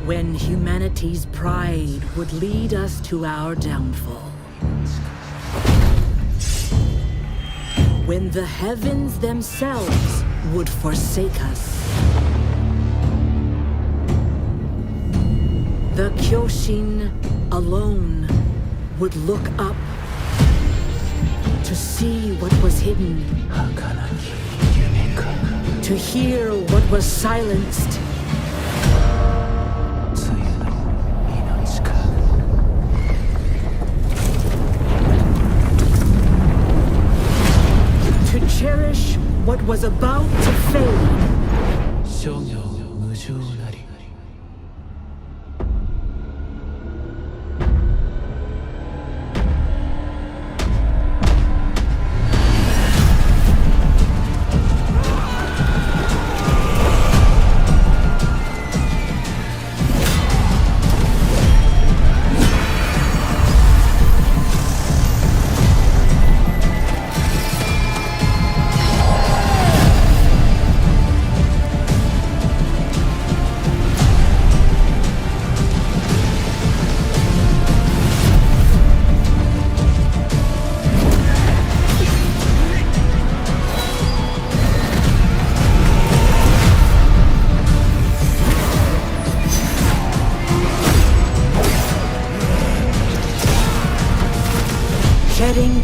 When humanity's pride would lead us to our downfall. When the heavens themselves would forsake us. The Kyoshin alone would look up to see what was hidden, to hear what was silenced. To cherish what was about to fade.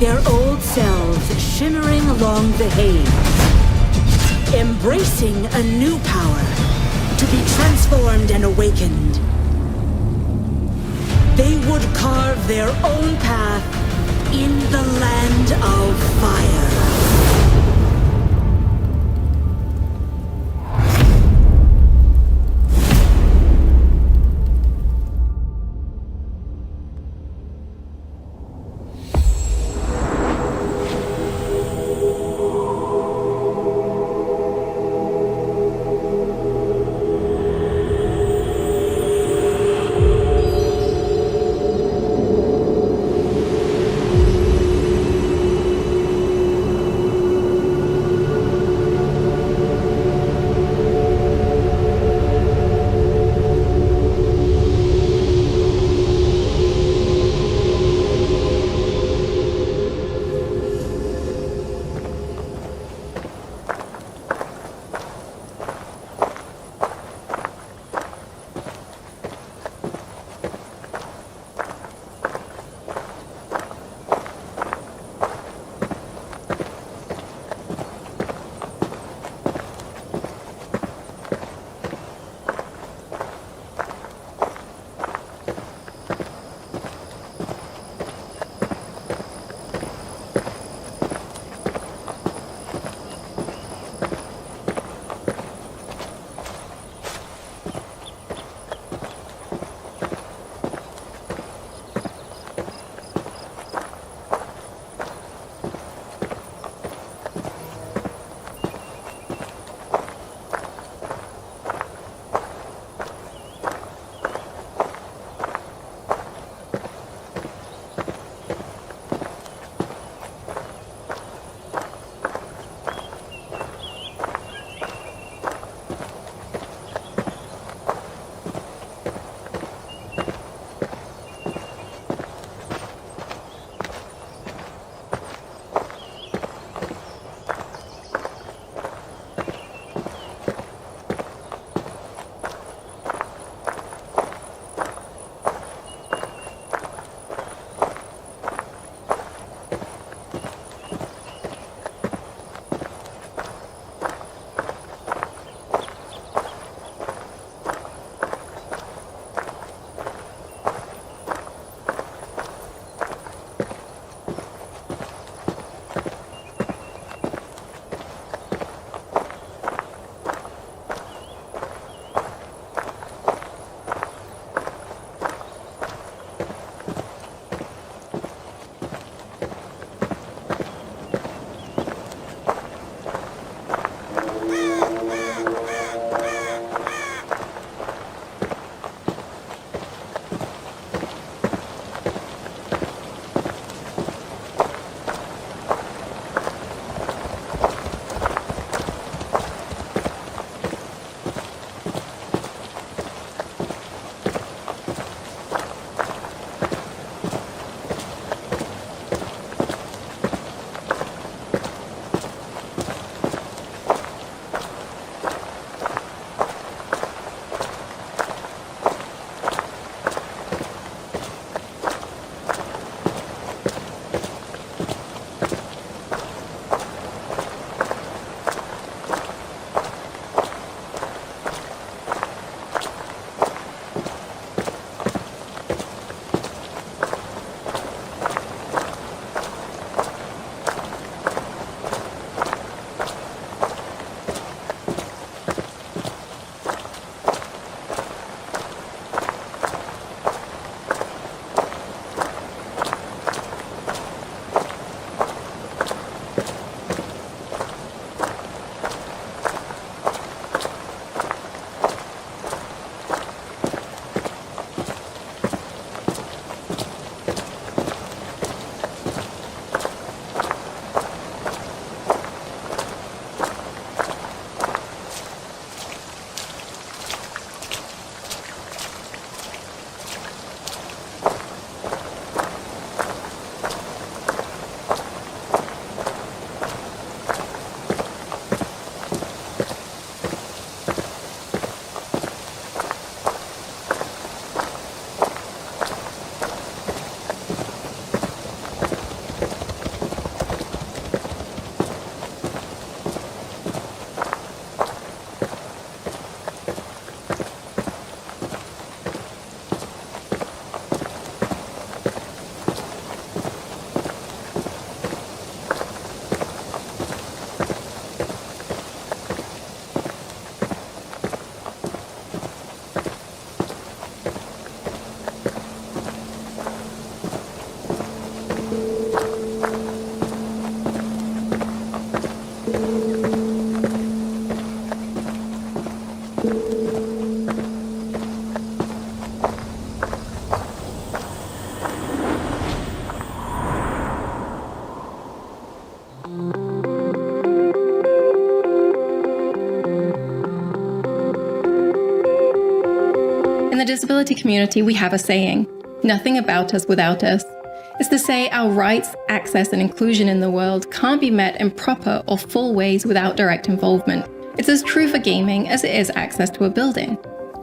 Their old selves shimmering along the haze, embracing a new power to be transformed and awakened. They would carve their own path in the land of fire. In the disability community, we have a saying, nothing about us without us. It's to say our rights, access, and inclusion in the world can't be met in proper or full ways without direct involvement. It's as true for gaming as it is access to a building.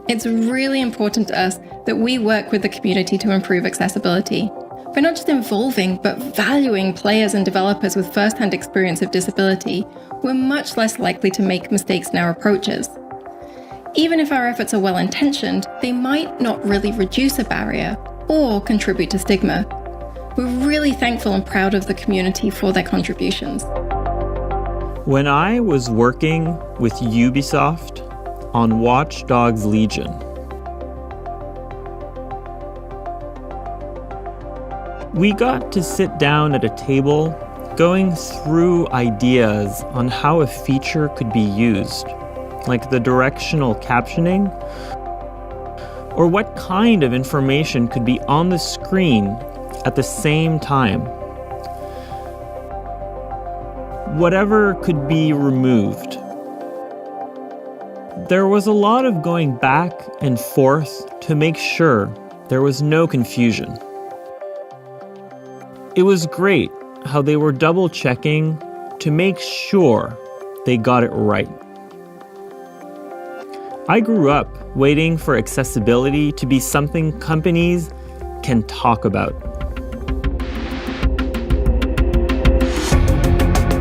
It's really important to us that we work with the community to improve accessibility. By not just involving, but valuing players and developers with first-hand experience of disability, we're much less likely to make mistakes in our approaches. Even if our efforts are well-intentioned, they might not really reduce a barrier or contribute to stigma. We're really thankful and proud of the community for their contributions. When I was working with Ubisoft on Watch Dogs Legion, we got to sit down at a table going through ideas on how a feature could be used, like the directional captioning, or what kind of information could be on the screen at the same time. Whatever could be removed. There was a lot of going back and forth to make sure there was no confusion. It was great how they were double-checking to make sure they got it right. I grew up waiting for accessibility to be something companies can talk about.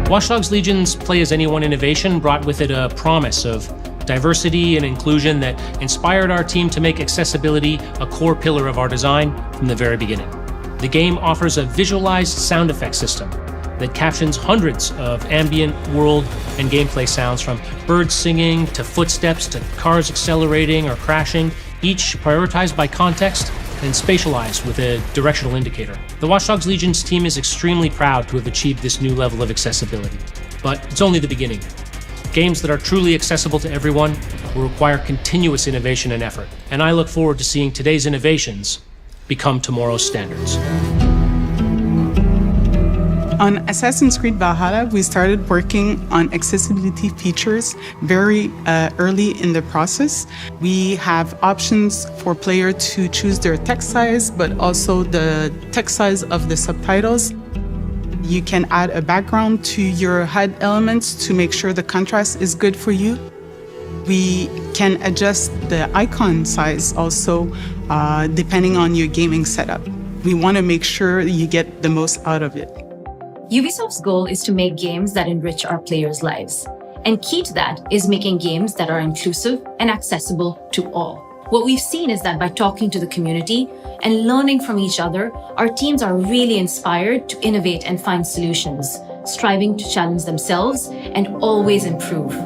Watch Dogs Legion's Play As Anyone innovation brought with it a promise of diversity and inclusion that inspired our team to make accessibility a core pillar of our design from the very beginning. The game offers a visualized sound effect system that captions hundreds of ambient world and gameplay sounds, from birds singing to footsteps to cars accelerating or crashing, each prioritized by context and spatialized with a directional indicator. The Watch Dogs Legion's team is extremely proud to have achieved this new level of accessibility, but it's only the beginning. Games that are truly accessible to everyone will require continuous innovation and effort, and I look forward to seeing today's innovations become tomorrow's standards. On Assassin's Creed Valhalla, we started working on accessibility features very early in the process. We have options for player to choose their text size, but also the text size of the subtitles. You can add a background to your HUD elements to make sure the contrast is good for you. We can adjust the icon size also, depending on your gaming setup. We want to make sure you get the most out of it. Ubisoft's goal is to make games that enrich our players' lives. And key to that is making games that are inclusive and accessible to all. What we've seen is that by talking to the community and learning from each other, our teams are really inspired to innovate and find solutions, striving to challenge themselves and always improve.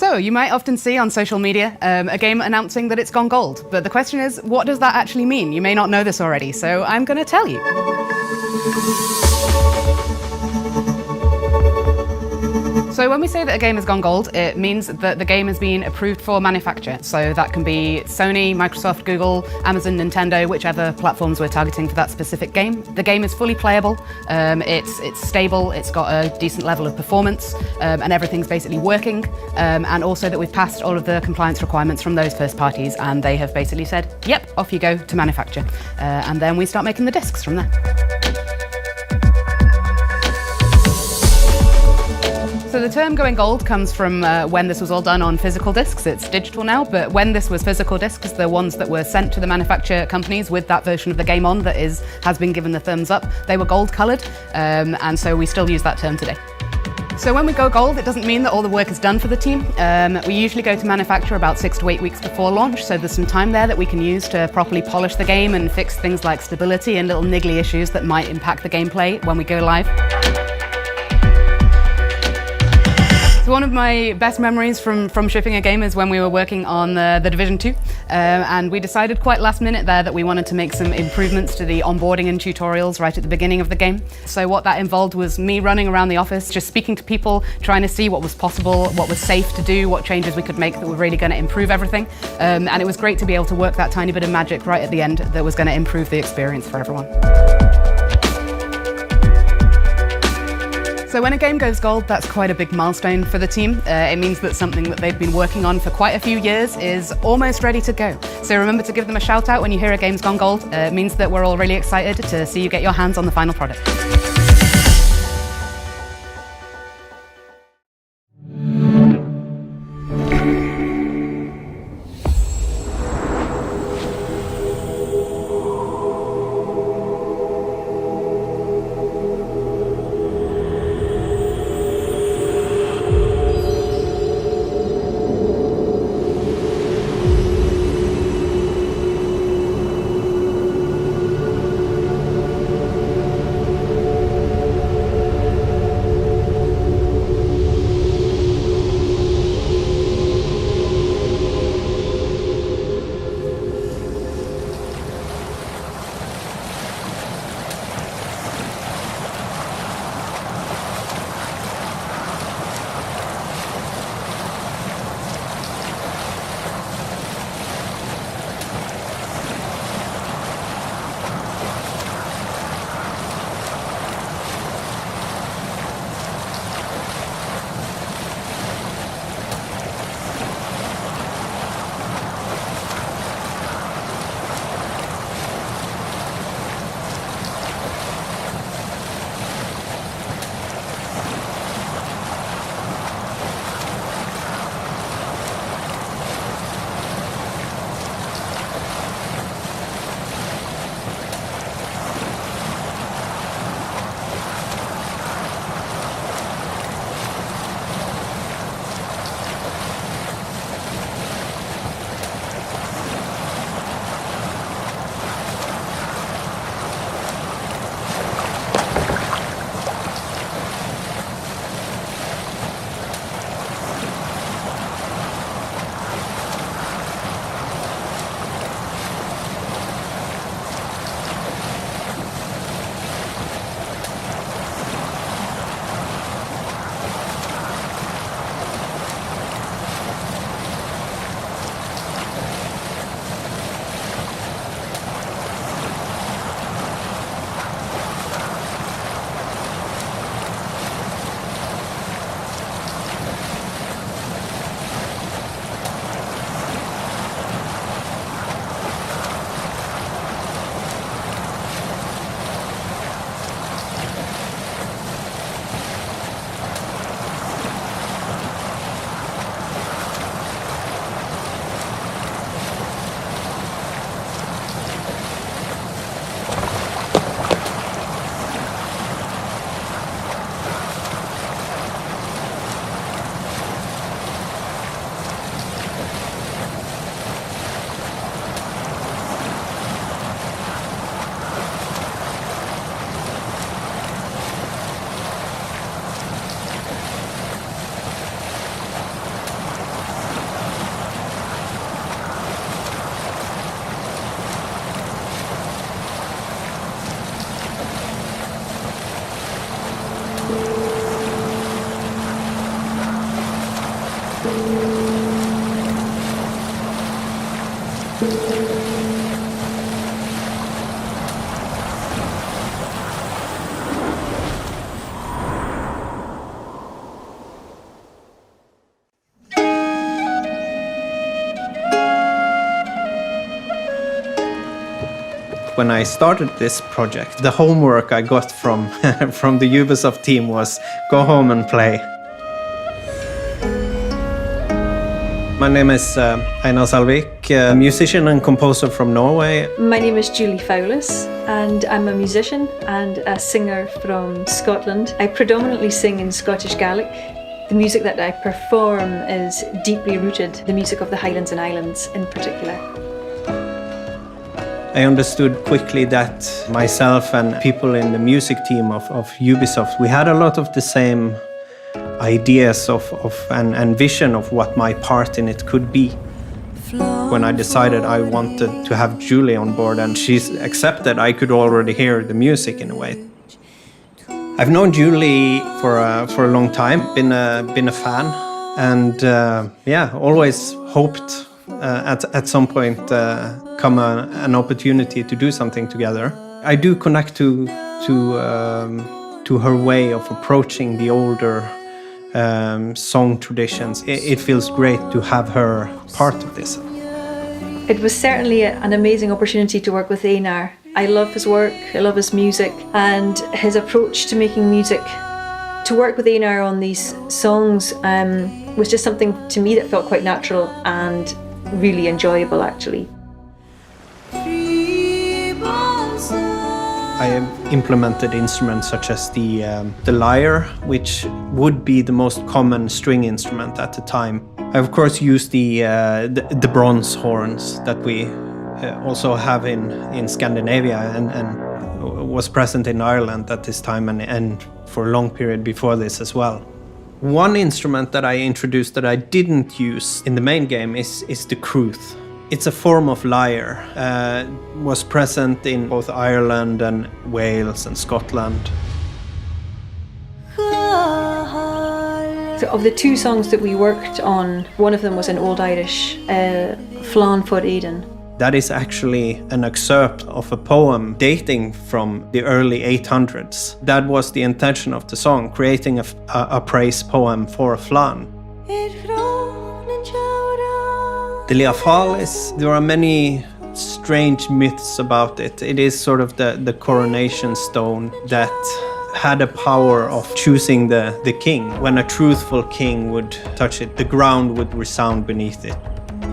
So, you might often see on social media a game announcing that it's gone gold. But the question is, what does that actually mean? You may not know this already, so I'm going to tell you. So when we say that a game has gone gold, it means that the game has been approved for manufacture. So that can be Sony, Microsoft, Google, Amazon, Nintendo, whichever platforms we're targeting for that specific game. The game is fully playable, it's stable, it's got a decent level of performance, and everything's basically working. And also that we've passed all of the compliance requirements from those first parties, and they have basically said, yep, off you go to manufacture. And then we start making the discs from there. So the term going gold comes from when this was all done on physical discs. It's digital now, but when this was physical discs, the ones that were sent to the manufacturer companies with that version of the game on that has been given the thumbs up, they were gold coloured, and so we still use that term today. So when we go gold, it doesn't mean that all the work is done for the team. We usually go to manufacture about 6 to 8 weeks before launch, so there's some time there that we can use to properly polish the game and fix things like stability and little niggly issues that might impact the gameplay when we go live. So one of my best memories from shipping a game is when we were working on The Division 2, and we decided quite last minute there that we wanted to make some improvements to the onboarding and tutorials right at the beginning of the game. So what that involved was me running around the office, just speaking to people, trying to see what was possible, what was safe to do, what changes we could make that were really going to improve everything. And it was great to be able to work that tiny bit of magic right at the end that was going to improve the experience for everyone. So when a game goes gold, that's quite a big milestone for the team. It means that something that they've been working on for quite a few years is almost ready to go. So remember to give them a shout out when you hear a game's gone gold. It means that we're all really excited to see you get your hands on the final product. When I started this project, the homework I got from, from the Ubisoft team was go home and play. My name is Einar Salvik, a musician and composer from Norway. My name is Julie Fowlis and I'm a musician and a singer from Scotland. I predominantly sing in Scottish Gaelic. The music that I perform is deeply rooted, the music of the Highlands and Islands in particular. I understood quickly that myself and people in the music team of Ubisoft, we had a lot of the same ideas and vision of what my part in it could be. When I decided I wanted to have Julie on board and she's accepted, I could already hear the music in a way. I've known Julie for a long time, been a fan, and always hoped at some point come an opportunity to do something together. I do connect to her way of approaching the older song traditions. It feels great to have her part of this. It was certainly an amazing opportunity to work with Einar. I love his work, I love his music, and his approach to making music. To work with Einar on these songs was just something to me that felt quite natural and really enjoyable, actually. I have implemented instruments such as the lyre, which would be the most common string instrument at the time. I of course used the bronze horns that we also have in Scandinavia and was present in Ireland at this time and for a long period before this as well. One instrument that I introduced that I didn't use in the main game is the crwth. It's a form of lyre. Was present in both Ireland and Wales and Scotland. So of the two songs that we worked on, one of them was in Old Irish, Flann for Éden. That is actually an excerpt of a poem dating from the early 800s. That was the intention of the song, creating a praise poem for Flann. The Liafal there are many strange myths about it. It is sort of the coronation stone that had a power of choosing the king. When a truthful king would touch it, the ground would resound beneath it.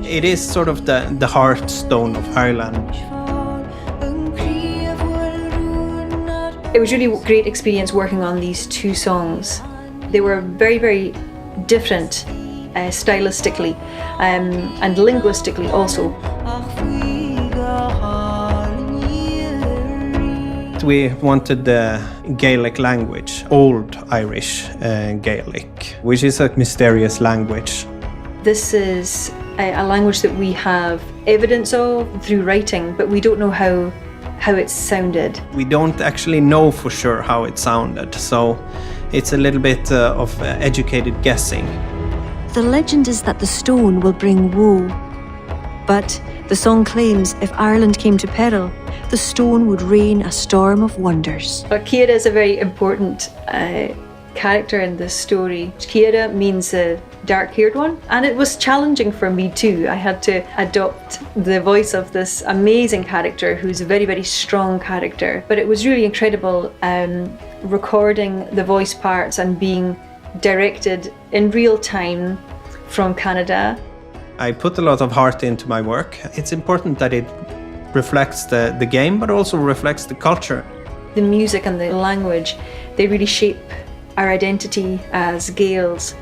It is sort of the heartstone of Ireland. It was really a great experience working on these two songs. They were very, very different stylistically and linguistically also. We wanted the Gaelic language, Old Irish Gaelic, which is a mysterious language. This is a language that we have evidence of through writing, but we don't know how it sounded. We don't actually know for sure how it sounded, so it's a little bit of educated guessing. The legend is that the stone will bring woe, but the song claims if Ireland came to peril, the stone would rain a storm of wonders. But Ciara is a very important character in this story. Ciara means the dark-haired one, and it was challenging for me too. I had to adopt the voice of this amazing character who's a very, very strong character. But it was really incredible recording the voice parts and being directed in real time from Canada. I put a lot of heart into my work. It's important that it reflects the game, but also reflects the culture. The music and the language, they really shape our identity as Gaels.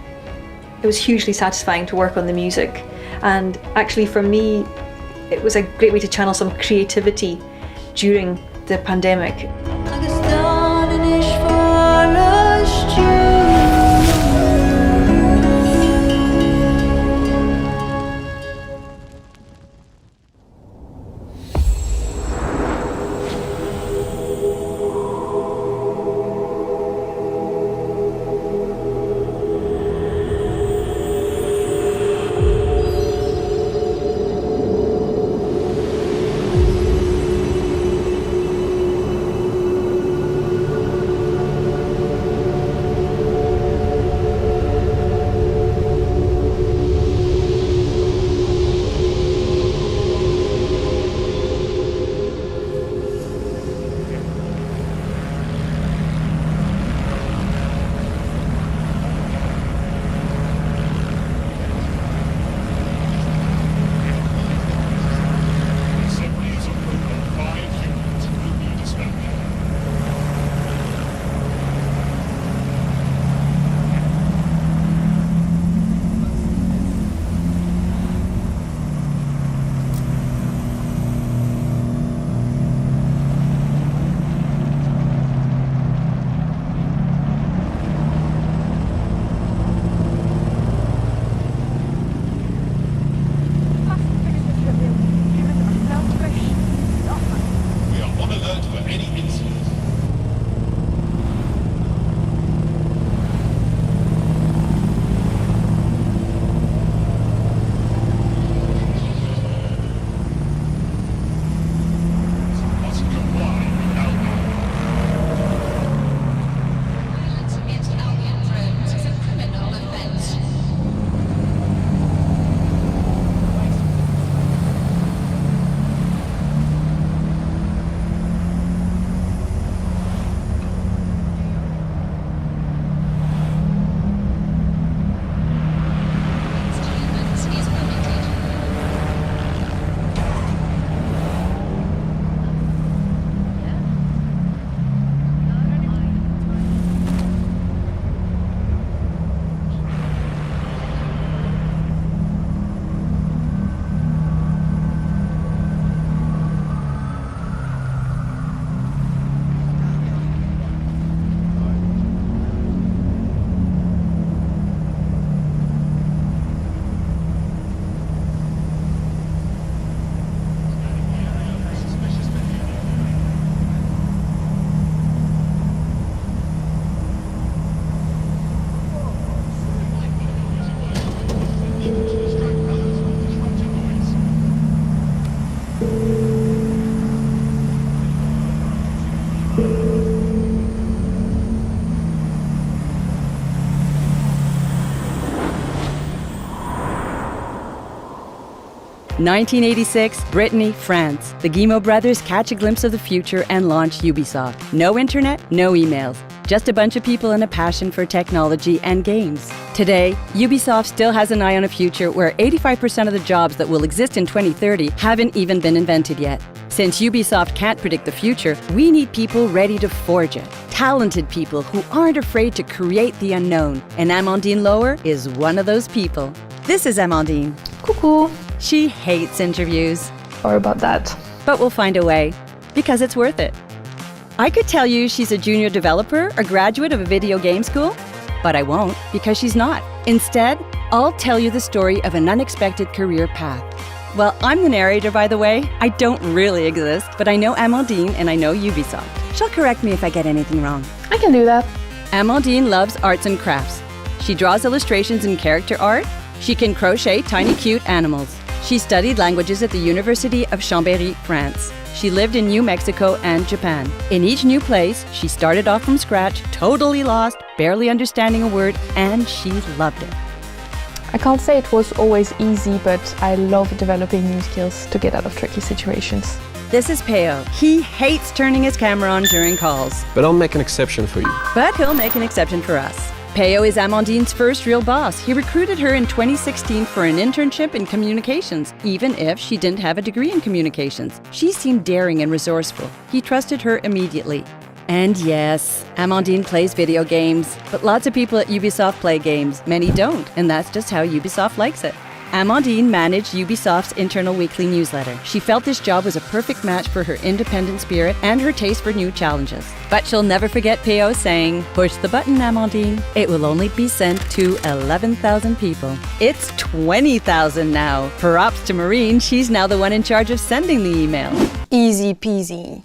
It was hugely satisfying to work on the music, and actually for me it was a great way to channel some creativity during the pandemic. 1986, Brittany, France. The Guillemot brothers catch a glimpse of the future and launch Ubisoft. No internet, no emails. Just a bunch of people and a passion for technology and games. Today, Ubisoft still has an eye on a future where 85% of the jobs that will exist in 2030 haven't even been invented yet. Since Ubisoft can't predict the future, we need people ready to forge it. Talented people who aren't afraid to create the unknown. And Amandine Lower is one of those people. This is Amandine. Coucou. She hates interviews. Or about that. But we'll find a way, because it's worth it. I could tell you she's a junior developer or graduate of a video game school, but I won't, because she's not. Instead, I'll tell you the story of an unexpected career path. Well, I'm the narrator, by the way. I don't really exist, but I know Amandine and I know Ubisoft. She'll correct me if I get anything wrong. I can do that. Amandine loves arts and crafts. She draws illustrations and character art. She can crochet tiny cute animals. She studied languages at the University of Chambéry, France. She lived in New Mexico and Japan. In each new place, she started off from scratch, totally lost, barely understanding a word, and she loved it. I can't say it was always easy, but I love developing new skills to get out of tricky situations. This is Peo. He hates turning his camera on during calls. But I'll make an exception for you. But he'll make an exception for us. Peo is Amandine's first real boss. He recruited her in 2016 for an internship in communications, even if she didn't have a degree in communications. She seemed daring and resourceful. He trusted her immediately. And yes, Amandine plays video games, but lots of people at Ubisoft play games. Many don't, and that's just how Ubisoft likes it. Amandine managed Ubisoft's internal weekly newsletter. She felt this job was a perfect match for her independent spirit and her taste for new challenges. But she'll never forget Peo saying, "Push the button, Amandine. It will only be sent to 11,000 people." It's 20,000 now. Props to Maureen, she's now the one in charge of sending the email. Easy peasy.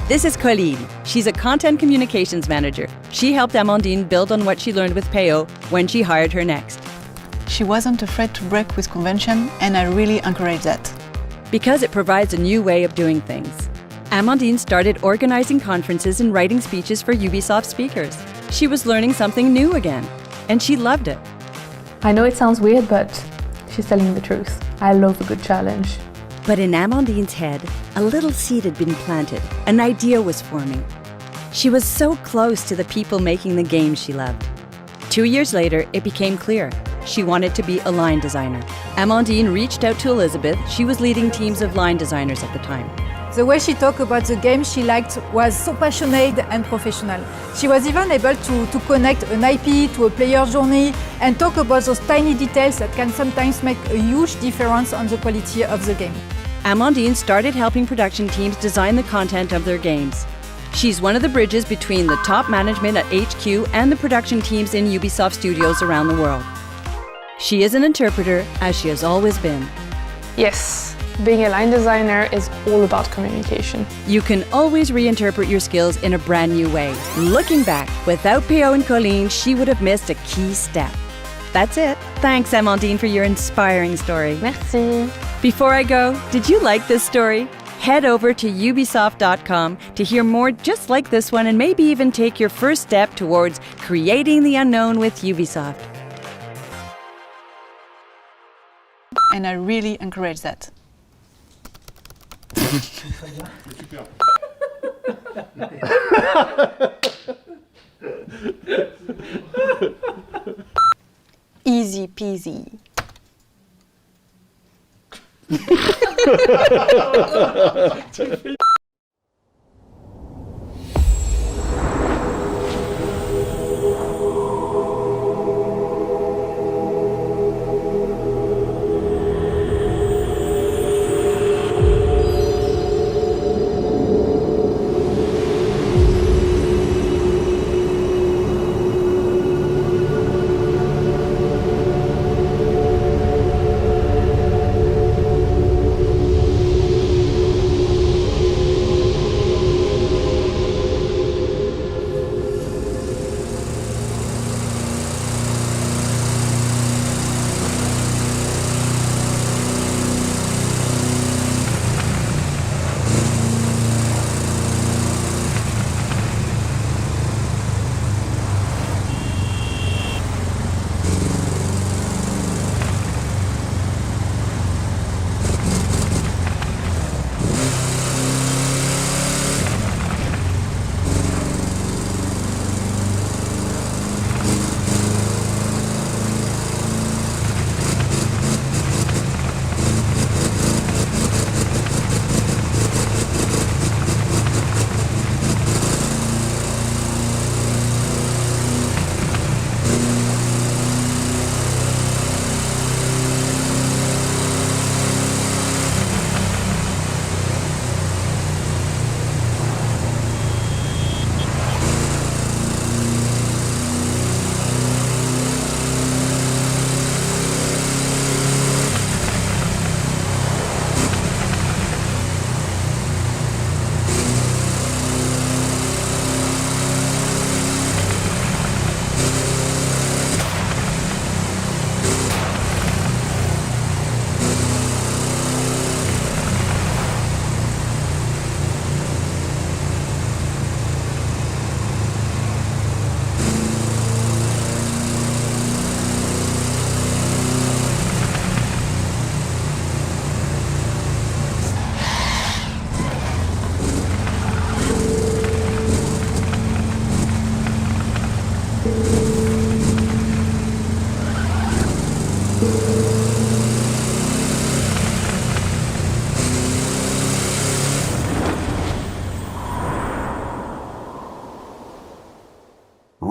This is Colleen. She's a content communications manager. She helped Amandine build on what she learned with Peo when she hired her next. She wasn't afraid to break with convention, and I really encourage that. Because it provides a new way of doing things. Amandine started organizing conferences and writing speeches for Ubisoft speakers. She was learning something new again, and she loved it. I know it sounds weird, but she's telling the truth. I love a good challenge. But in Amandine's head, a little seed had been planted. An idea was forming. She was so close to the people making the games she loved. 2 years later, it became clear. She wanted to be a line designer. Amandine reached out to Elizabeth. She was leading teams of line designers at the time. The way she talked about the game she liked was so passionate and professional. She was even able to connect an IP to a player journey and talk about those tiny details that can sometimes make a huge difference on the quality of the game. Amandine started helping production teams design the content of their games. She's one of the bridges between the top management at HQ and the production teams in Ubisoft studios around the world. She is an interpreter, as she has always been. Yes, being a line designer is all about communication. You can always reinterpret your skills in a brand new way. Looking back, without Peo and Colleen, she would have missed a key step. That's it. Thanks, Amandine, for your inspiring story. Merci. Before I go, did you like this story? Head over to ubisoft.com to hear more just like this one and maybe even take your first step towards creating the unknown with Ubisoft. And I really encourage that. Easy peasy.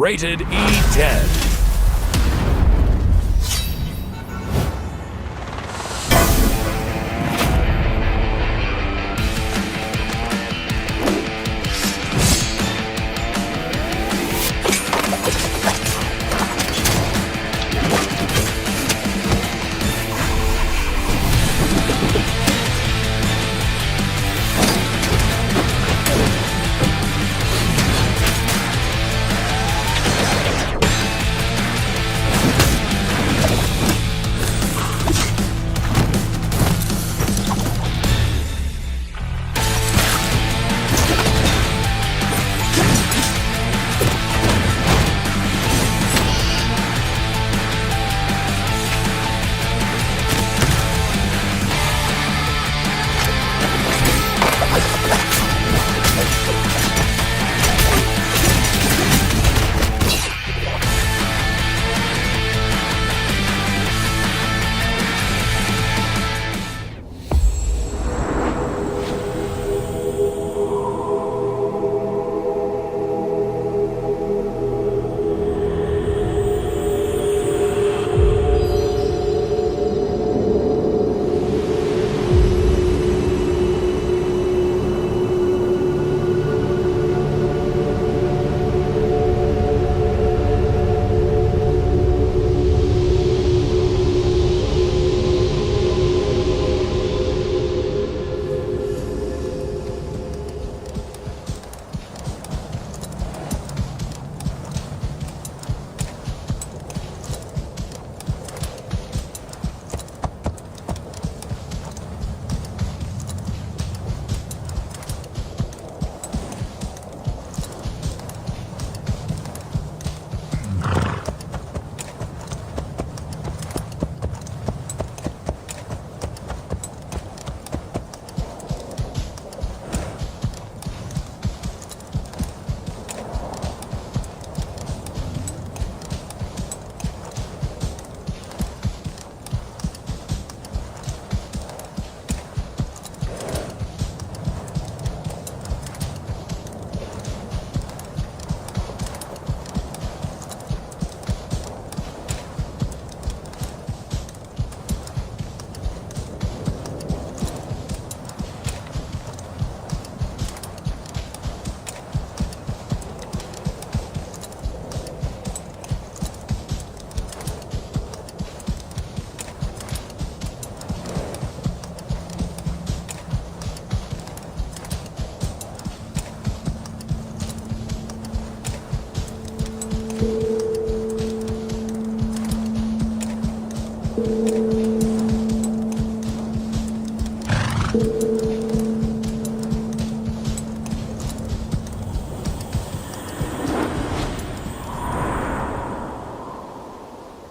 Rated E10.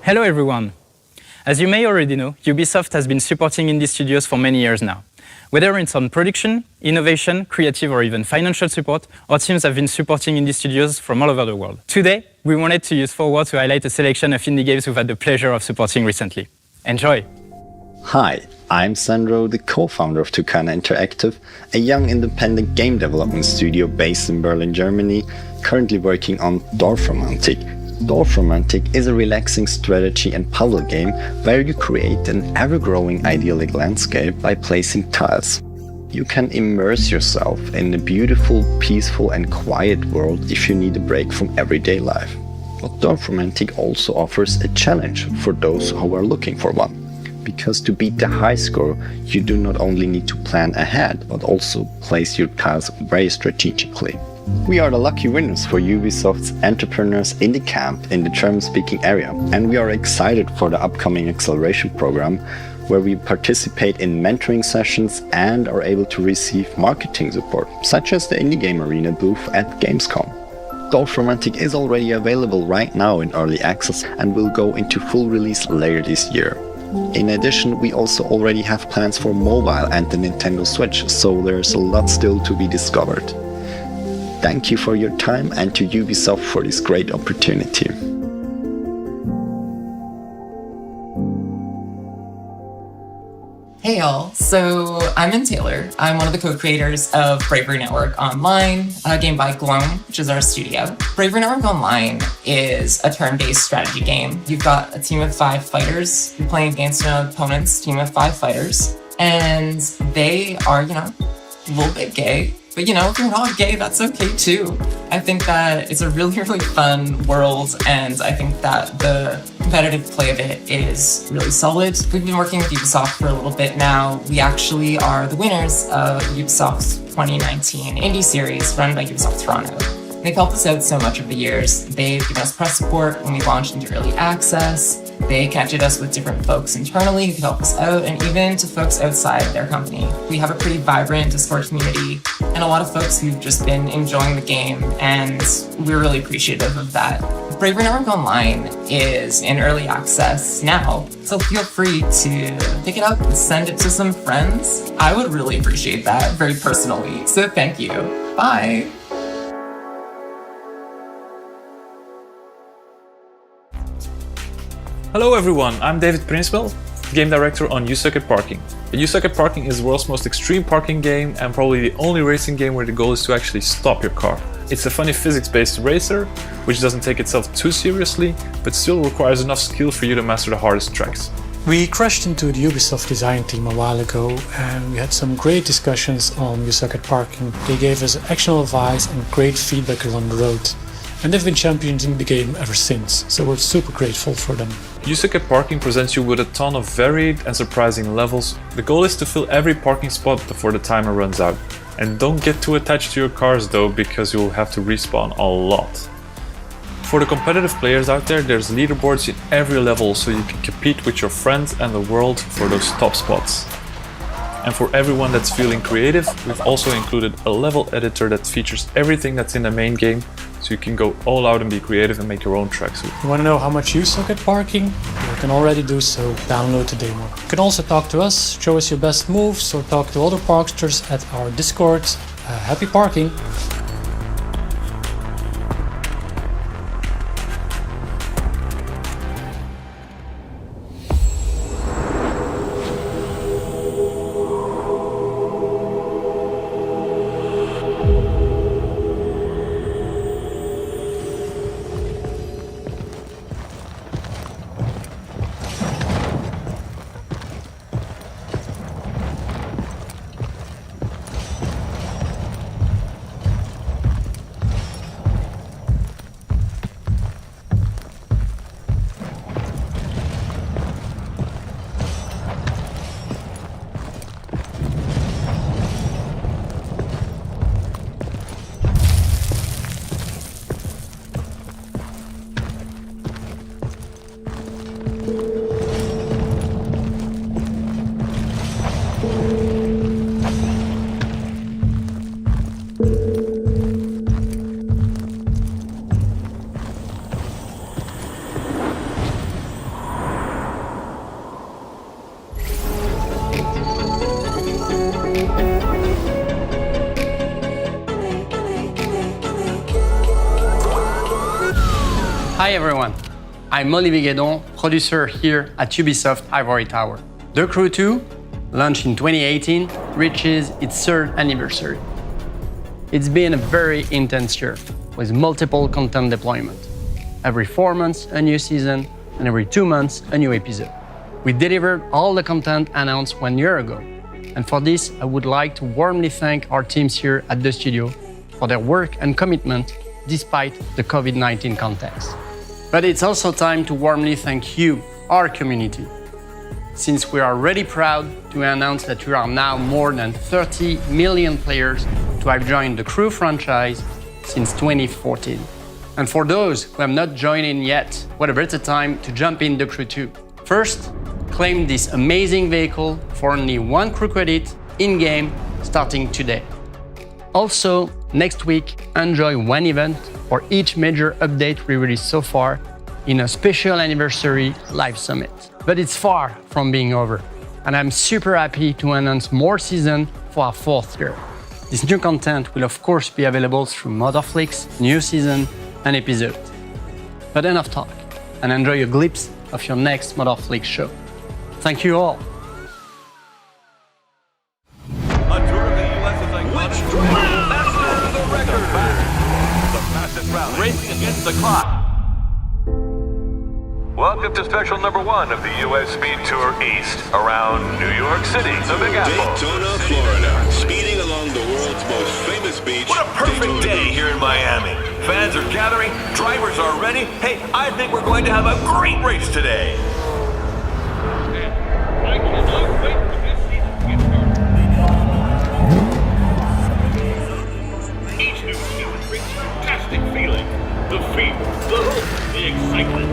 Hello everyone! As you may already know, Ubisoft has been supporting indie studios for many years now. Whether it's on production, innovation, creative or even financial support, our teams have been supporting indie studios from all over the world. Today, we wanted to use Forward to highlight a selection of indie games we've had the pleasure of supporting recently. Enjoy! Hi, I'm Sandro, the co-founder of Tucana Interactive, a young independent game development studio based in Berlin, Germany, currently working on Dorfromantik. Dorfromantik is a relaxing strategy and puzzle game where you create an ever-growing idyllic landscape by placing tiles. You can immerse yourself in a beautiful, peaceful and quiet world if you need a break from everyday life. But Dorfromantik also offers a challenge for those who are looking for one. Because to beat the high score, you do not only need to plan ahead, but also place your tiles very strategically. We are the lucky winners for Ubisoft's Entrepreneurs Indie Camp in the German-speaking area, and we are excited for the upcoming acceleration program, where we participate in mentoring sessions and are able to receive marketing support, such as the Indie Game Arena booth at Gamescom. Dorfromantik is already available right now in early access and will go into full release later this year. In addition, we also already have plans for mobile and the Nintendo Switch, so there's a lot still to be discovered. Thank you for your time and to Ubisoft for this great opportunity. Hey y'all, so I'm Min Taylor. I'm one of the co-creators of Bravery Network Online, a game by Gloam, which is our studio. Bravery Network Online is a turn-based strategy game. You've got a team of 5 fighters. You're playing against an opponent's team of 5 fighters. And they are, a little bit gay. But if you're not gay, that's okay too. I think that it's a really, really fun world, and I think that the competitive play of it is really solid. We've been working with Ubisoft for a little bit now. We actually are the winners of Ubisoft's 2019 indie series run by Ubisoft Toronto. They've helped us out so much over the years. They've given us press support when we launched into early access. They connected us with different folks internally who could help us out, and even to folks outside their company. We have a pretty vibrant Discord community and a lot of folks who've just been enjoying the game, and we're really appreciative of that. Bravery Network Online is in early access now, so feel free to pick it up and send it to some friends. I would really appreciate that very personally, so thank you. Bye. Hello everyone, I'm David Prinswell, game director on You Suck at Parking. You Suck at Parking is the world's most extreme parking game and probably the only racing game where the goal is to actually stop your car. It's a funny physics-based racer, which doesn't take itself too seriously, but still requires enough skill for you to master the hardest tracks. We crashed into the Ubisoft design team a while ago and we had some great discussions on You Suck at Parking. They gave us actionable advice and great feedback along the road. And they've been championing the game ever since, so we're super grateful for them. You Suck at Parking presents you with a ton of varied and surprising levels. The goal is to fill every parking spot before the timer runs out. And don't get too attached to your cars though, because you'll have to respawn a lot. For the competitive players out there, there's leaderboards in every level so you can compete with your friends and the world for those top spots. And for everyone that's feeling creative, we've also included a level editor that features everything that's in the main game, so you can go all out and be creative and make your own tracks. You want to know how much you suck at parking? You can already do so. Download the demo. You can also talk to us, show us your best moves, or talk to other parksters at our Discord. Happy parking! Hi everyone, I'm Olivier Guédon, producer here at Ubisoft Ivory Tower. The Crew 2, launched in 2018, reaches its 3rd anniversary. It's been a very intense year, with multiple content deployment. Every 4 months, a new season, and every 2 months, a new episode. We delivered all the content announced 1 year ago, and for this, I would like to warmly thank our teams here at the studio for their work and commitment despite the COVID-19 context. But it's also time to warmly thank you, our community, since we are really proud to announce that we are now more than 30 million players to have joined the Crew franchise since 2014. And for those who have not joined in yet, what a better time to jump in the Crew 2. First, claim this amazing vehicle for only 1 crew credit in-game starting today. Also, next week, enjoy 1 event for each major update we released so far in a special anniversary live summit. But it's far from being over, and I'm super happy to announce more seasons for our 4th year. This new content will of course be available through Motherflix, new season and episode. But enough talk, and enjoy a glimpse of your next Motherflix show. Thank you all. the clock. Welcome to special number 1 of the U.S. Speed Tour East around New York City, the Big Apple. Daytona, Florida, speeding along the world's most famous beach. What a perfect day here in Miami. Fans are gathering, drivers are ready. Hey, I think we're going to have a great race today. I cannot wait for this season to get started. Each new season brings a fantastic feeling. The fever, the hope, the excitement.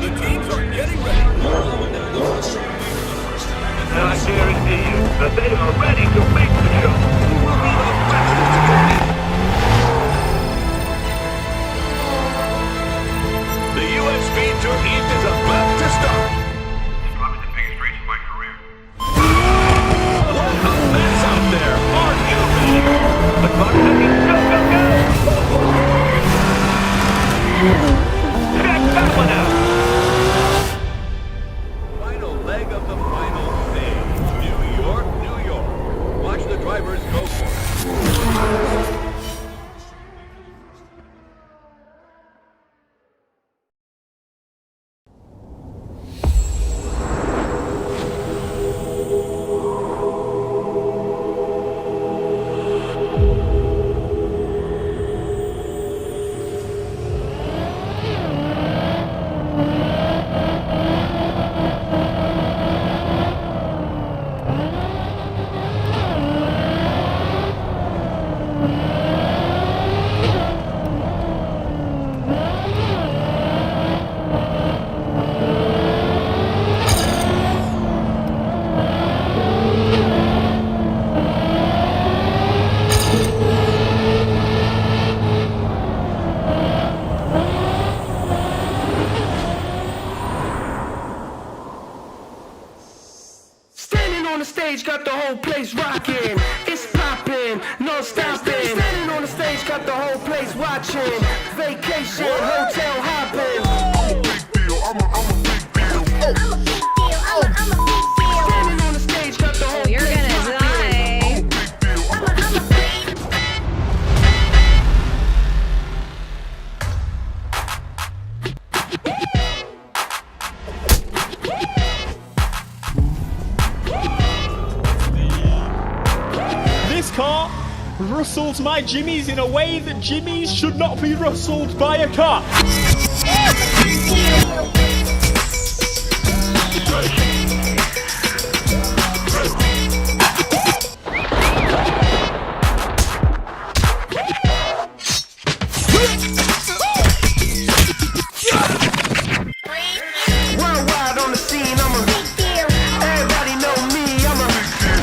The teams are getting ready. And I guarantee you that they are ready to make the show. Who will be the fastest? The U.S. Speed Tour East is about to start. It's probably the biggest race of my career. What a mess out there. Are you ready? The clock is ticking. Go, go, go. Check that one out. Final leg of the final stage. New York, New York. Watch the drivers go for it. Got the whole place rocking, it's popping, no stopping. Standing on the stage, got the whole place watching. Vacation, hotel hopping. I'm a big deal, I'm a big deal. I'm a big deal, I'm a big deal. Standing on the stage, got the whole place rocking. I'm a big deal, I'm a big This car rustles my jimmies in a way that jimmies should not be rustled by a car. Worldwide on the scene, I'm a big deal. Everybody know me, I'm a big deal.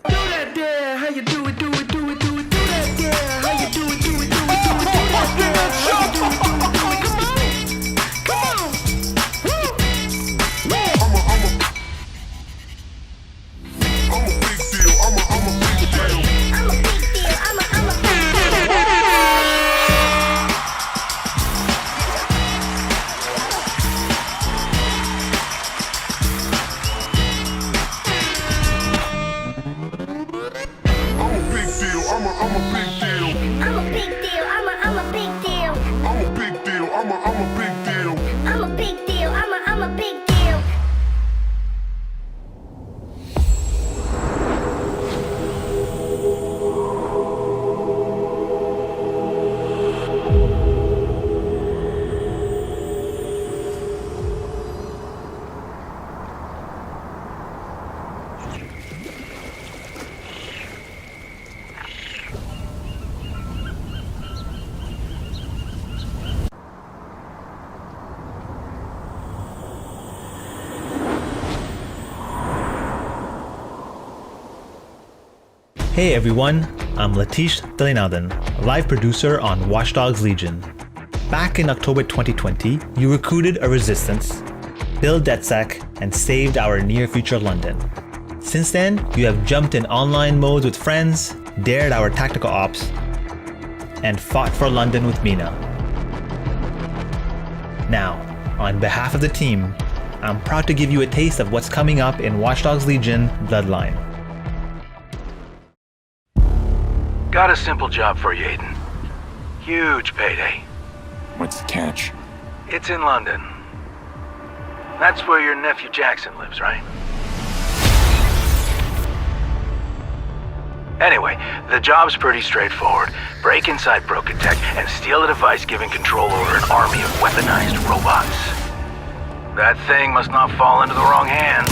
Do that there, how you do it, do it, do it, do it, do that there, how you do it, do it, do it, do it, do that there, how you do it, do it, do it, come on, woo, I'm a big deal, I'm a big deal, I'm a big deal, I'm a big deal. I'm a big deal, I'm a big deal. I'm a big deal, I'm a big deal. I'm a big deal, I'm a big deal. I'm a big deal, I'm a big deal. Hey everyone, I'm Latish Dalinadan, a live producer on Watch Dogs Legion. Back in October 2020, you recruited a resistance, built DedSec, and saved our near-future London. Since then, you have jumped in online modes with friends, dared our tactical ops, and fought for London with Mina. Now, on behalf of the team, I'm proud to give you a taste of what's coming up in Watch Dogs Legion Bloodline. Got a simple job for you, Aiden. Huge payday. What's the catch? It's in London. That's where your nephew Jackson lives, right? Anyway, the job's pretty straightforward. Break inside Broken Tech and steal a device giving control over an army of weaponized robots. That thing must not fall into the wrong hands.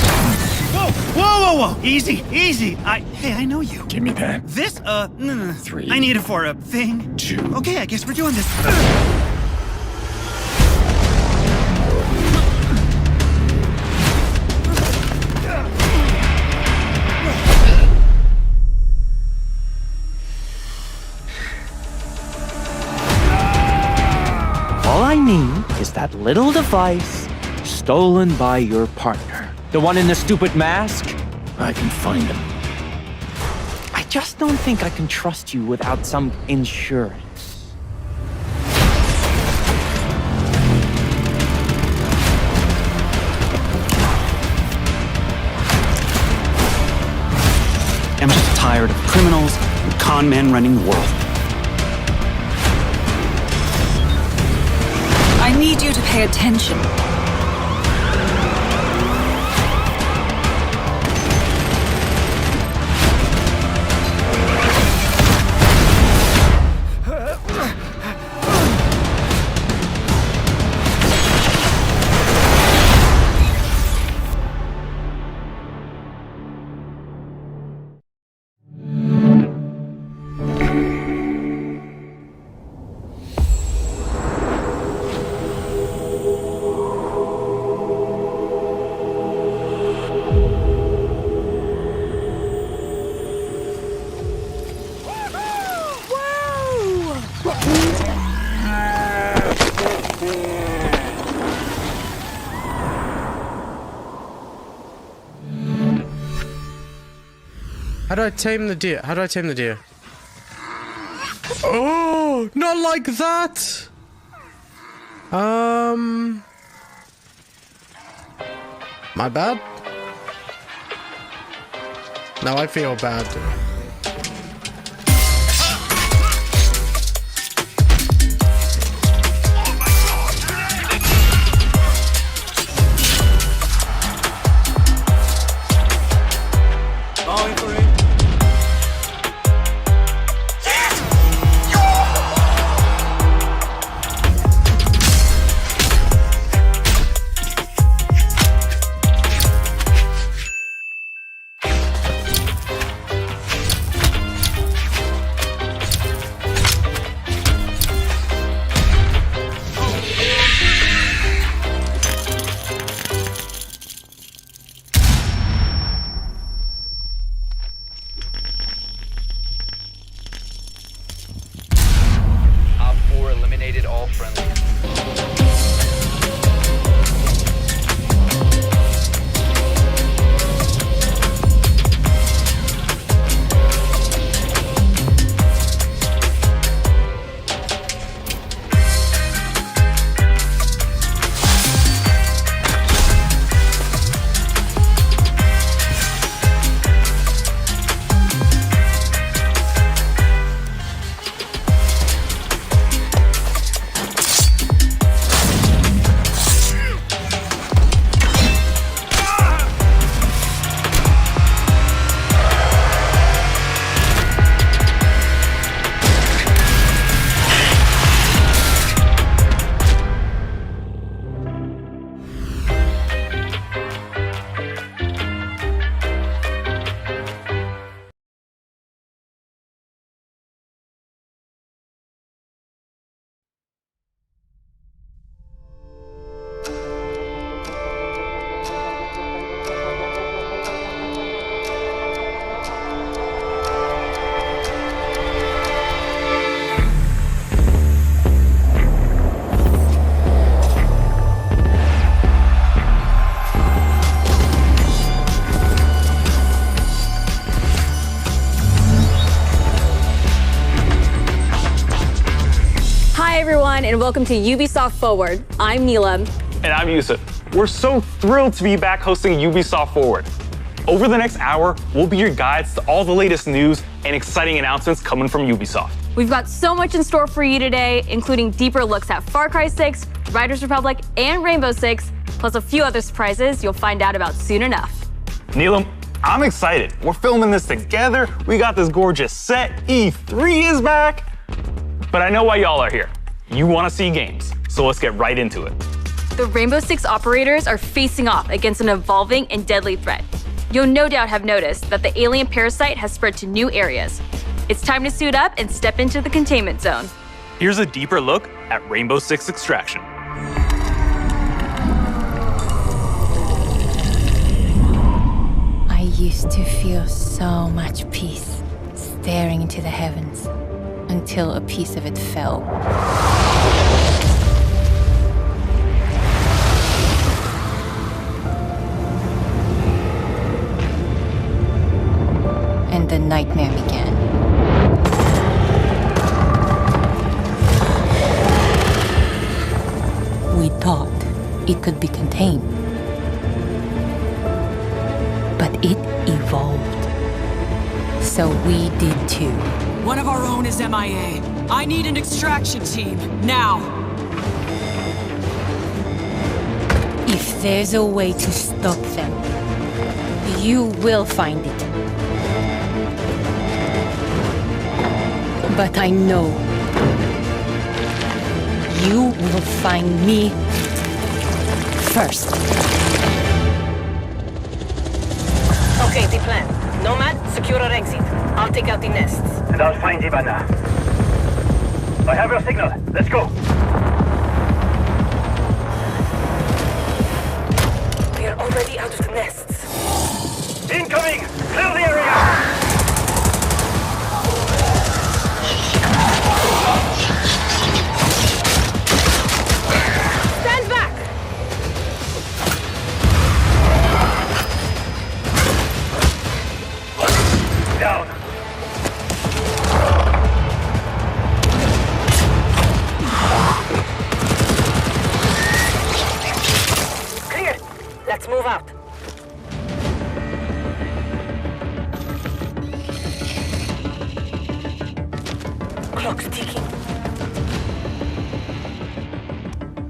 Whoa, whoa, whoa, whoa! Easy, easy. Hey, I know you. Give me that. This, no. 3. I need it for a thing. 2. Okay, I guess we're doing this. All I need is that little device stolen by your partner. The one in the stupid mask? I can find him. I just don't think I can trust you without some insurance. I'm just tired of criminals and con men running the world. I need you to pay attention. How do I tame the deer? How do I tame the deer? Oh, not like that! My bad? Now I feel bad. everyone, and welcome to Ubisoft Forward. I'm Neelam. And I'm Yusuf. We're so thrilled to be back hosting Ubisoft Forward. Over the next hour, we'll be your guides to all the latest news and exciting announcements coming from Ubisoft. We've got so much in store for you today, including deeper looks at Far Cry 6, Riders Republic, and Rainbow Six, plus a few other surprises you'll find out about soon enough. Neelam, I'm excited. We're filming this together. We got this gorgeous set. E3 is back. But I know why y'all are here. You want to see games, so let's get right into it. The Rainbow Six operators are facing off against an evolving and deadly threat. You'll no doubt have noticed that the alien parasite has spread to new areas. It's time to suit up and step into the containment zone. Here's a deeper look at Rainbow Six Extraction. I used to feel so much peace staring into the heavens until a piece of it fell. And the nightmare began. We thought it could be contained, but it evolved. So we did too. One of our own is MIA. I need an extraction team, now! If there's a way to stop them, you will find it. But I know you will find me first. Okay, the plan. Nomad, secure our exit. I'll take out the nests. And I'll find Ivana. I have your signal. Let's go. We are already out of the nests. Incoming! Clear the area! Stand back! Down. Clear. Let's move out. Clock's ticking.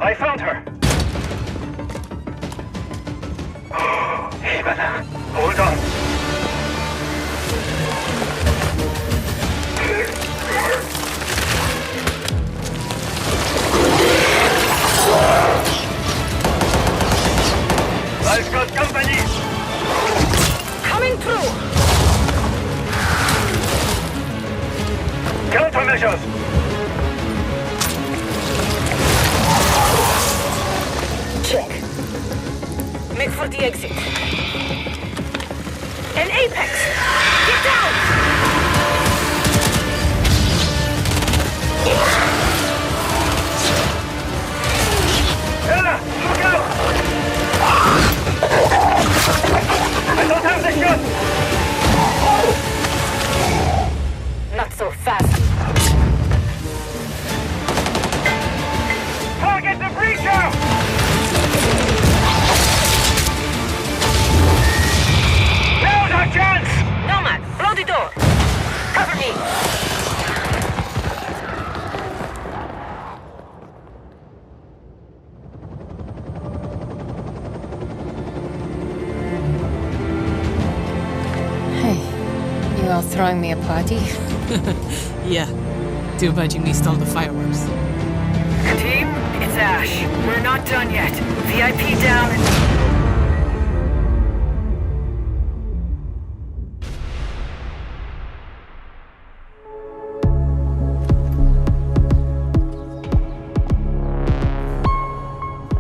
I found her. Ivana, hold on. I've got company. Coming through. Countermeasures. Check. Make for the exit. An apex! Get down! Ella, look out! I don't have the gun! Not so fast. Target the breacher! Now's our chance! Nomad, blow the door! Cover me! You all throwing me a party? Yeah. Too bad you missed all the fireworks. Team, it's Ash. We're not done yet. VIP down and...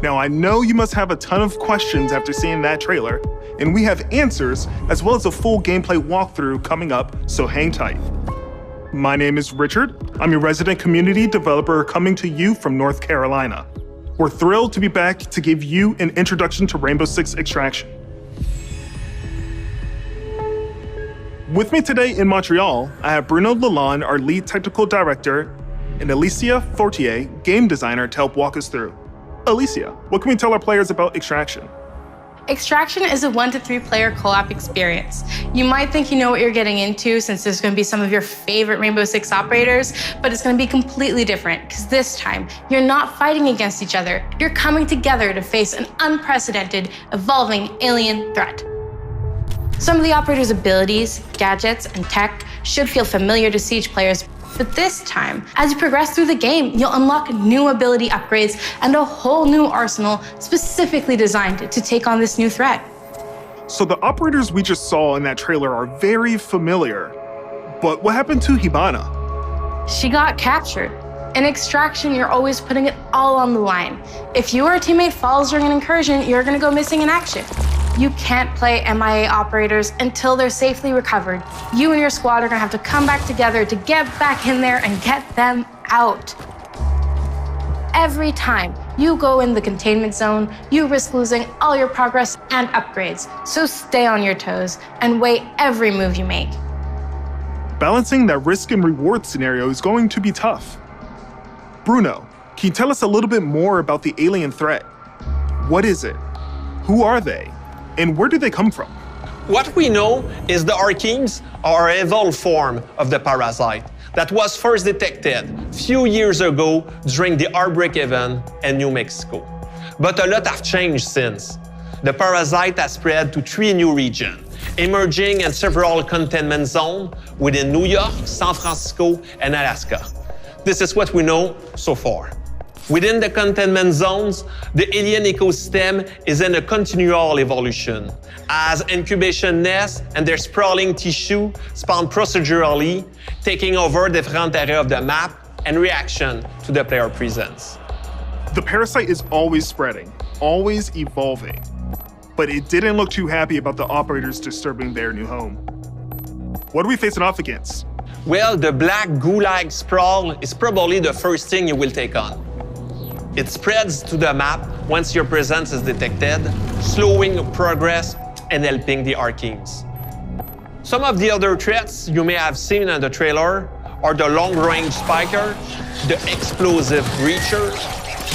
Now, I know you must have a ton of questions after seeing that trailer, and we have answers as well as a full gameplay walkthrough coming up, so hang tight. My name is Richard. I'm your resident community developer coming to you from North Carolina. We're thrilled to be back to give you an introduction to Rainbow Six Extraction. With me today in Montreal, I have Bruno Lalonde, our lead technical director, and Alicia Fortier, game designer, to help walk us through. Alicia, what can we tell our players about Extraction? Extraction is a 1 to 3 player co-op experience. You might think you know what you're getting into since there's going to be some of your favorite Rainbow Six operators, but it's going to be completely different because this time you're not fighting against each other. You're coming together to face an unprecedented, evolving alien threat. Some of the operator's abilities, gadgets, and tech should feel familiar to Siege players, but this time, as you progress through the game, you'll unlock new ability upgrades and a whole new arsenal specifically designed to take on this new threat. So the operators we just saw in that trailer are very familiar, but what happened to Hibana? She got captured. In Extraction, you're always putting it all on the line. If you or a teammate falls during an incursion, you're gonna go missing in action. You can't play MIA operators until they're safely recovered. You and your squad are gonna have to come back together to get back in there and get them out. Every time you go in the containment zone, you risk losing all your progress and upgrades. So stay on your toes and weigh every move you make. Balancing that risk and reward scenario is going to be tough. Bruno, can you tell us a little bit more about the alien threat? What is it? Who are they? And where do they come from? What we know is the Archeans are an evolved form of the parasite that was first detected a few years ago during the Outbreak event in New Mexico. But a lot have changed since. The parasite has spread to 3 new regions, emerging in several containment zones within New York, San Francisco, and Alaska. This is what we know so far. Within the containment zones, the alien ecosystem is in a continual evolution, as incubation nests and their sprawling tissue spawn procedurally, taking over different areas of the map in reaction to the player presence. The parasite is always spreading, always evolving, but it didn't look too happy about the operators disturbing their new home. What are we facing off against? Well, the black goo-like sprawl is probably the first thing you will take on. It spreads to the map once your presence is detected, slowing progress and helping the Archeans. Some of the other threats you may have seen in the trailer are the long-range spiker, the explosive breacher,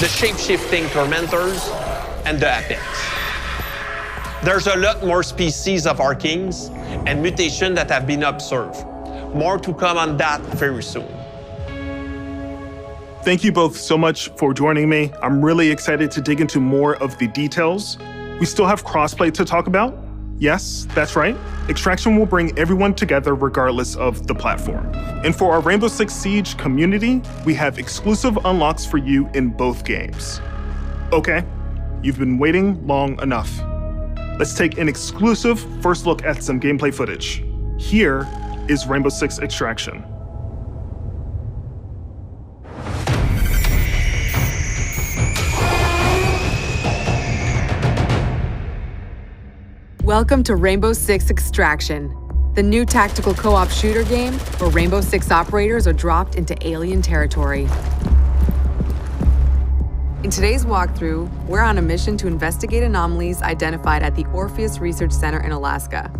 the shape-shifting tormentors, and the apex. There's a lot more species of Archeans and mutations that have been observed. More to come on that very soon. Thank you both so much for joining me. I'm really excited to dig into more of the details. We still have crossplay to talk about. Yes, that's right. Extraction will bring everyone together regardless of the platform. And for our Rainbow Six Siege community, we have exclusive unlocks for you in both games. Okay, you've been waiting long enough. Let's take an exclusive first look at some gameplay footage. Here is Rainbow Six Extraction. Welcome to Rainbow Six Extraction, the new tactical co-op shooter game where Rainbow Six operators are dropped into alien territory. In today's walkthrough, we're on a mission to investigate anomalies identified at the Orpheus Research Center in Alaska.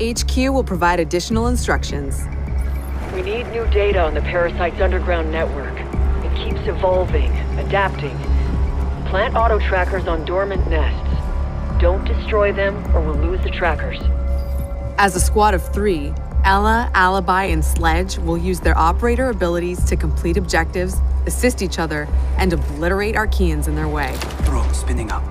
HQ will provide additional instructions. We need new data on the parasite's underground network. It keeps evolving, adapting. Plant auto trackers on dormant nests. Don't destroy them or we'll lose the trackers. As a squad of 3, Ella, Alibi, and Sledge will use their operator abilities to complete objectives, assist each other, and obliterate Archeans in their way. Drone spinning up.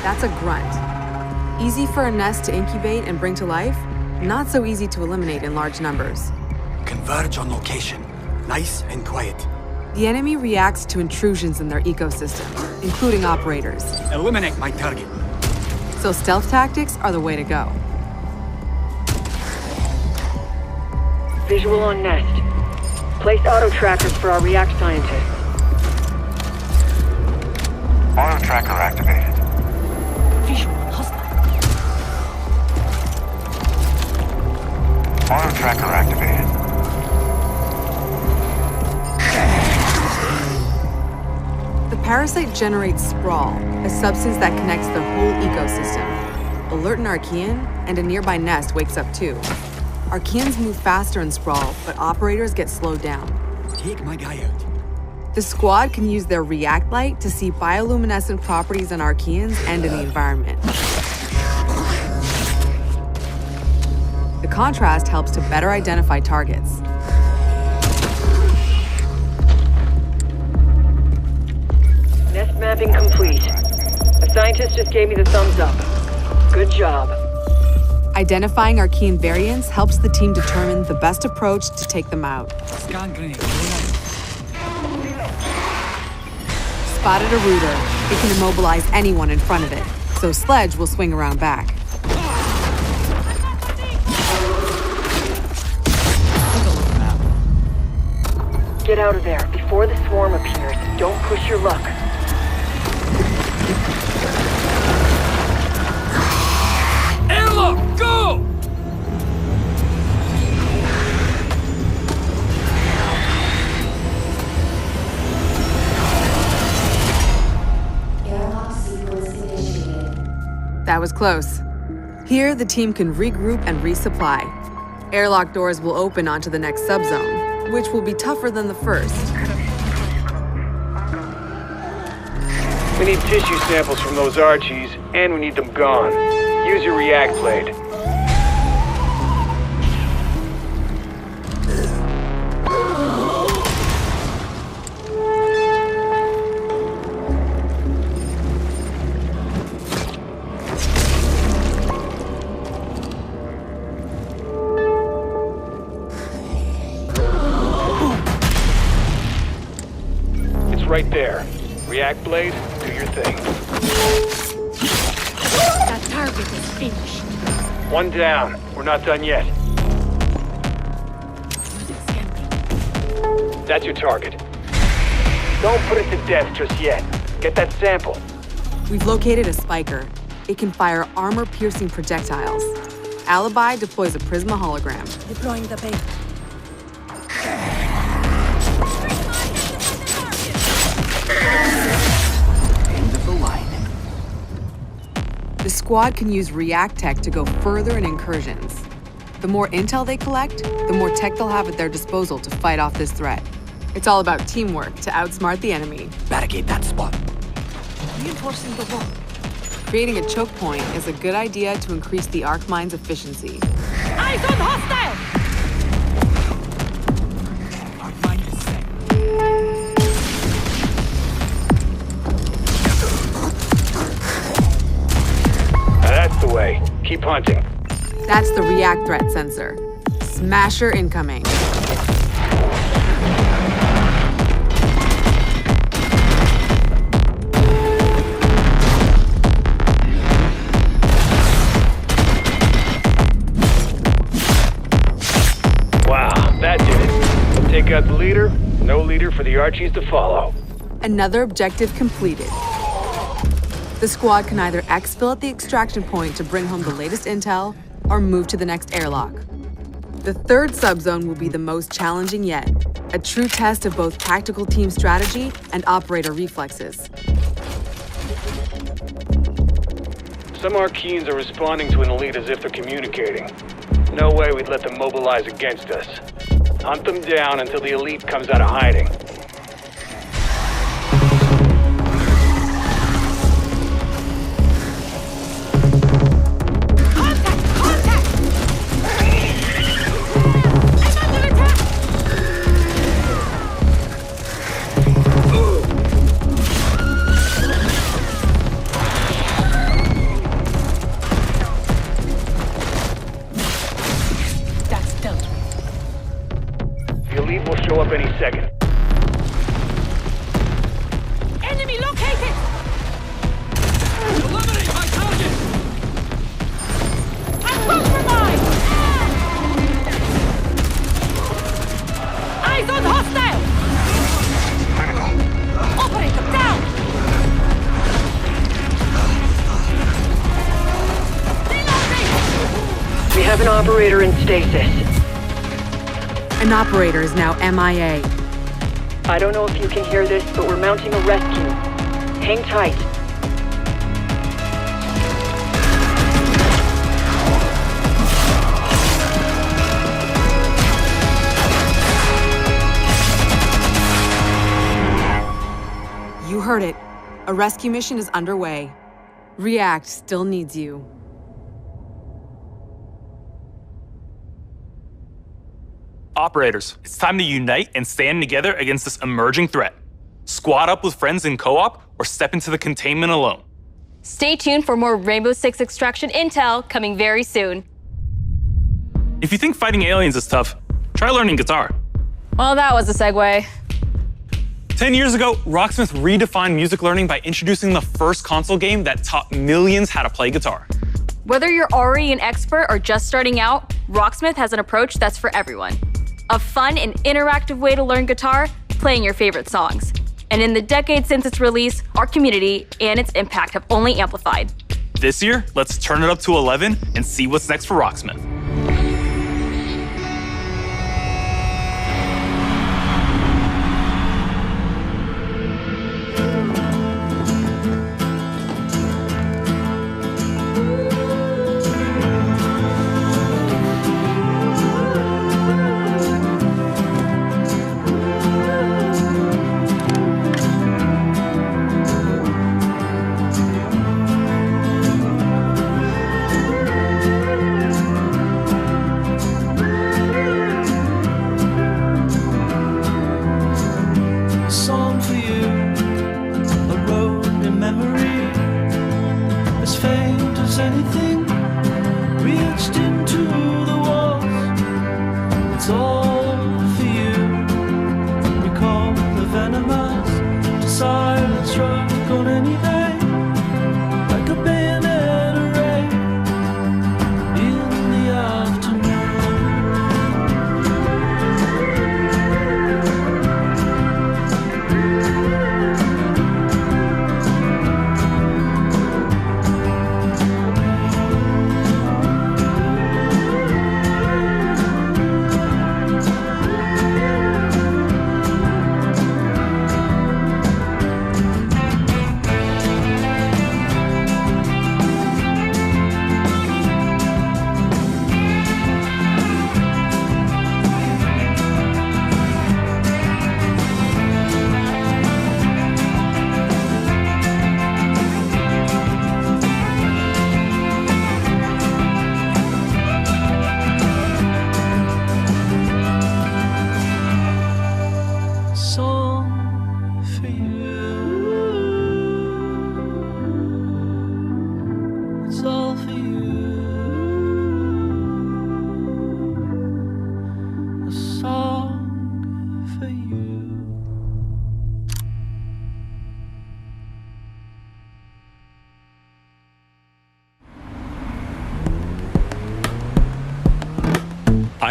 That's a grunt. Easy for a nest to incubate and bring to life, not so easy to eliminate in large numbers. Converge on location. Nice and quiet. The enemy reacts to intrusions in their ecosystem, including operators. Eliminate my target. So stealth tactics are the way to go. Visual on nest. Place auto trackers for our React scientists. Auto tracker activated. Visual hostile. Auto tracker activated. The parasite generates sprawl, a substance that connects the whole ecosystem. Alert an Archean, and a nearby nest wakes up too. Archeans move faster in Sprawl, but operators get slowed down. Take my guy out. The squad can use their React Light to see bioluminescent properties on Archeans and in the environment. The contrast helps to better identify targets. Nest mapping complete. A scientist just gave me the thumbs up. Good job. Identifying Archean variants helps the team determine the best approach to take them out. Scan grenade. Spotted a rooter. It can immobilize anyone in front of it, so Sledge will swing around back. Get out of there before the swarm appears. Don't push your luck. Airlock, go! That was close. Here, the team can regroup and resupply. Airlock doors will open onto the next subzone, which will be tougher than the first. We need tissue samples from those Archies, and we need them gone. Use your React blade. It's right there. React blade, do your thing. That target is finished. One down. We're not done yet. That's your target. Don't put it to death just yet. Get that sample. We've located a spiker. It can fire armor-piercing projectiles. Alibi deploys a Prisma hologram. Deploying the bait. End of the line. The squad can use React tech to go further in incursions. The more intel they collect, the more tech they'll have at their disposal to fight off this threat. It's all about teamwork to outsmart the enemy. Barricade that spot. Reinforcing the wall. Creating a choke point is a good idea to increase the arc mine's efficiency. Eyes on hostile! Arc mine is set. That's the way. Keep hunting. That's the React threat sensor. Smasher incoming. Wow, that did it. Take out the leader, no leader for the Archies to follow. Another objective completed. The squad can either exfil at the extraction point to bring home the latest intel, or move to the next airlock. The third subzone will be the most challenging yet, a true test of both tactical team strategy and operator reflexes. Some Archeans are responding to an elite as if they're communicating. No way we'd let them mobilize against us. Hunt them down until the elite comes out of hiding. Show up any second. Enemy located! Eliminate my target! I'm compromised! Eyes on hostile! Operator down! We have an operator in stasis. An operator is now MIA. I don't know if you can hear this, but we're mounting a rescue. Hang tight. heard it. A rescue mission is underway. React still needs you. Operators, it's time to unite and stand together against this emerging threat. Squad up with friends in co-op or step into the containment alone. Stay tuned for more Rainbow Six Extraction intel coming very soon. If you think fighting aliens is tough, try learning guitar. Well, that was a segue. 10 years ago, Rocksmith redefined music learning by introducing the first console game that taught millions how to play guitar. Whether you're already an expert or just starting out, Rocksmith has an approach that's for everyone. A fun and interactive way to learn guitar, playing your favorite songs. And in the decade since its release, our community and its impact have only amplified. This year, let's turn it up to 11 and see what's next for Rocksmith.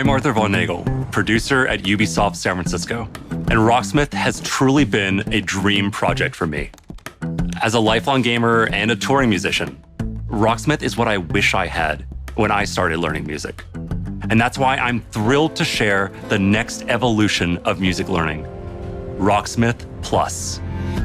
I'm Arthur Von Nagel, producer at Ubisoft San Francisco, and Rocksmith has truly been a dream project for me. As a lifelong gamer and a touring musician, Rocksmith is what I wish I had when I started learning music. And that's why I'm thrilled to share the next evolution of music learning, Rocksmith Plus,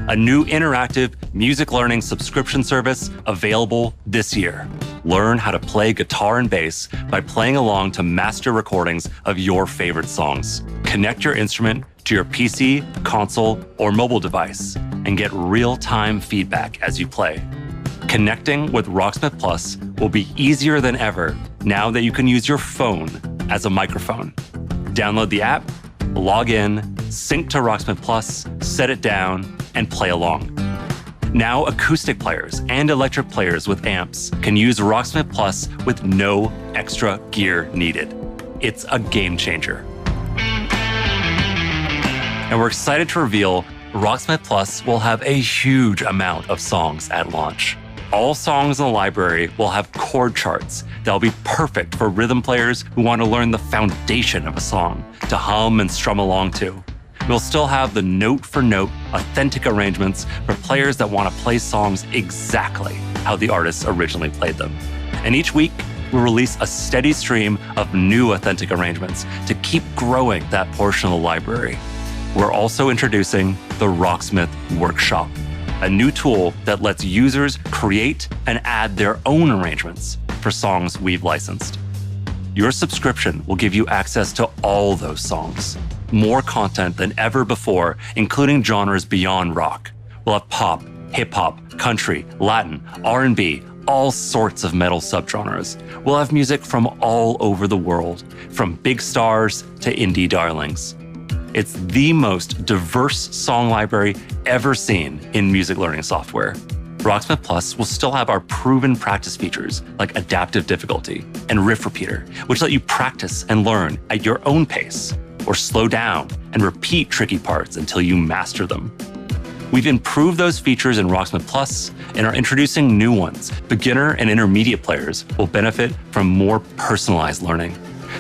a new interactive music learning subscription service available this year. Learn how to play guitar and bass by playing along to master recordings of your favorite songs. Connect your instrument to your PC, console, or mobile device and get real-time feedback as you play. Connecting with Rocksmith Plus will be easier than ever now that you can use your phone as a microphone. Download the app, log in, sync to Rocksmith Plus, set it down, and play along. Now, acoustic players and electric players with amps can use Rocksmith Plus with no extra gear needed. It's a game changer. And we're excited to reveal Rocksmith Plus will have a huge amount of songs at launch. All songs in the library will have chord charts that'll be perfect for rhythm players who want to learn the foundation of a song to hum and strum along to. We'll still have the note-for-note, authentic arrangements for players that want to play songs exactly how the artists originally played them. And each week, we'll release a steady stream of new authentic arrangements to keep growing that portion of the library. We're also introducing the Rocksmith Workshop, a new tool that lets users create and add their own arrangements for songs we've licensed. Your subscription will give you access to all those songs, more content than ever before, including genres beyond rock, We'll have pop, hip-hop, country, Latin, R&B, all sorts of metal subgenres. We'll have music from all over the world, from big stars to indie darlings. It's the most diverse song library ever seen in music learning software. Rocksmith Plus will still have our proven practice features like adaptive difficulty and riff repeater, which let you practice and learn at your own pace, or slow down and repeat tricky parts until you master them. We've improved those features in Rocksmith Plus and are introducing new ones. Beginner and intermediate players will benefit from more personalized learning,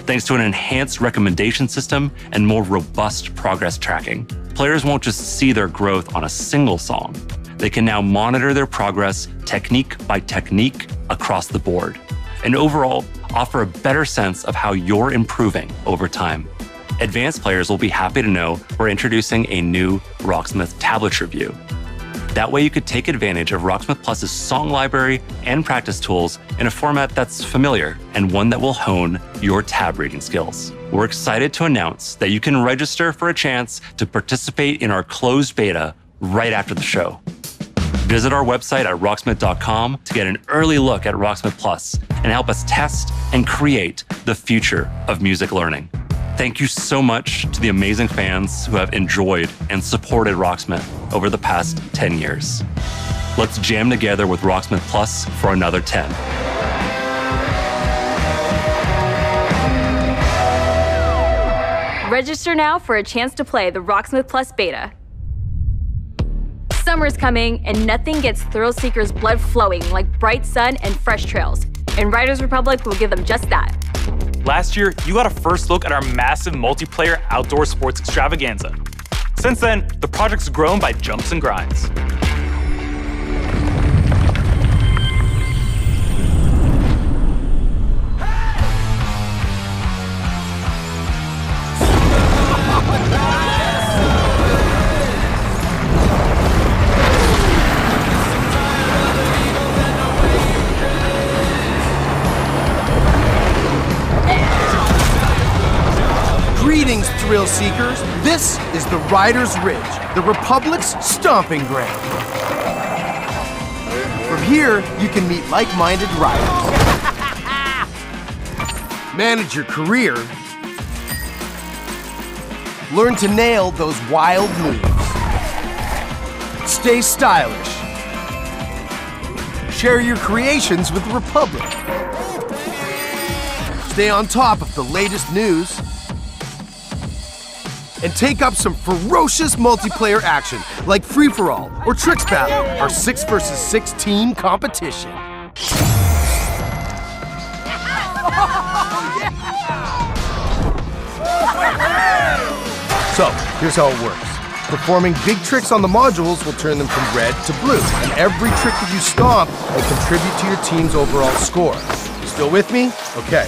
thanks to an enhanced recommendation system and more robust progress tracking. Players won't just see their growth on a single song. They can now monitor their progress technique by technique across the board, and overall offer a better sense of how you're improving over time. Advanced players will be happy to know we're introducing a new Rocksmith tablature view. That way you could take advantage of Rocksmith Plus's song library and practice tools in a format that's familiar and one that will hone your tab reading skills. We're excited to announce that you can register for a chance to participate in our closed beta right after the show. Visit our website at rocksmith.com to get an early look at Rocksmith Plus and help us test and create the future of music learning. Thank you so much to the amazing fans who have enjoyed and supported Rocksmith over the past 10 years. Let's jam together with Rocksmith Plus for another 10. Register now for a chance to play the Rocksmith Plus beta. Summer's coming, and nothing gets thrill seekers' blood flowing like bright sun and fresh trails. And Riders Republic will give them just that. Last year, you got a first look at our massive multiplayer outdoor sports extravaganza. Since then, the project's grown by jumps and grinds. Greetings, thrill seekers. This is the Riders Ridge, the Republic's stomping ground. From here, you can meet like-minded riders, manage your career, learn to nail those wild moves, stay stylish, share your creations with the Republic, stay on top of the latest news, and take up some ferocious multiplayer action like Free-for-All or Tricks Battle, our 6 vs 6 team competition. So, here's how it works. Performing big tricks on the modules will turn them from red to blue, and every trick that you stomp will contribute to your team's overall score. Still with me? Okay.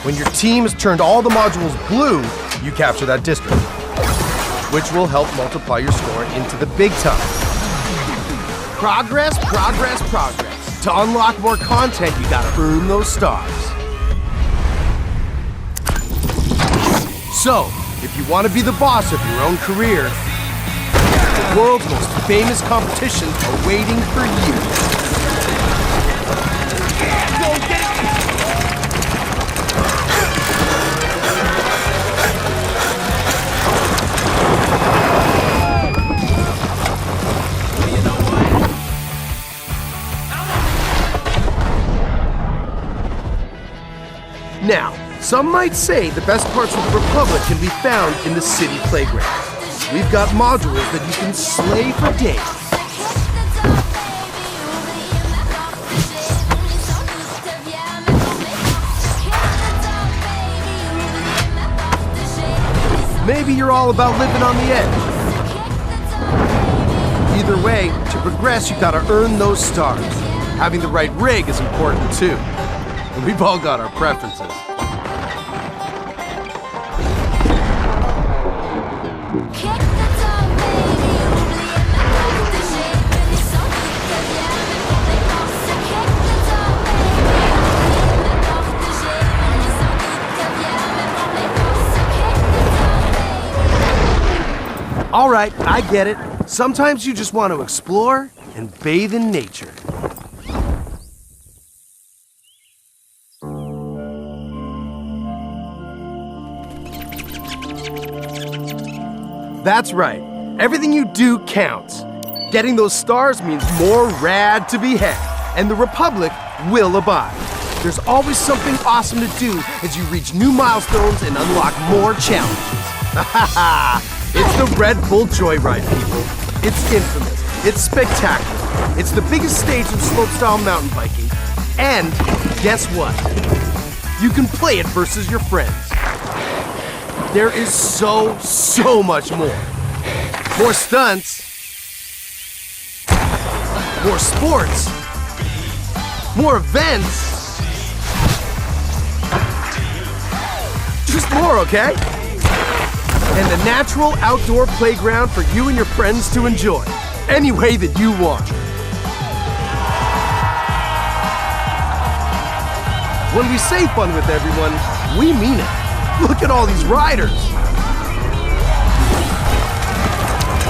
When your team has turned all the modules blue, you capture that district, which will help multiply your score into the big time. Progress, progress, progress. To unlock more content, you gotta earn those stars. So, if you want to be the boss of your own career, the world's most famous competitions are waiting for you. Now, some might say the best parts of the Republic can be found in the city playground. We've got modules that you can slay for days. Maybe you're all about living on the edge. Either way, to progress, you gotta earn those stars. Having the right rig is important too. We've all got our preferences. All right, I get it. Sometimes you just want to explore and bathe in nature. That's right. Everything you do counts. Getting those stars means more rad to be had, and the Republic will abide. There's always something awesome to do as you reach new milestones and unlock more challenges. Ha ha ha! It's the Red Bull Joyride, people. It's infamous. It's spectacular. It's the biggest stage of slopestyle mountain biking. And guess what? You can play it versus your friends. There is so much more. More stunts. More sports. More events. Just more, okay? And a natural outdoor playground for you and your friends to enjoy, any way that you want. When we say fun with everyone, we mean it. Look at all these riders.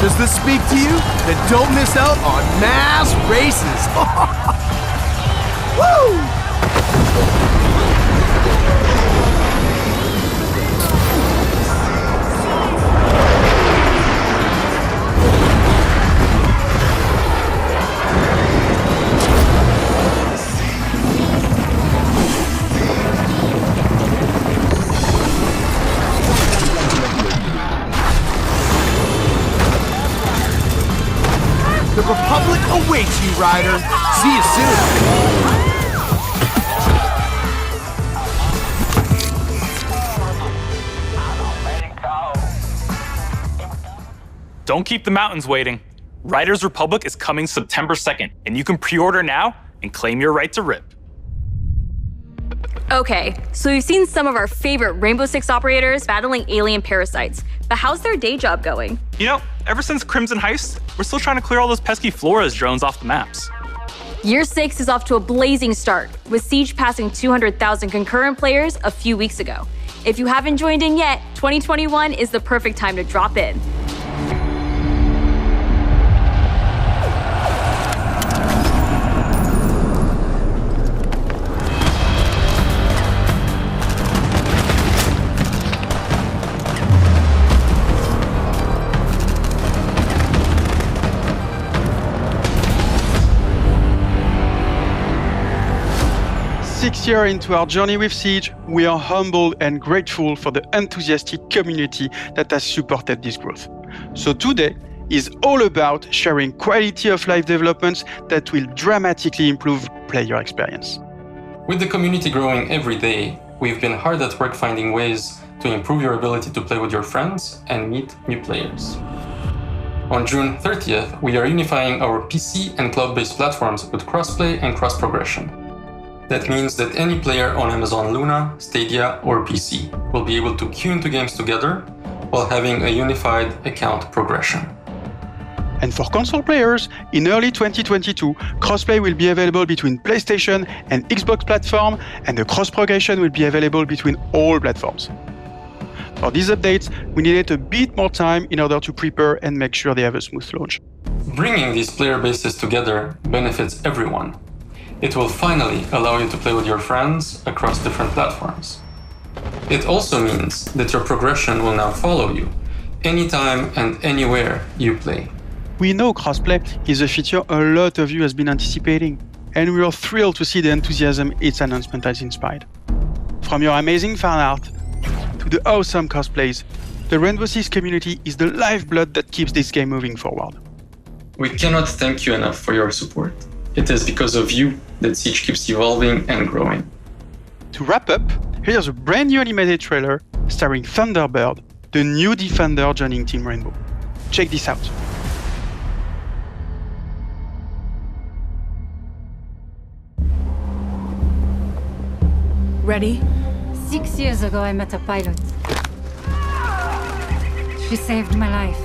Does this speak to you? Then don't miss out on mass races. Woo! The Republic awaits you, Ryder. See you soon. Don't keep the mountains waiting. Riders Republic is coming September 2nd, and you can pre-order now and claim your right to rip. Okay, so we've seen some of our favorite Rainbow Six operators battling alien parasites, but how's their day job going? You know, ever since Crimson Heist, we're still trying to clear all those pesky Flores drones off the maps. Year 6 is off to a blazing start, with Siege passing 200,000 concurrent players a few weeks ago. If you haven't joined in yet, 2021 is the perfect time to drop in. Six years into our journey with Siege, we are humbled and grateful for the enthusiastic community that has supported this growth. So today is all about sharing quality of life developments that will dramatically improve player experience. With the community growing every day, we've been hard at work finding ways to improve your ability to play with your friends and meet new players. On June 30th, we are unifying our PC and cloud-based platforms with crossplay and cross-progression. That means that any player on Amazon Luna, Stadia, or PC will be able to queue into games together while having a unified account progression. And for console players, in early 2022, crossplay will be available between PlayStation and Xbox platform, and the cross-progression will be available between all platforms. For these updates, we needed a bit more time in order to prepare and make sure they have a smooth launch. Bringing these player bases together benefits everyone. It will finally allow you to play with your friends across different platforms. It also means that your progression will now follow you, anytime and anywhere you play. We know crossplay is a feature a lot of you has been anticipating, and we are thrilled to see the enthusiasm its announcement has inspired. From your amazing fan art to the awesome cosplays, the Rainbow Six community is the lifeblood that keeps this game moving forward. We cannot thank you enough for your support. It is because of you that Siege keeps evolving and growing. To wrap up, here's a brand new animated trailer starring Thunderbird, the new Defender joining Team Rainbow. Check this out. Ready? 6 years ago, I met a pilot. She saved my life.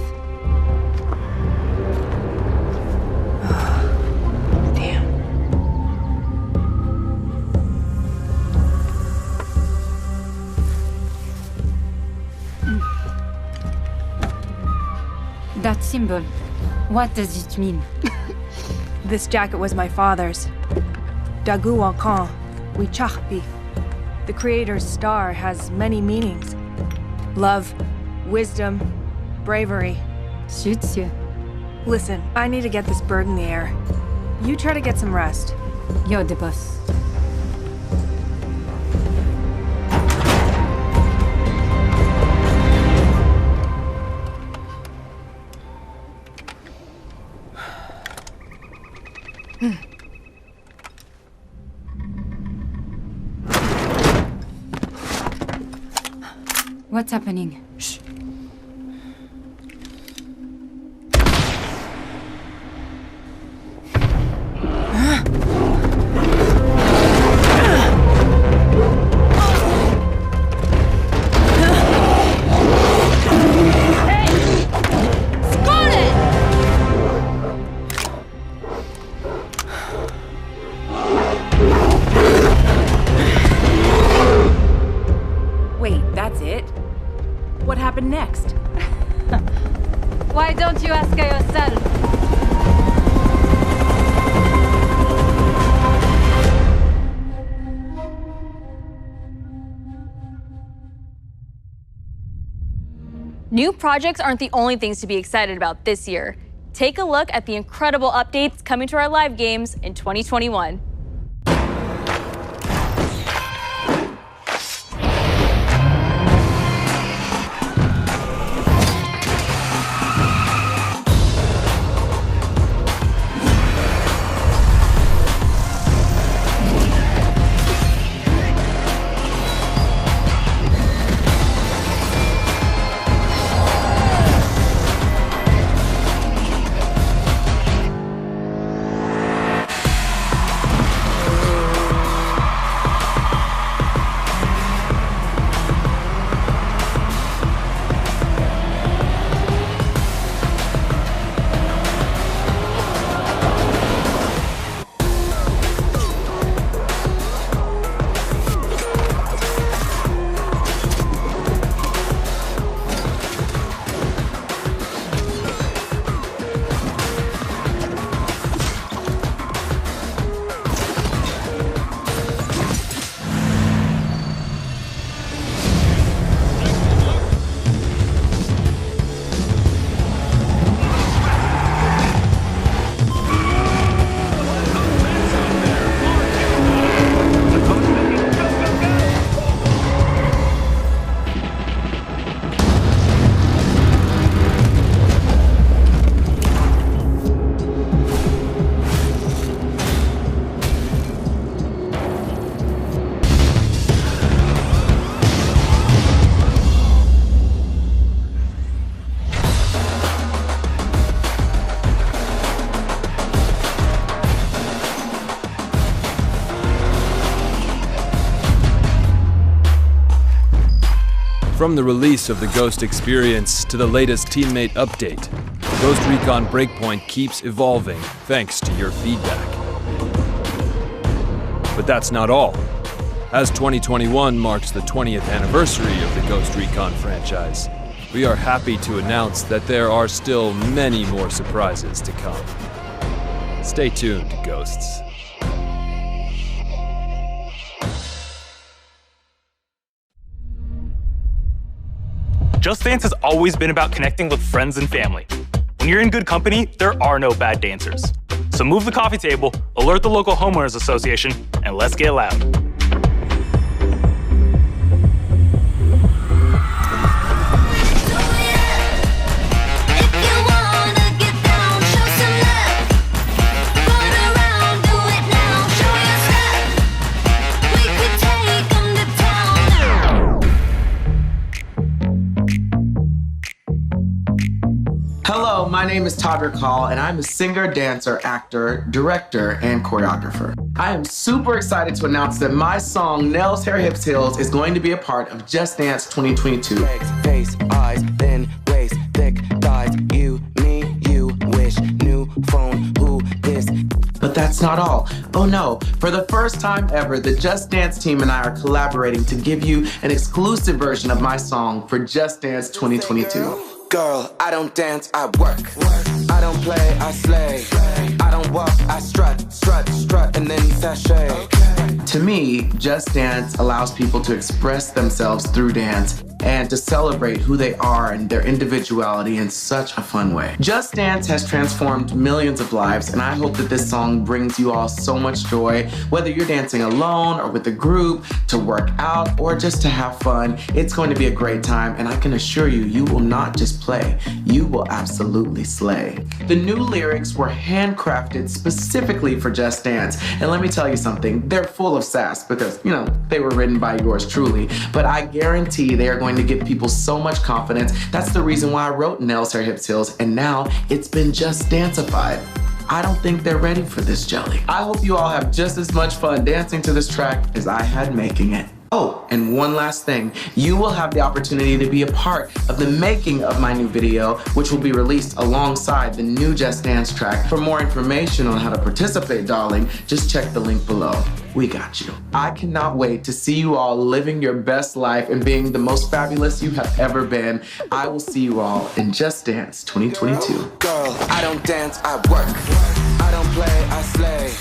That symbol, What does it mean? This jacket was my father's. Dagu Wankan, Wichachpi. The Creator's star has many meanings. Love, wisdom, bravery. Suits you. Listen, I need to get this bird in the air. You try to get some rest. You're the boss. What's happening? Shh. Next. Why don't you ask her yourself? New projects aren't the only things to be excited about this year. Take a look at the incredible updates coming to our live games in 2021. From the release of the Ghost experience to the latest teammate update, Ghost Recon Breakpoint keeps evolving thanks to your feedback. But that's not all. As 2021 marks the 20th anniversary of the Ghost Recon franchise, we are happy to announce that there are still many more surprises to come. Stay tuned, Ghosts. Just Dance has always been about connecting with friends and family. When you're in good company, there are no bad dancers. So move the coffee table, alert the local homeowners association, and let's get loud. Hello, my name is Todd Rickall, and I'm a singer, dancer, actor, director, and choreographer. I am super excited to announce that my song, Nels Hair Hips Hills, is going to be a part of Just Dance 2022. Legs, face, eyes, thin waist, thick thighs, you, me, you, wish, new phone, who, this. But that's not all. Oh no, for the first time ever, the Just Dance team and I are collaborating to give you an exclusive version of my song for Just Dance 2022. Girl, I don't dance, I work. I don't play, I slay. I don't walk, I strut, and then sashay. To me, Just Dance allows people to express themselves through dance and to celebrate who they are and their individuality in such a fun way. Just Dance has transformed millions of lives, and I hope that this song brings you all so much joy, whether you're dancing alone or with a group, to work out, or just to have fun. It's going to be a great time, and I can assure you, you will not just play, you will absolutely slay. The new lyrics were handcrafted specifically for Just Dance, and let me tell you something, they're full of sass because, you know, they were written by yours truly, but I guarantee they are going to give people so much confidence. That's the reason why I wrote Nails, Hair, Hips, Heels, and now it's been Just Danceified. I don't think they're ready for this jelly. I hope you all have just as much fun dancing to this track as I had making it. Oh, and one last thing. You will have the opportunity to be a part of the making of my new video, which will be released alongside the new Just Dance track. For more information on how to participate, darling, just check the link below. We got you. I cannot wait to see you all living your best life and being the most fabulous you have ever been. I will see you all in Just Dance 2022. Girl, I don't dance, I work. I don't play, I slay.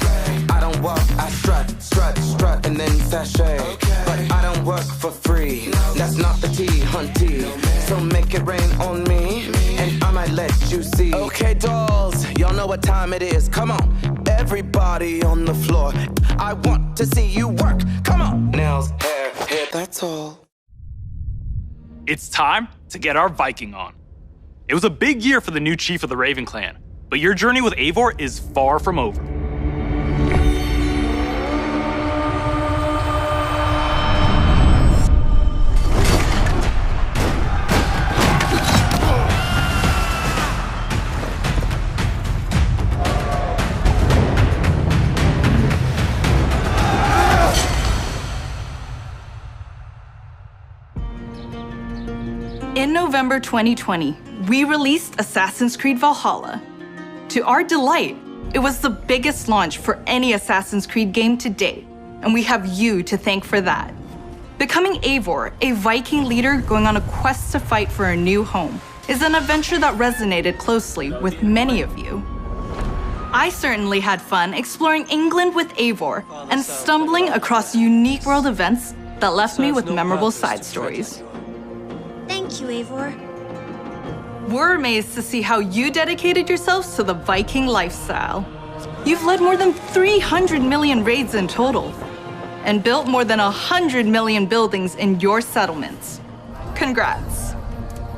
I don't walk, I strut, and then sashay. But I don't work for free. That's not the tea, hunty. So make it rain on me, and I might let you see. Okay, dolls, y'all know what time it is. Come on, everybody on the floor. I want to see you work. Come on, nails, hair, that's all. It's time to get our Viking on. It was a big year for the new chief of the Raven clan, but your journey with Eivor is far from over. In November 2020, we released Assassin's Creed Valhalla. To our delight, it was the biggest launch for any Assassin's Creed game to date, and we have you to thank for that. Becoming Eivor, a Viking leader going on a quest to fight for a new home, is an adventure that resonated closely with many of you. I certainly had fun exploring England with Eivor and stumbling across unique world events that left me with memorable side stories. Thank you, Eivor. We're amazed to see how you dedicated yourselves to the Viking lifestyle. You've led more than 300 million raids in total, and built more than 100 million buildings in your settlements. Congrats.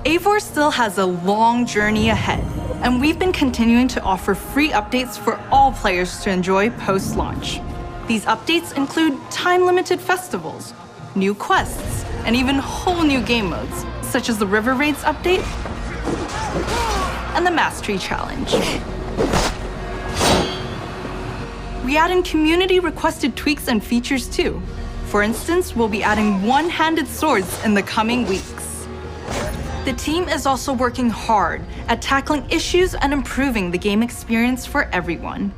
Eivor still has a long journey ahead, and we've been continuing to offer free updates for all players to enjoy post-launch. These updates include time-limited festivals, new quests, and even whole new game modes, such as the River Raids update and the Mastery Challenge. We add in community-requested tweaks and features too. For instance, we'll be adding one-handed swords in the coming weeks. The team is also working hard at tackling issues and improving the game experience for everyone.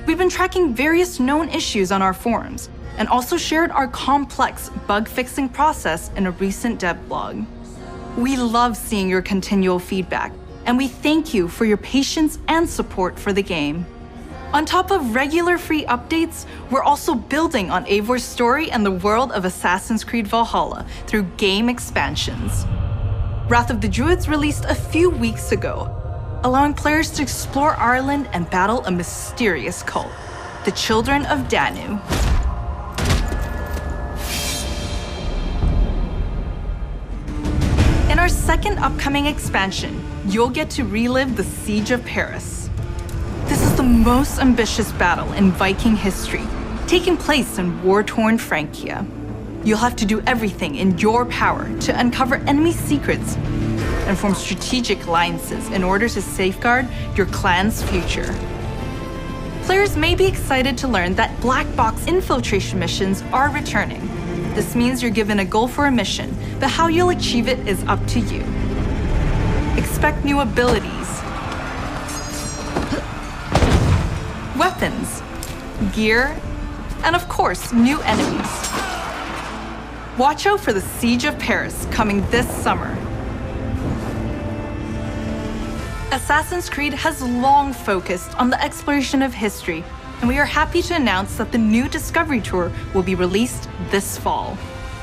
We've been tracking various known issues on our forums, and also shared our complex bug-fixing process in a recent dev blog. We love seeing your continual feedback, and we thank you for your patience and support for the game. On top of regular free updates, we're also building on Eivor's story and the world of Assassin's Creed Valhalla through game expansions. Wrath of the Druids released a few weeks ago, allowing players to explore Ireland and battle a mysterious cult, the Children of Danu. In our second upcoming expansion, you'll get to relive the Siege of Paris. This is the most ambitious battle in Viking history, taking place in war-torn Francia. You'll have to do everything in your power to uncover enemy secrets and form strategic alliances in order to safeguard your clan's future. Players may be excited to learn that black box infiltration missions are returning. This means you're given a goal for a mission, but how you'll achieve it is up to you. Expect new abilities, weapons, gear, and of course, new enemies. Watch out for the Siege of Paris coming this summer. Assassin's Creed has long focused on the exploration of history, and we are happy to announce that the new Discovery Tour will be released this fall.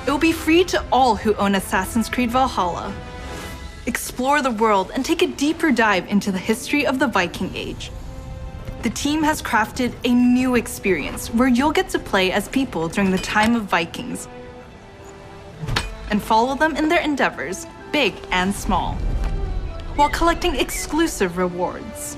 It will be free to all who own Assassin's Creed Valhalla. Explore the world and take a deeper dive into the history of the Viking Age. The team has crafted a new experience where you'll get to play as people during the time of Vikings and follow them in their endeavors, big and small, while collecting exclusive rewards.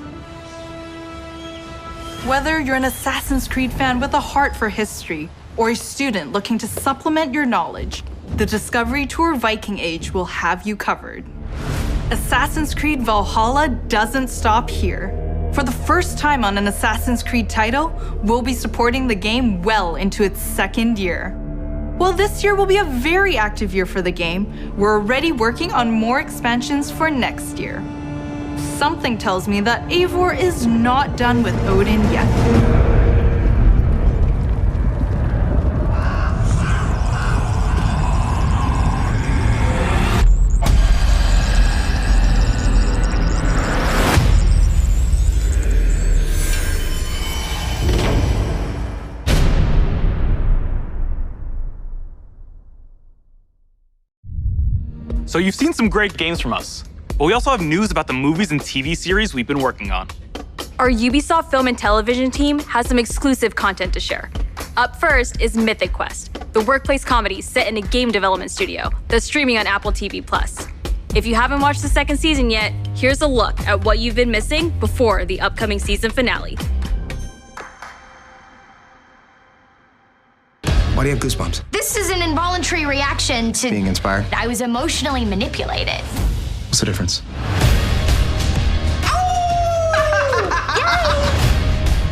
Whether you're an Assassin's Creed fan with a heart for history or a student looking to supplement your knowledge, the Discovery Tour Viking Age will have you covered. Assassin's Creed Valhalla doesn't stop here. For the first time on an Assassin's Creed title, we'll be supporting the game well into its second year. While this year will be a very active year for the game, we're already working on more expansions for next year. Something tells me that Eivor is not done with Odin yet. So you've seen some great games from us, but we also have news about the movies and TV series we've been working on. Our Ubisoft film and television team has some exclusive content to share. Up first is Mythic Quest, the workplace comedy set in a game development studio that's streaming on Apple TV+. If you haven't watched the second season yet, here's a look at what you've been missing before the upcoming season finale. Why do you have goosebumps? This is an involuntary reaction to Being inspired? I was emotionally manipulated. What's the difference?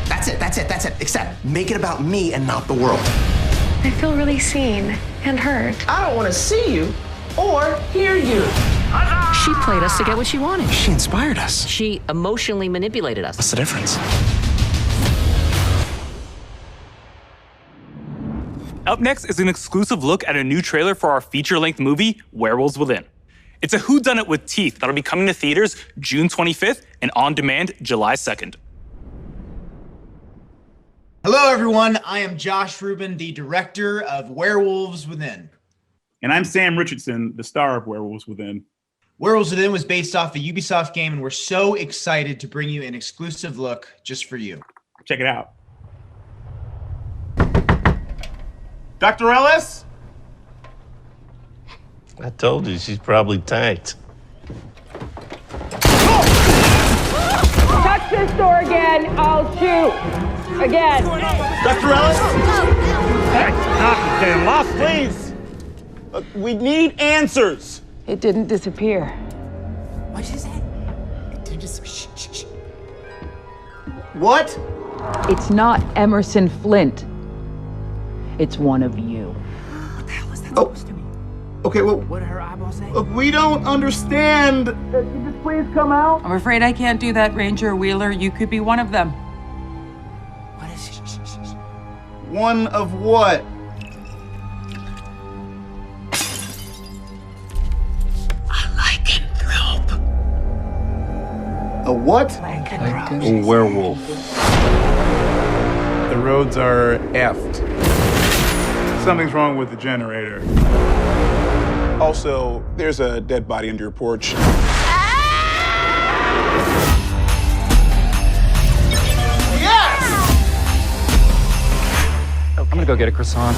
That's it. Except make it about me and not the world. I feel really seen and heard. I don't want to see you or hear you. She played us to get what she wanted. She inspired us. She emotionally manipulated us. What's the difference? Up next is an exclusive look at a new trailer for our feature-length movie, Werewolves Within. It's a whodunit with teeth that'll be coming to theaters June 25th and on demand July 2nd. Hello, everyone. I am Josh Rubin, the director of Werewolves Within. And I'm Sam Richardson, the star of Werewolves Within. Werewolves Within was based off a Ubisoft game, and we're so excited to bring you an exclusive look just for you. Check it out. Dr. Ellis? I told you, she's probably tanked. Touch this door again, I'll shoot. Again. Dr. Ellis? Hey, knock it down. Please. We need answers. It didn't disappear. What did you say? It didn't just... Shh. What? It's not Emerson Flint. It's one of you. What the hell is that supposed to mean? Okay, well... What did her eyeball say? We don't understand. Can you just please come out? I'm afraid I can't do that, Ranger Wheeler. You could be one of them. What is she? One of what? A lycanthrope. A what? A werewolf. The roads are effed. Something's wrong with the generator. Also, there's a dead body under your porch. Yes! I'm gonna go get a croissant.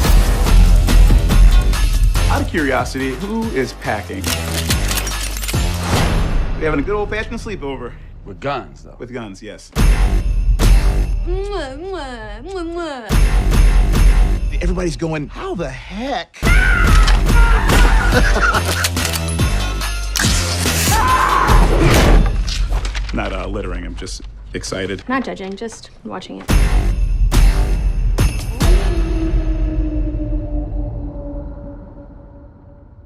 Out of curiosity, who is packing? We having a good old-fashioned sleepover. With guns, though. With guns, yes. Everybody's going, how the heck? Not littering, I'm just excited. Not judging, just watching it.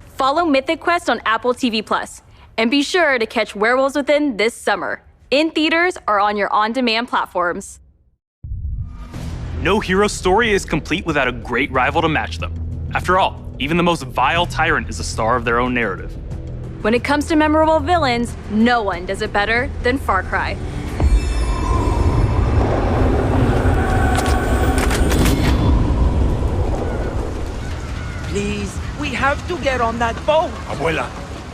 Follow Mythic Quest on Apple TV+, and be sure to catch Werewolves Within this summer, in theaters or on your on-demand platforms. No hero story is complete without a great rival to match them. After all, even the most vile tyrant is a star of their own narrative. When it comes to memorable villains, no one does it better than Far Cry. Please, we have to get on that boat. Abuela,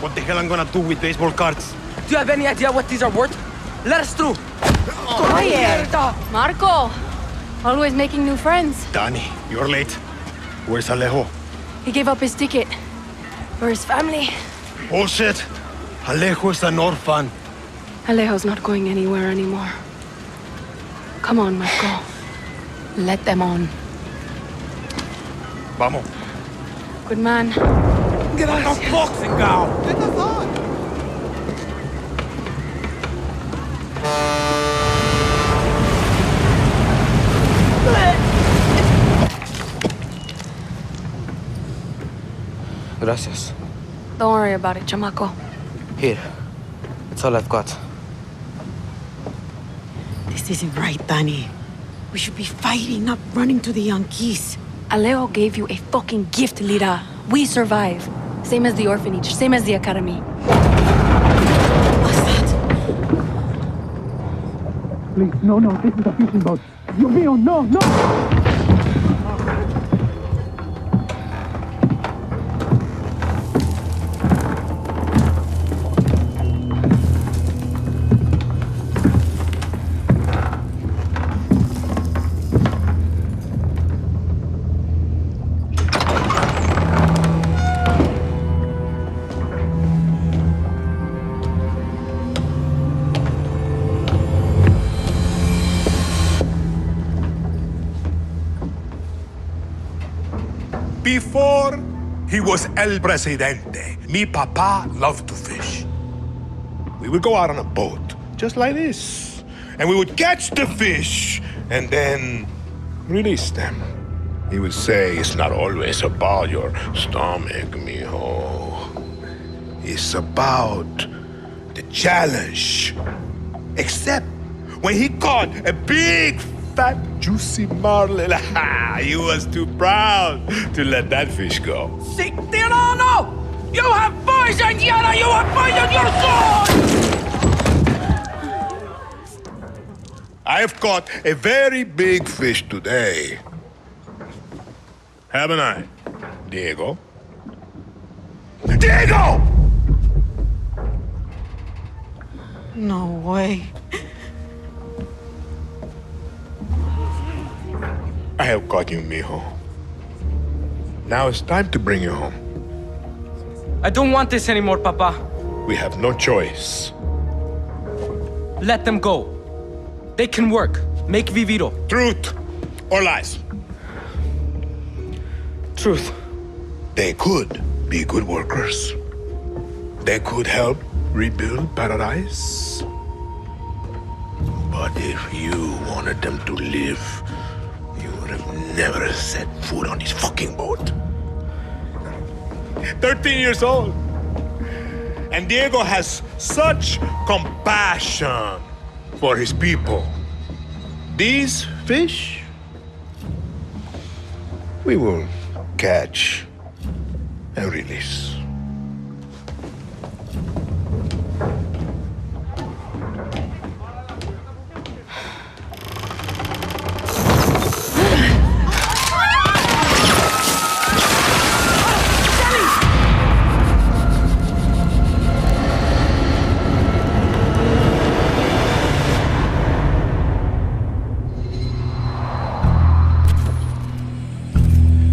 what the hell am I gonna do with baseball cards? Do you have any idea what these are worth? Let us through. Marco, always making new friends. Danny, you're late. Where's Alejo? He gave up his ticket for his family. Bullshit. Alejo is an orphan. Alejo's not going anywhere anymore. Come on, Marco. Let them on. Vamos. Good man. Get out of boxing now. Get us on. Gracias. Don't worry about it, chamaco. Here. It's all I've got. This isn't right, Danny. We should be fighting, not running to the Yankees. Alejo gave you a fucking gift, Lira. We survive. Same as the orphanage, same as the academy. What's that? Please, no, this is a fishing boat. Dios mío, no! Before he was El Presidente, mi papa loved to fish. We would go out on a boat, just like this, and we would catch the fish and then release them. He would say, it's not always about your stomach, mijo. It's about the challenge. Except when he caught a big, fat, juicy marlin, he was too proud to let that fish go. Si, Tirano! You have poisoned Yara! You have poisoned your sword! I've caught a very big fish today. Haven't I, Diego? Diego! No way. I have caught you, mijo. Now it's time to bring you home. I don't want this anymore, Papa. We have no choice. Let them go. They can work. Make Viviro. Truth or lies? Truth. They could be good workers. They could help rebuild paradise. But if you wanted them to live, you would have never set foot on this fucking boat. 13 years old. And Diego has such compassion for his people. These fish, we will catch and release.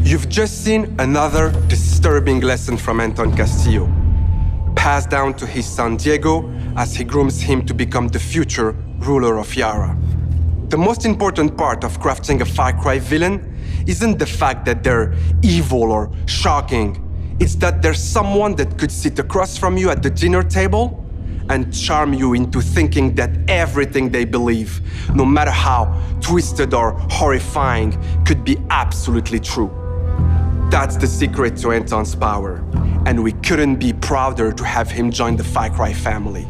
You've just seen another disturbing lesson from Anton Castillo, passed down to his son Diego as he grooms him to become the future ruler of Yara. The most important part of crafting a Far Cry villain isn't the fact that they're evil or shocking. It's that there's someone that could sit across from you at the dinner table and charm you into thinking that everything they believe, no matter how twisted or horrifying, could be absolutely true. That's the secret to Anton's power, and we couldn't be prouder to have him join the Far Cry family.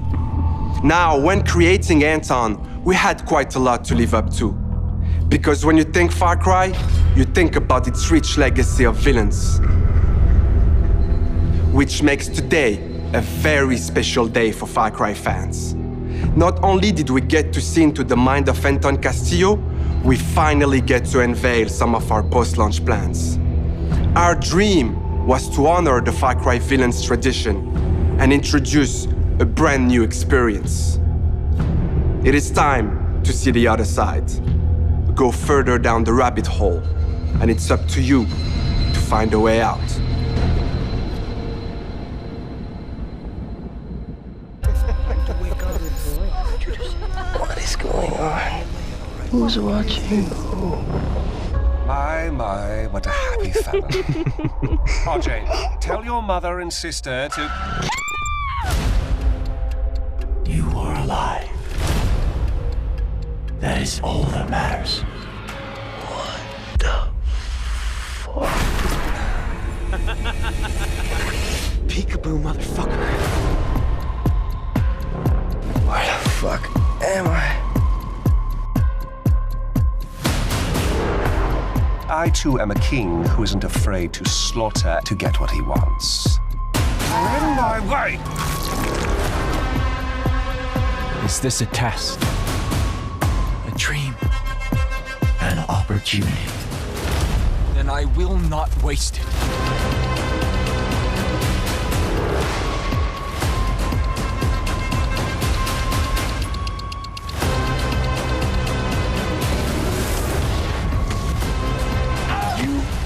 Now, when creating Anton, we had quite a lot to live up to. Because when you think Far Cry, you think about its rich legacy of villains. Which makes today a very special day for Far Cry fans. Not only did we get to see into the mind of Anton Castillo, we finally get to unveil some of our post-launch plans. Our dream was to honor the Far Cry villain's tradition and introduce a brand new experience. It is time to see the other side. Go further down the rabbit hole, and it's up to you to find a way out. What is going on? Who's watching who? My, what a happy family. RJ, tell your mother and sister to... You are alive. That is all that matters. What the fuck? Peekaboo, motherfucker. Where the fuck am I? I too am a king who isn't afraid to slaughter to get what he wants. In my way! Is this a test? A dream? An opportunity? Then I will not waste it.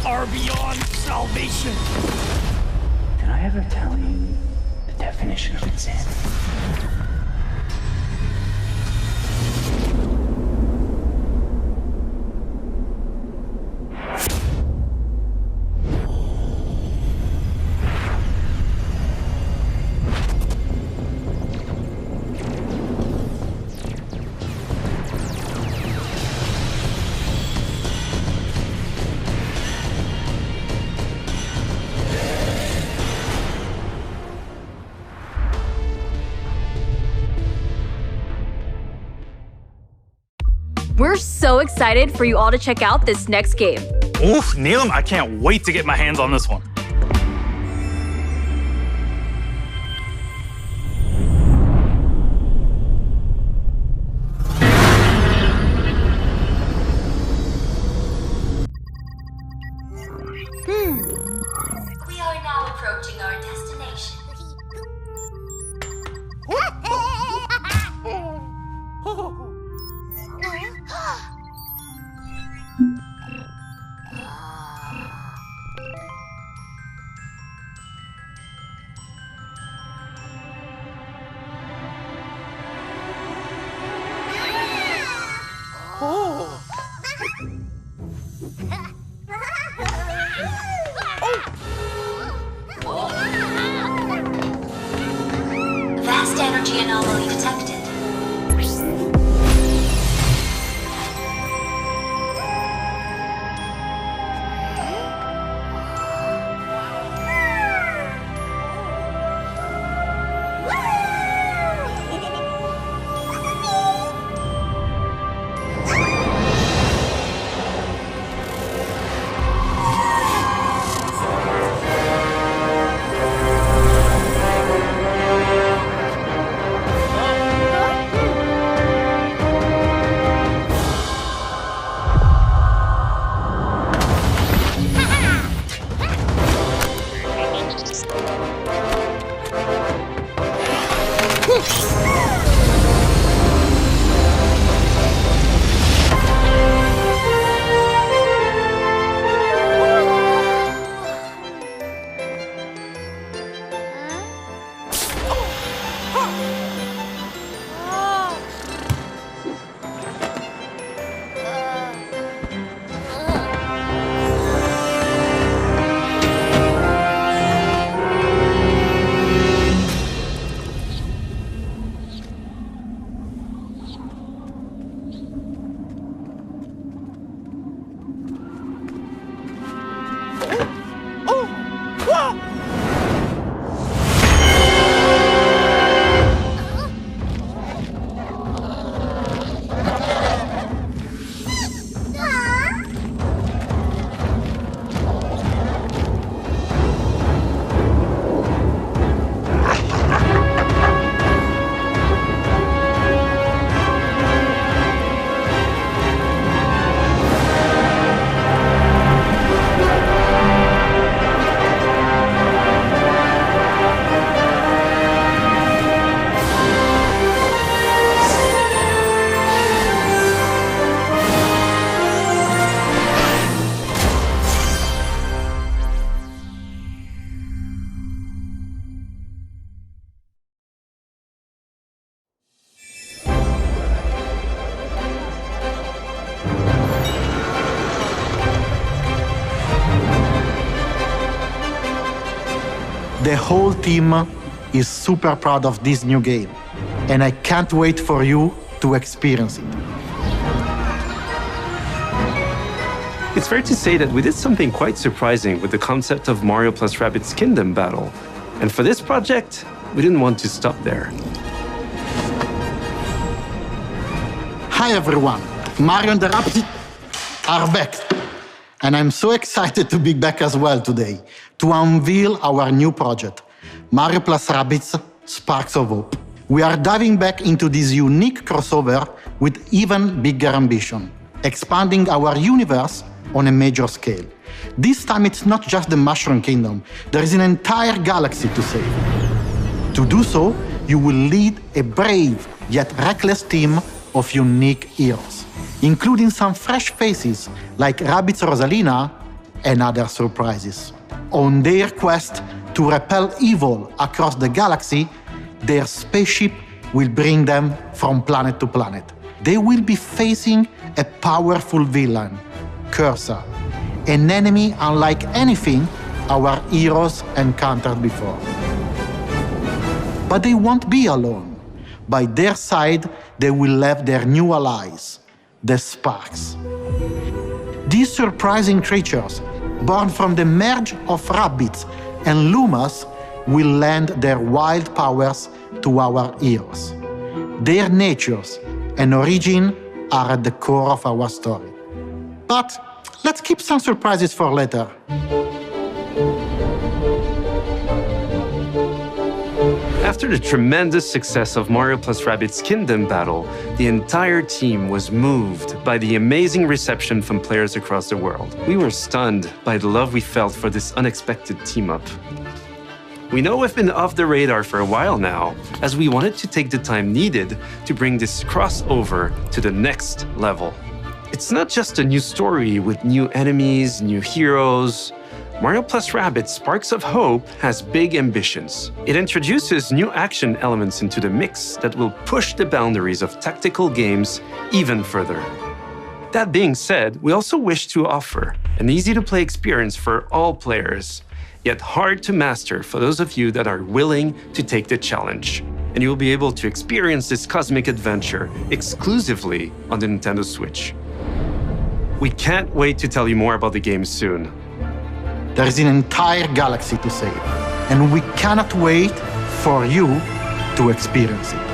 Are beyond salvation. Did I ever tell you the definition of insanity? We're so excited for you all to check out this next game. Oof, Neelam, I can't wait to get my hands on this one. We are now approaching our destination. Vast energy anomaly detected. The whole team is super proud of this new game, and I can't wait for you to experience it. It's fair to say that we did something quite surprising with the concept of Mario plus Rabbids Kingdom Battle. And for this project, we didn't want to stop there. Hi everyone, Mario and the Rabbids are back. And I'm so excited to be back as well today to unveil our new project, Mario plus Rabbids Sparks of Hope. We are diving back into this unique crossover with even bigger ambition, expanding our universe on a major scale. This time it's not just the Mushroom Kingdom, there is an entire galaxy to save. To do so, you will lead a brave yet reckless team of unique heroes, including some fresh faces like Rabbids Rosalina and other surprises. On their quest to repel evil across the galaxy, their spaceship will bring them from planet to planet. They will be facing a powerful villain, Cursor, an enemy unlike anything our heroes encountered before. But they won't be alone. By their side, they will have their new allies, the Sparks. These surprising creatures, born from the merge of Rabbids and Lumas, will lend their wild powers to our heroes. Their natures and origin are at the core of our story. But let's keep some surprises for later. After the tremendous success of Mario plus Rabbids Kingdom Battle, the entire team was moved by the amazing reception from players across the world. We were stunned by the love we felt for this unexpected team-up. We know we've been off the radar for a while now, as we wanted to take the time needed to bring this crossover to the next level. It's not just a new story with new enemies, new heroes. Mario plus Rabbids Sparks of Hope has big ambitions. It introduces new action elements into the mix that will push the boundaries of tactical games even further. That being said, we also wish to offer an easy-to-play experience for all players, yet hard to master for those of you that are willing to take the challenge. And you'll be able to experience this cosmic adventure exclusively on the Nintendo Switch. We can't wait to tell you more about the game soon. There is an entire galaxy to save, and we cannot wait for you to experience it.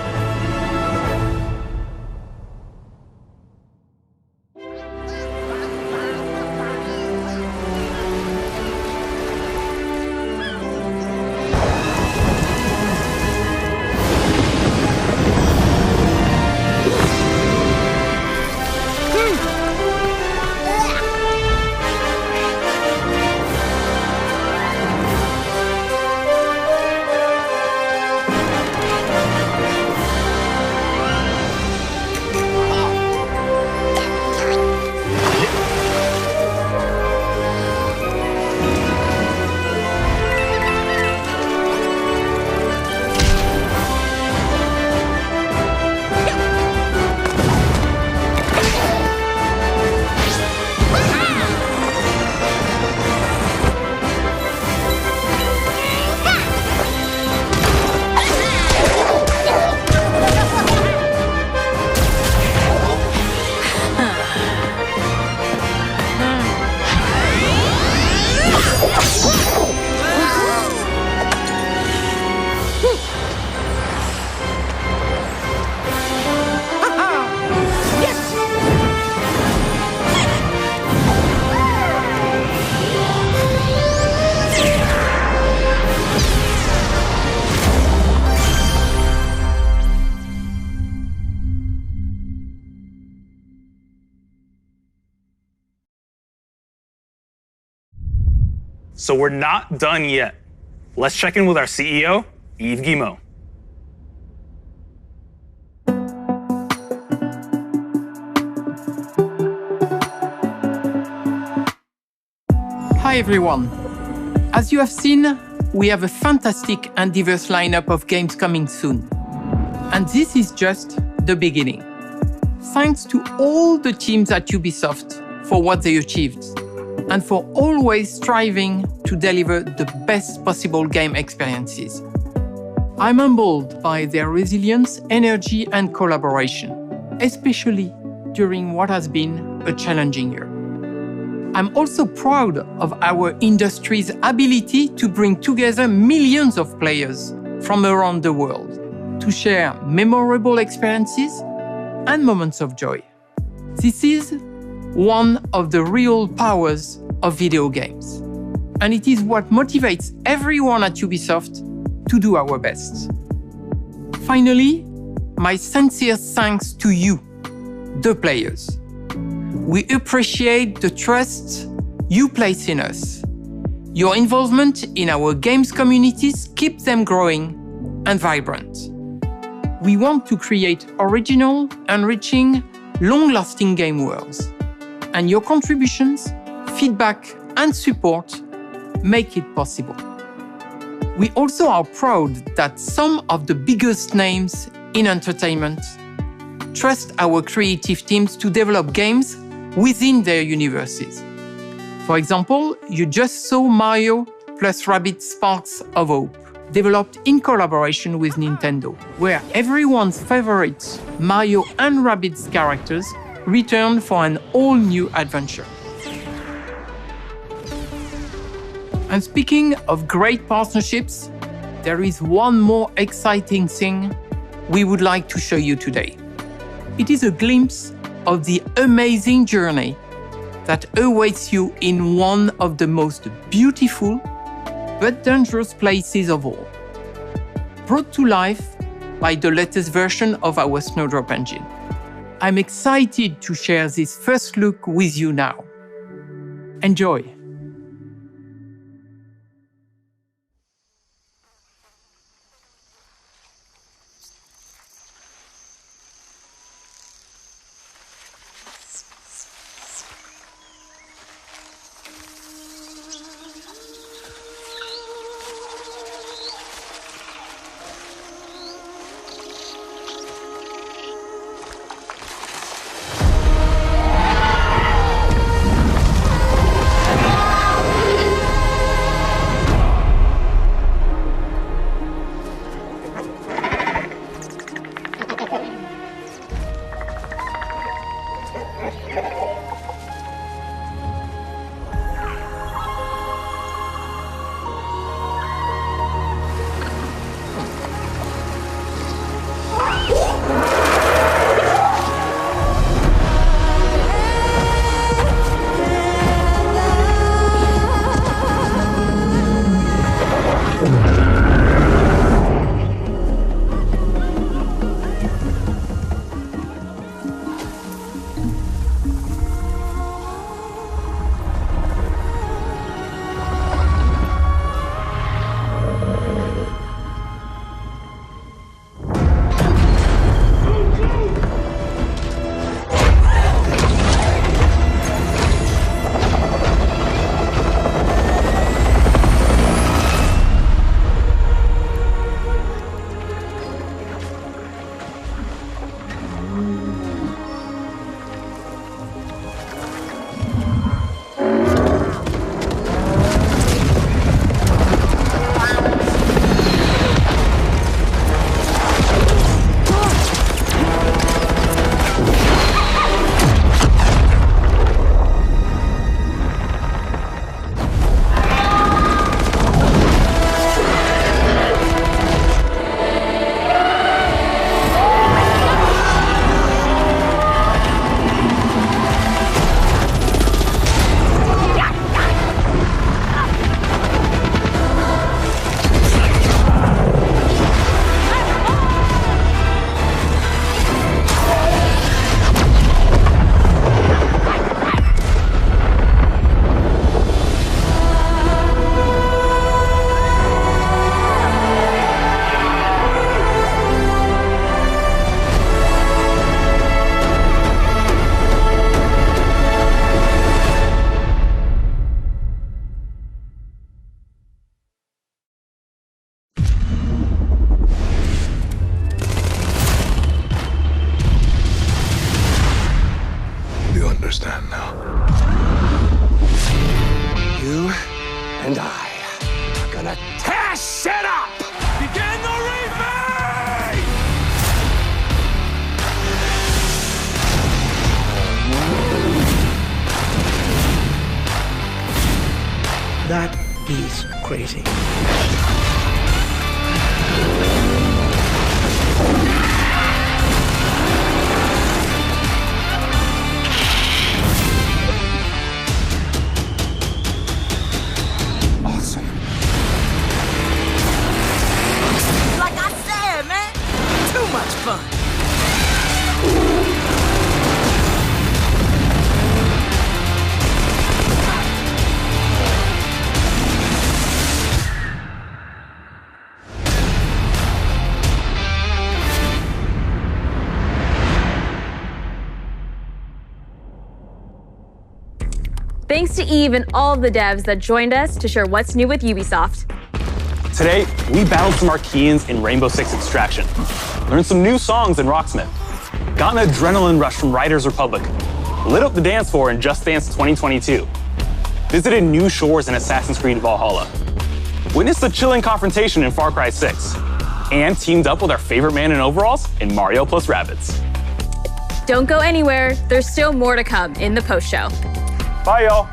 So we're not done yet. Let's check in with our CEO, Yves Guillemot. Hi everyone. As you have seen, we have a fantastic and diverse lineup of games coming soon. And this is just the beginning. Thanks to all the teams at Ubisoft for what they achieved. and for always striving to deliver the best possible game experiences. I'm humbled by their resilience, energy, and collaboration, especially during what has been a challenging year. I'm also proud of our industry's ability to bring together millions of players from around the world to share memorable experiences and moments of joy. This is one of the real powers of video games, and it is what motivates everyone at Ubisoft to do our best. Finally, my sincere thanks to you, the players. We appreciate the trust you place in us. Your involvement in our games communities keeps them growing and vibrant. We want to create original, enriching, long-lasting game worlds. And your contributions, feedback, and support make it possible. We also are proud that some of the biggest names in entertainment trust our creative teams to develop games within their universes. For example, you just saw Mario plus Rabbids Sparks of Hope, developed in collaboration with Nintendo, where everyone's favorite Mario and Rabbids characters return for an all-new adventure. And speaking of great partnerships, there is one more exciting thing we would like to show you today. It is a glimpse of the amazing journey that awaits you in one of the most beautiful but dangerous places of all, brought to life by the latest version of our Snowdrop engine. I'm excited to share this first look with you now. Enjoy! He's crazy. Awesome. Like I said, man, too much fun. Thanks to Eve and all of the devs that joined us to share what's new with Ubisoft. Today, we battled some Archeans in Rainbow Six Extraction, learned some new songs in Rocksmith, got an adrenaline rush from Riders Republic, lit up the dance floor in Just Dance 2022, visited new shores in Assassin's Creed Valhalla, witnessed a chilling confrontation in Far Cry 6, and teamed up with our favorite man in overalls in Mario plus Rabbids. Don't go anywhere, there's still more to come in the post-show. Bye, y'all.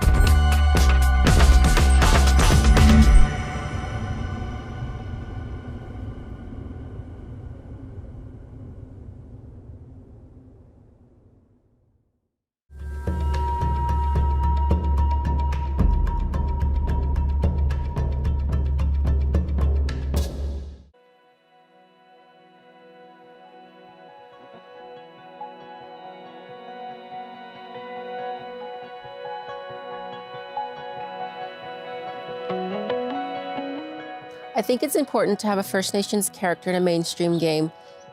I think it's important to have a First Nations character in a mainstream game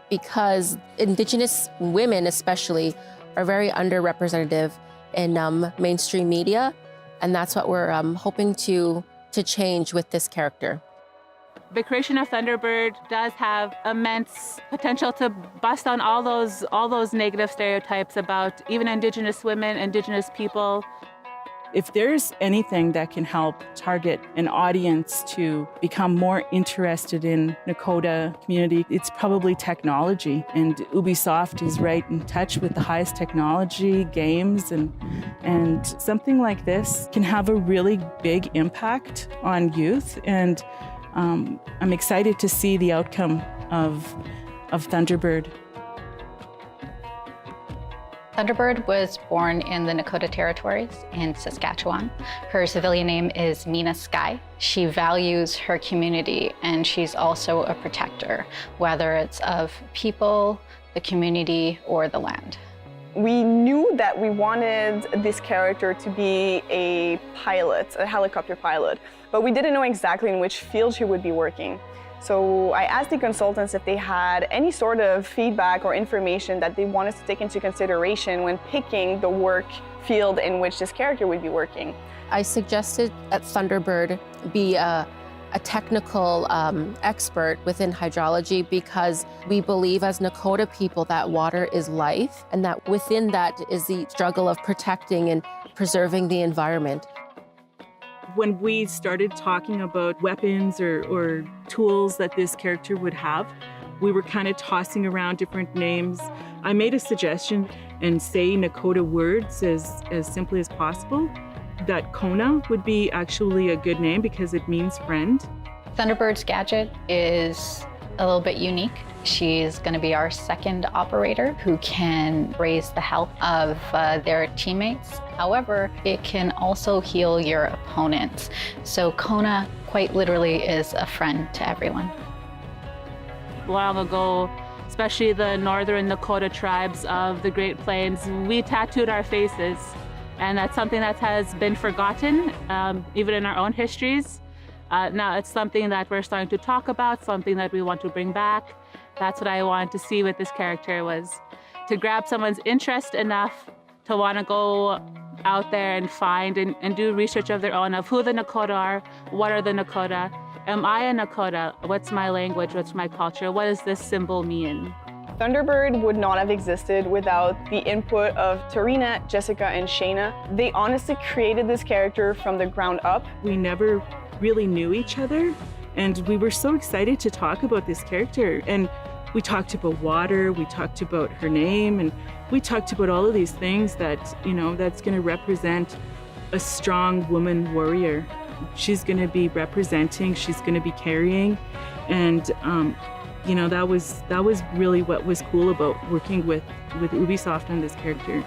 because Indigenous women especially are very underrepresented in mainstream media, and that's what we're hoping to change with this character. The creation of Thunderbird does have immense potential to bust down all those negative stereotypes about even Indigenous women, Indigenous people. If there's anything that can help target an audience to become more interested in Nakota community, it's probably technology. And Ubisoft is right in touch with the highest technology, games, and something like this can have a really big impact on youth. And I'm excited to see the outcome of Thunderbird. Thunderbird was born in the Nakota Territories in Saskatchewan. Her civilian name is Mina Sky. She values her community and she's also a protector, whether it's of people, the community, or the land. We knew that we wanted this character to be a pilot, a helicopter pilot, but we didn't know exactly in which field she would be working. So I asked the consultants if they had any sort of feedback or information that they wanted to take into consideration when picking the work field in which this character would be working. I suggested that Thunderbird be a technical expert within hydrology because we believe as Nakota people that water is life and that within that is the struggle of protecting and preserving the environment. When we started talking about weapons or tools that this character would have, we were kind of tossing around different names. I made a suggestion and say Nakota words as simply as possible. That Kona would be actually a good name because it means friend. Thunderbird's gadget is a little bit unique. She's going to be our second operator who can raise the health of their teammates. However, it can also heal your opponents. So Kona quite literally is a friend to everyone. Long ago, especially the northern Nakota tribes of the Great Plains, we tattooed our faces. And that's something that has been forgotten, even in our own histories. Now it's something that we're starting to talk about, something that we want to bring back. That's what I wanted to see with this character, was to grab someone's interest enough to want to go out there and find and do research of their own of who the Nakota are, what are the Nakota, am I a Nakota, what's my language, what's my culture, what does this symbol mean? Thunderbird would not have existed without the input of Tarina, Jessica, and Shayna. They honestly created this character from the ground up. We never really knew each other, and we were so excited to talk about this character. And we talked about water, we talked about her name, and we talked about all of these things that, you know, that's going to represent a strong woman warrior. she's going to be representing, she's going to be carrying. And, you know, that was really what was cool about working with Ubisoft on this character.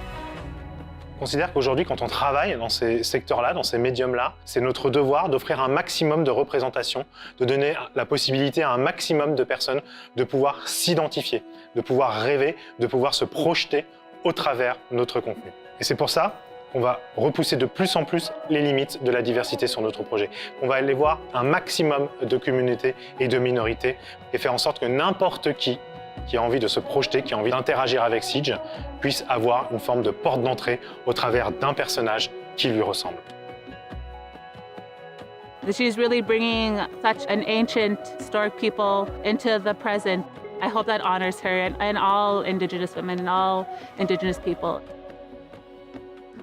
Je considère qu'aujourd'hui, quand on travaille dans ces secteurs-là, dans ces médiums-là, c'est notre devoir d'offrir un maximum de représentation, de donner la possibilité à un maximum de personnes de pouvoir s'identifier, de pouvoir rêver, de pouvoir se projeter au travers de notre contenu. Et c'est pour ça qu'on va repousser de plus en plus les limites de la diversité sur notre projet. On va aller voir un maximum de communautés et de minorités et faire en sorte que n'importe qui a envie de se projeter, qui a envie d'interagir avec Siege, puisse avoir une forme de porte d'entrée au travers d'un personnage qui lui ressemble. She's really bringing such an ancient, historic people into the present. I hope that honors her and all Indigenous women and all Indigenous people.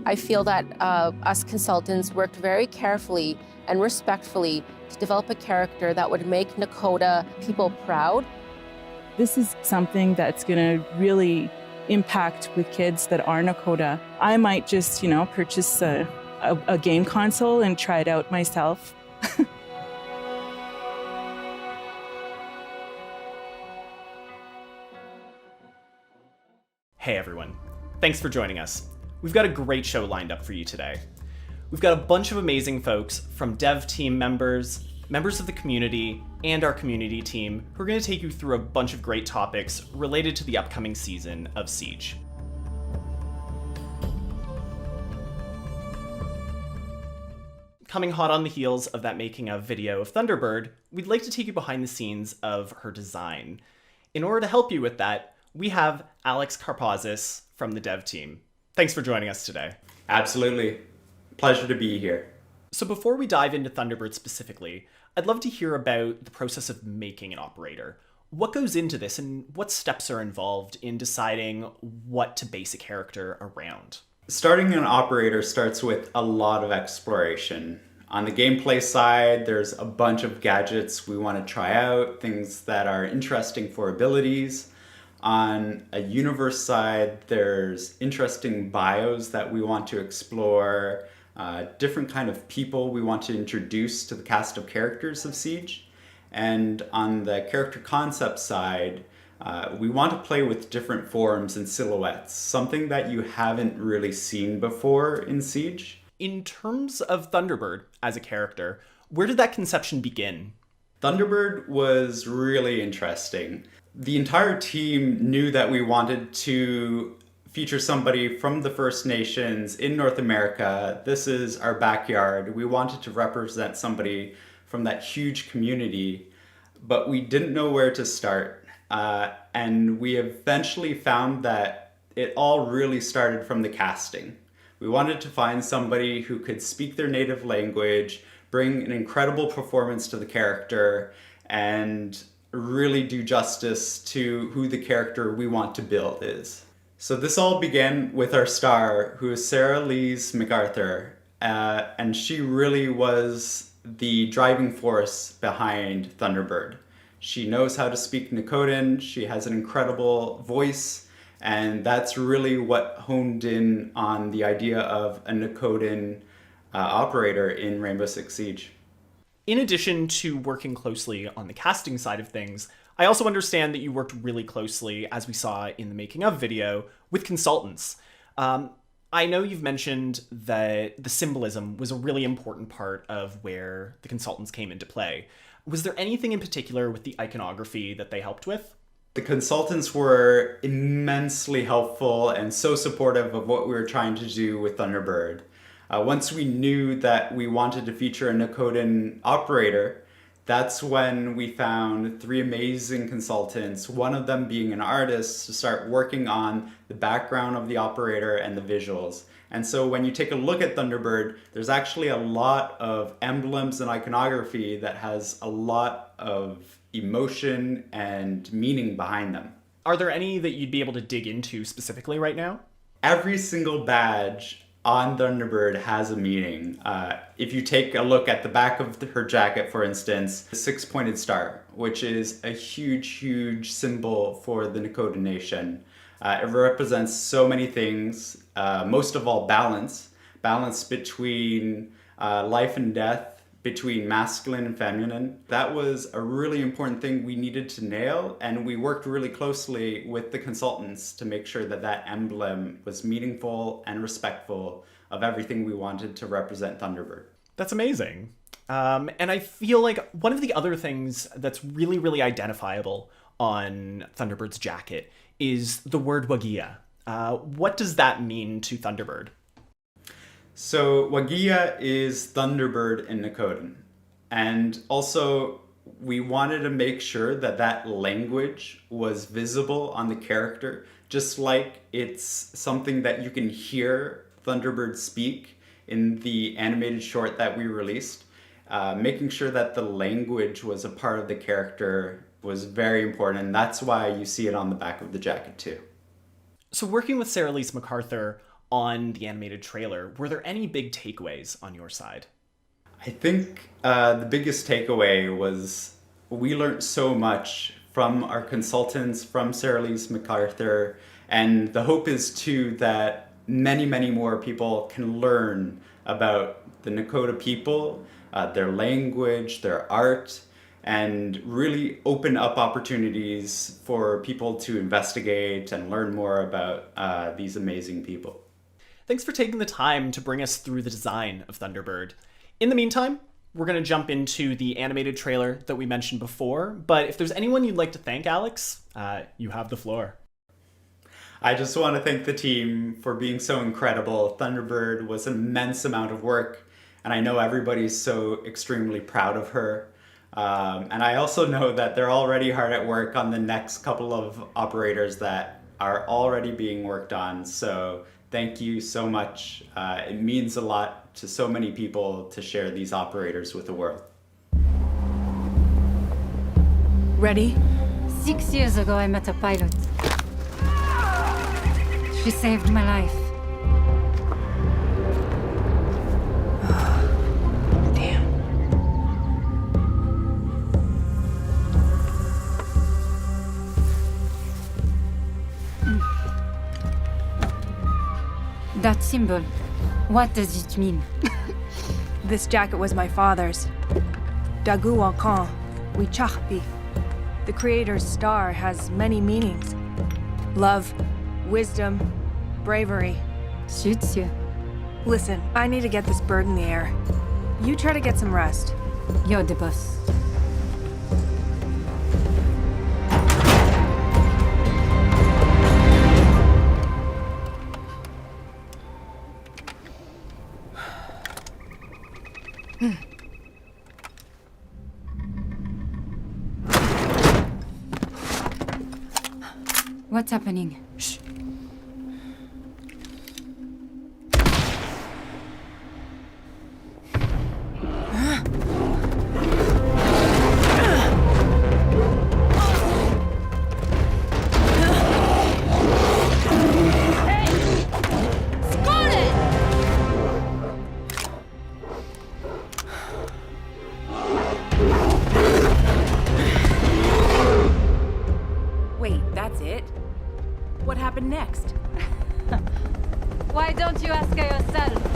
I feel that us consultants worked very carefully and respectfully to develop a character that would make Nakota people proud. This is something that's going to really impact with kids that are Nakota. I might just, you know, purchase a game console and try it out myself. Hey everyone, thanks for joining us. We've got a great show lined up for you today. We've got a bunch of amazing folks from dev team members of the community, and our community team who are going to take you through a bunch of great topics related to the upcoming season of Siege. Coming hot on the heels of that making of video of Thunderbird, we'd like to take you behind the scenes of her design. In order to help you with that, we have Alex Karpazis from the dev team. Thanks for joining us today. Absolutely. Pleasure to be here. So before we dive into Thunderbird specifically, I'd love to hear about the process of making an operator. What goes into this and what steps are involved in deciding what to base a character around? Starting an operator starts with a lot of exploration. On the gameplay side, there's a bunch of gadgets we want to try out, things that are interesting for abilities. On a universe side, there's interesting bios that we want to explore, different kind of people we want to introduce to the cast of characters of Siege. And on the character concept side, we want to play with different forms and silhouettes, something that you haven't really seen before in Siege. In terms of Thunderbird as a character, where did that conception begin? Thunderbird was really interesting. The entire team knew that we wanted to feature somebody from the First Nations in North America. This is our backyard. We wanted to represent somebody from that huge community, but we didn't know where to start. And we eventually found that it all really started from the casting. We wanted to find somebody who could speak their native language, bring an incredible performance to the character, and really do justice to who the character we want to build is. So this all began with our star, who is Sarah Lise MacArthur, and she really was the driving force behind Thunderbird. She knows how to speak Nakotan, she has an incredible voice, and that's really what honed in on the idea of a Nakotan operator in Rainbow Six Siege. In addition to working closely on the casting side of things, I also understand that you worked really closely, as we saw in the making of video, with consultants. I know you've mentioned that the symbolism was a really important part of where the consultants came into play. Was there anything in particular with the iconography that they helped with? The consultants were immensely helpful and so supportive of what we were trying to do with Thunderbird. Once we knew that we wanted to feature a Nakotan operator, that's when we found 3 amazing consultants, one of them being an artist, to start working on the background of the operator and the visuals. And so when you take a look at Thunderbird, there's actually a lot of emblems and iconography that has a lot of emotion and meaning behind them. Are there any that you'd be able to dig into specifically right now? Every single badge on Thunderbird has a meaning. If you take a look at the back of her jacket, for instance, the 6-pointed star, which is a huge, huge symbol for the Nakota Nation. It represents so many things, most of all balance. Balance between life and death, between masculine and feminine. That was a really important thing we needed to nail, and we worked really closely with the consultants to make sure that that emblem was meaningful and respectful of everything we wanted to represent Thunderbird. That's amazing. And I feel like one of the other things that's really, really identifiable on Thunderbird's jacket is the word Wagia. What does that mean to Thunderbird? So Wagia is Thunderbird in Nakotan. And also we wanted to make sure that that language was visible on the character, just like it's something that you can hear Thunderbird speak in the animated short that we released. Making sure that the language was a part of the character was very important, and that's why you see it on the back of the jacket too. So working with Sarah Lise MacArthur on the animated trailer, were there any big takeaways on your side? I think the biggest takeaway was we learned so much from our consultants, from Sarah Lise MacArthur, and the hope is too that many, many more people can learn about the Nakota people, their language, their art, and really open up opportunities for people to investigate and learn more about these amazing people. Thanks for taking the time to bring us through the design of Thunderbird. In the meantime, we're going to jump into the animated trailer that we mentioned before, but if there's anyone you'd like to thank, Alex, you have the floor. I just want to thank the team for being so incredible. Thunderbird was an immense amount of work, and I know everybody's so extremely proud of her. And I also know that they're already hard at work on the next couple of operators that are already being worked on. So thank you so much. It means a lot to so many people to share these operators with the world. Ready? 6 years ago, I met a pilot. She saved my life. Damn. That symbol, what does it mean? This jacket was my father's. Dagu Wankan, Wichachpi. The creator's star has many meanings. Love, wisdom, bravery. Suits you. Listen, I need to get this bird in the air. You try to get some rest. You're the boss. What's happening? Shh. Wait, that's it? What happened next? Why don't you ask her yourself?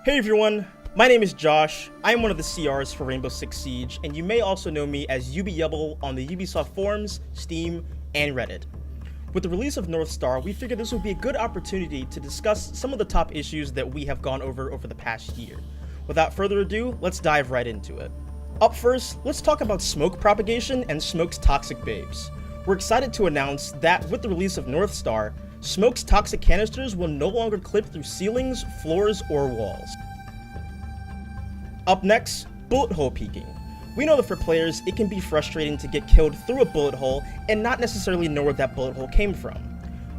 Hey everyone, my name is Josh. I am one of the CRs for Rainbow Six Siege, and you may also know me as UbiYubble on the Ubisoft forums, Steam, and Reddit. With the release of North Star, we figured this would be a good opportunity to discuss some of the top issues that we have gone over the past year. Without further ado, let's dive right into it. Up first, let's talk about smoke propagation and Smoke's toxic babes. We're excited to announce that with the release of North Star, Smoke's toxic canisters will no longer clip through ceilings, floors, or walls. Up next, bullet hole peeking. We know that for players, it can be frustrating to get killed through a bullet hole and not necessarily know where that bullet hole came from.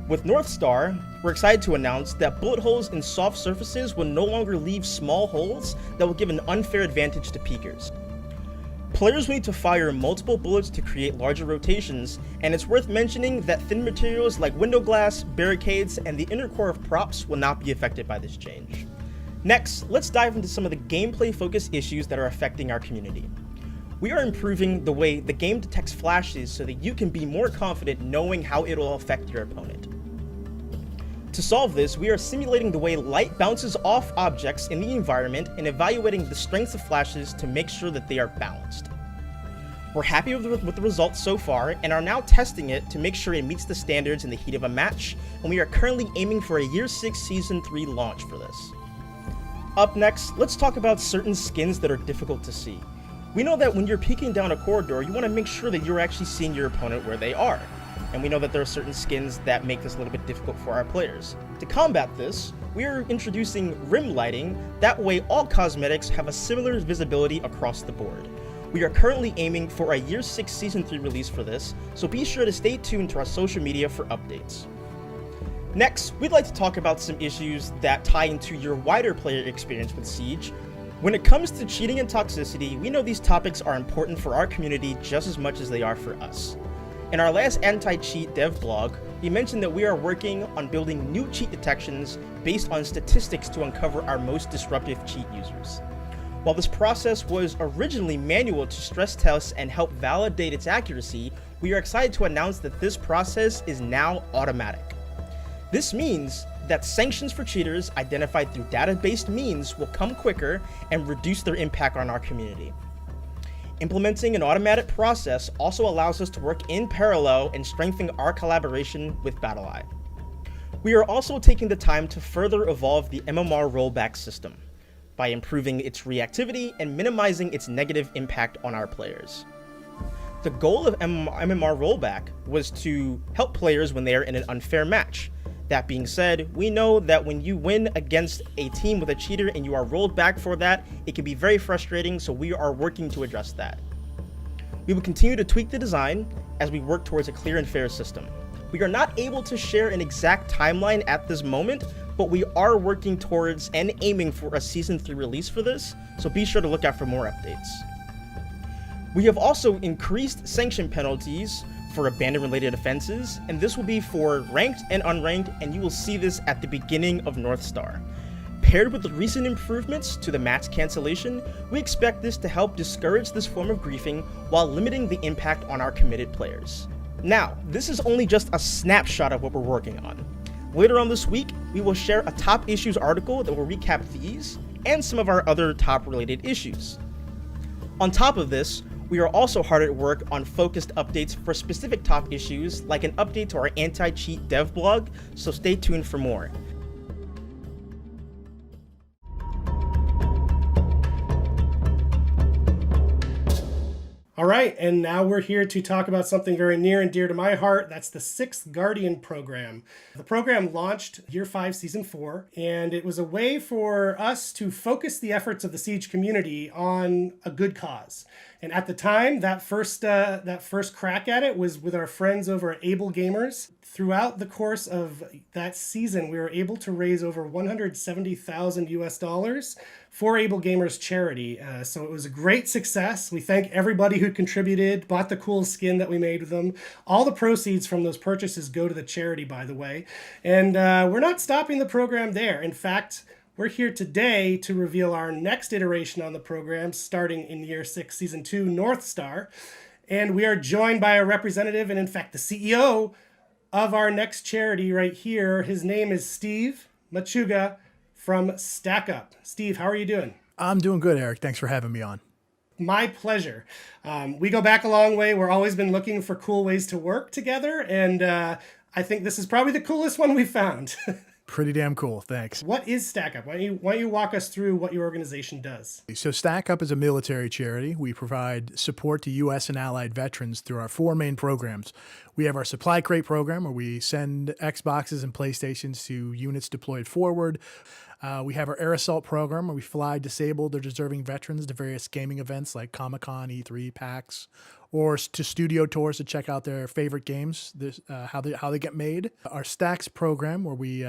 With North Star, we're excited to announce that bullet holes in soft surfaces will no longer leave small holes that will give an unfair advantage to peekers. Players will need to fire multiple bullets to create larger rotations, and it's worth mentioning that thin materials like window glass, barricades, and the inner core of props will not be affected by this change. Next, let's dive into some of the gameplay-focused issues that are affecting our community. We are improving the way the game detects flashes so that you can be more confident knowing how it will affect your opponent. To solve this, we are simulating the way light bounces off objects in the environment and evaluating the strengths of flashes to make sure that they are balanced. We're happy with the results so far and are now testing it to make sure it meets the standards in the heat of a match, and we are currently aiming for a Year 6 Season 3 launch for this. Up next, let's talk about certain skins that are difficult to see. We know that when you're peeking down a corridor, you want to make sure that you're actually seeing your opponent where they are. And we know that there are certain skins that make this a little bit difficult for our players. To combat this, we are introducing rim lighting, that way all cosmetics have a similar visibility across the board. We are currently aiming for a Year 6 Season 3 release for this, so be sure to stay tuned to our social media for updates. Next, we'd like to talk about some issues that tie into your wider player experience with Siege. When it comes to cheating and toxicity, we know these topics are important for our community just as much as they are for us. In our last anti-cheat dev blog, we mentioned that we are working on building new cheat detections based on statistics to uncover our most disruptive cheat users. While this process was originally manual to stress test and help validate its accuracy, we are excited to announce that this process is now automatic. This means that sanctions for cheaters identified through data-based means will come quicker and reduce their impact on our community. Implementing an automatic process also allows us to work in parallel and strengthen our collaboration with BattleEye. We are also taking the time to further evolve the MMR rollback system by improving its reactivity and minimizing its negative impact on our players. The goal of MMR rollback was to help players when they are in an unfair match. That being said, we know that when you win against a team with a cheater and you are rolled back for that, it can be very frustrating, so we are working to address that. We will continue to tweak the design as we work towards a clear and fair system. We are not able to share an exact timeline at this moment, but we are working towards and aiming for a Season 3 release for this, so be sure to look out for more updates. We have also increased sanction penalties for abandon-related offenses, and this will be for ranked and unranked, and you will see this at the beginning of North Star. Paired with the recent improvements to the match cancellation, we expect this to help discourage this form of griefing while limiting the impact on our committed players. Now, this is only just a snapshot of what we're working on. Later on this week, we will share a top issues article that will recap these and some of our other top related issues. On top of this, we are also hard at work on focused updates for specific top issues, like an update to our anti-cheat dev blog, so stay tuned for more. All right, and now we're here to talk about something very near and dear to my heart. That's the 6th Guardian program. The program launched Year 5, Season 4, and it was a way for us to focus the efforts of the Siege community on a good cause. And at the time, that first crack at it was with our friends over at Able Gamers. Throughout the course of that season, we were able to raise over $170,000 for Able Gamers charity. So it was a great success. We thank everybody who contributed, bought the cool skin that we made with them. All the proceeds from those purchases go to the charity, by the way. And we're not stopping the program there. In fact, we're here today to reveal our next iteration on the program, starting in Year 6, Season 2, North Star. And we are joined by a representative and, in fact, the CEO of our next charity right here. His name is Steve Machuga from Stack Up. Steve, how are you doing? I'm doing good, Eric. Thanks for having me on. My pleasure. We go back a long way. We've always been looking for cool ways to work together, and I think this is probably the coolest one we've found. Pretty damn cool. Thanks. What is Stack Up? Why don't you walk us through what your organization does? So Stack Up is a military charity. We provide support to U.S. and allied veterans through our 4 main programs, We have our supply crate program where we send Xboxes and PlayStations to units deployed forward. We have our Air Assault program where we fly disabled or deserving veterans to various gaming events like Comic-Con, E3, PAX, or to studio tours to check out their favorite games, how they get made. Our Stacks program where we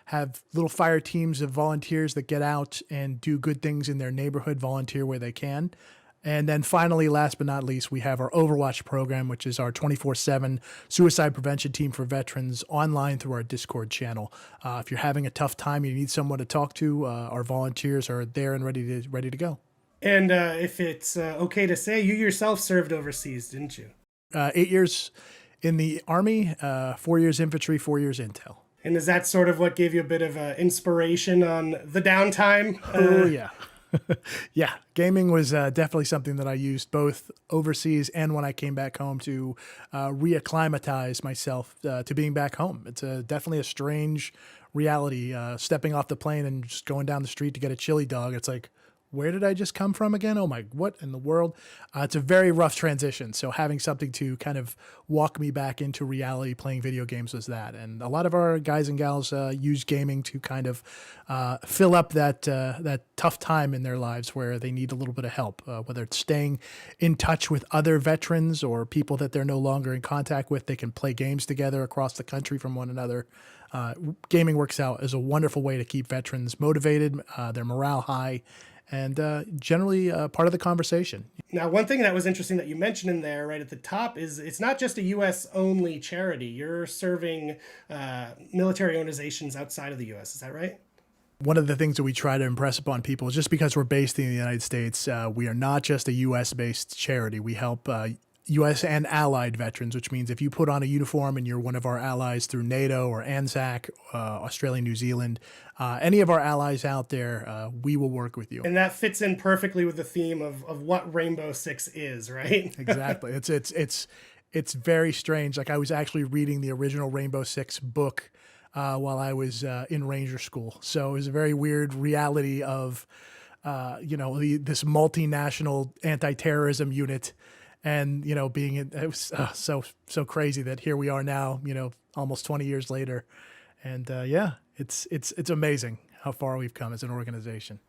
have little fire teams of volunteers that get out and do good things in their neighborhood, volunteer where they can. And then finally, last but not least, we have our Overwatch program, which is our 24/7 suicide prevention team for veterans online through our Discord channel. If you're having a tough time, you need someone to talk to, our volunteers are there and ready to go. And if it's okay to say, you yourself served overseas, didn't you? 8 years in the Army, 4 years infantry, 4 years intel. And is that sort of what gave you a bit of inspiration on the downtime? Oh, yeah. Yeah, gaming was definitely something that I used both overseas and when I came back home to reacclimatize myself to being back home. It's definitely a strange reality, stepping off the plane and just going down the street to get a chili dog. It's like, where did I just come from again? Oh my, what in the world? It's a very rough transition. So having something to kind of walk me back into reality playing video games was that. And a lot of our guys and gals use gaming to kind of fill up that tough time in their lives where they need a little bit of help, whether it's staying in touch with other veterans or people that they're no longer in contact with. They can play games together across the country from one another. Gaming works out as a wonderful way to keep veterans motivated, their morale high, and generally part of the conversation. Now, one thing that was interesting that you mentioned in there right at the top is it's not just a U.S.-only charity. You're serving military organizations outside of the U.S., is that right? One of the things that we try to impress upon people is just because we're based in the United States, we are not just a U.S.-based charity. We help U.S. and allied veterans, which means if you put on a uniform and you're one of our allies through NATO or ANZAC, Australia, New Zealand, any of our allies out there, we will work with you. And that fits in perfectly with the theme of what Rainbow Six is, right? Exactly. It's very strange. Like I was actually reading the original Rainbow Six book while I was in Ranger School. So it was a very weird reality of, this multinational anti-terrorism unit. And, being it was so crazy that here we are now, almost 20 years later. And it's amazing how far we've come as an organization.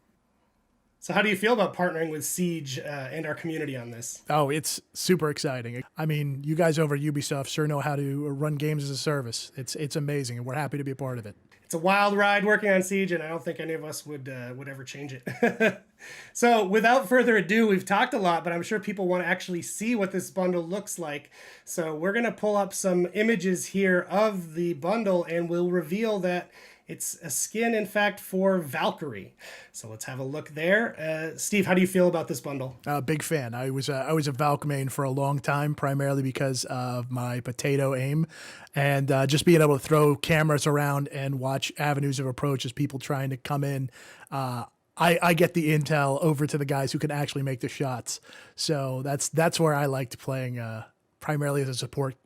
So how do you feel about partnering with Siege and our community on this? Oh, it's super exciting. I mean, you guys over at Ubisoft sure know how to run games as a service. It's amazing, and we're happy to be a part of it. It's a wild ride working on Siege, and I don't think any of us would ever change it. So without further ado, we've talked a lot, but I'm sure people want to actually see what this bundle looks like. So we're going to pull up some images here of the bundle, and we'll reveal that it's a skin, in fact, for Valkyrie. So let's have a look there. Steve, how do you feel about this bundle? Big fan. I was a Valk main for a long time, primarily because of my potato aim. And just being able to throw cameras around and watch avenues of approach as people trying to come in. I get the intel over to the guys who can actually make the shots. So that's where I liked playing primarily as a support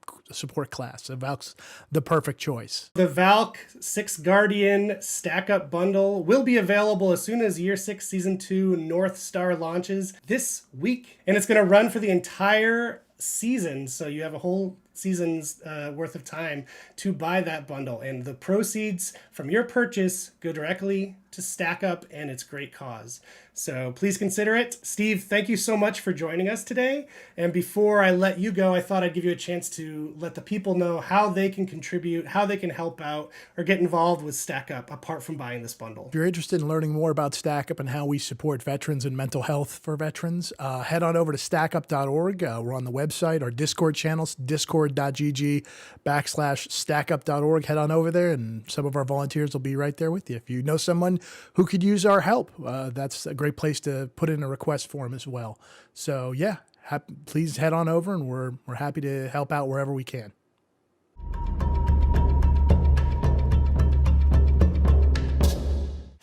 class. So Valk's the perfect choice. The Valk 6 Guardian Stack Up Bundle will be available as soon as Year 6 Season 2 North Star launches this week. And it's going to run for the entire season. So you have a whole season's worth of time to buy that bundle. And the proceeds from your purchase go directly to Stack Up and its great cause. So please consider it. Steve, thank you so much for joining us today. And before I let you go, I thought I'd give you a chance to let the people know how they can contribute, how they can help out, or get involved with Stack Up apart from buying this bundle. If you're interested in learning more about Stack Up and how we support veterans and mental health for veterans, head on over to stackup.org. We're on the website, our Discord channels, discord.gg/stackup.org. Head on over there, and some of our volunteers will be right there with you. If you know someone who could use our help, that's a great place to put in a request form as well. So yeah, please head on over, and we're happy to help out wherever we can.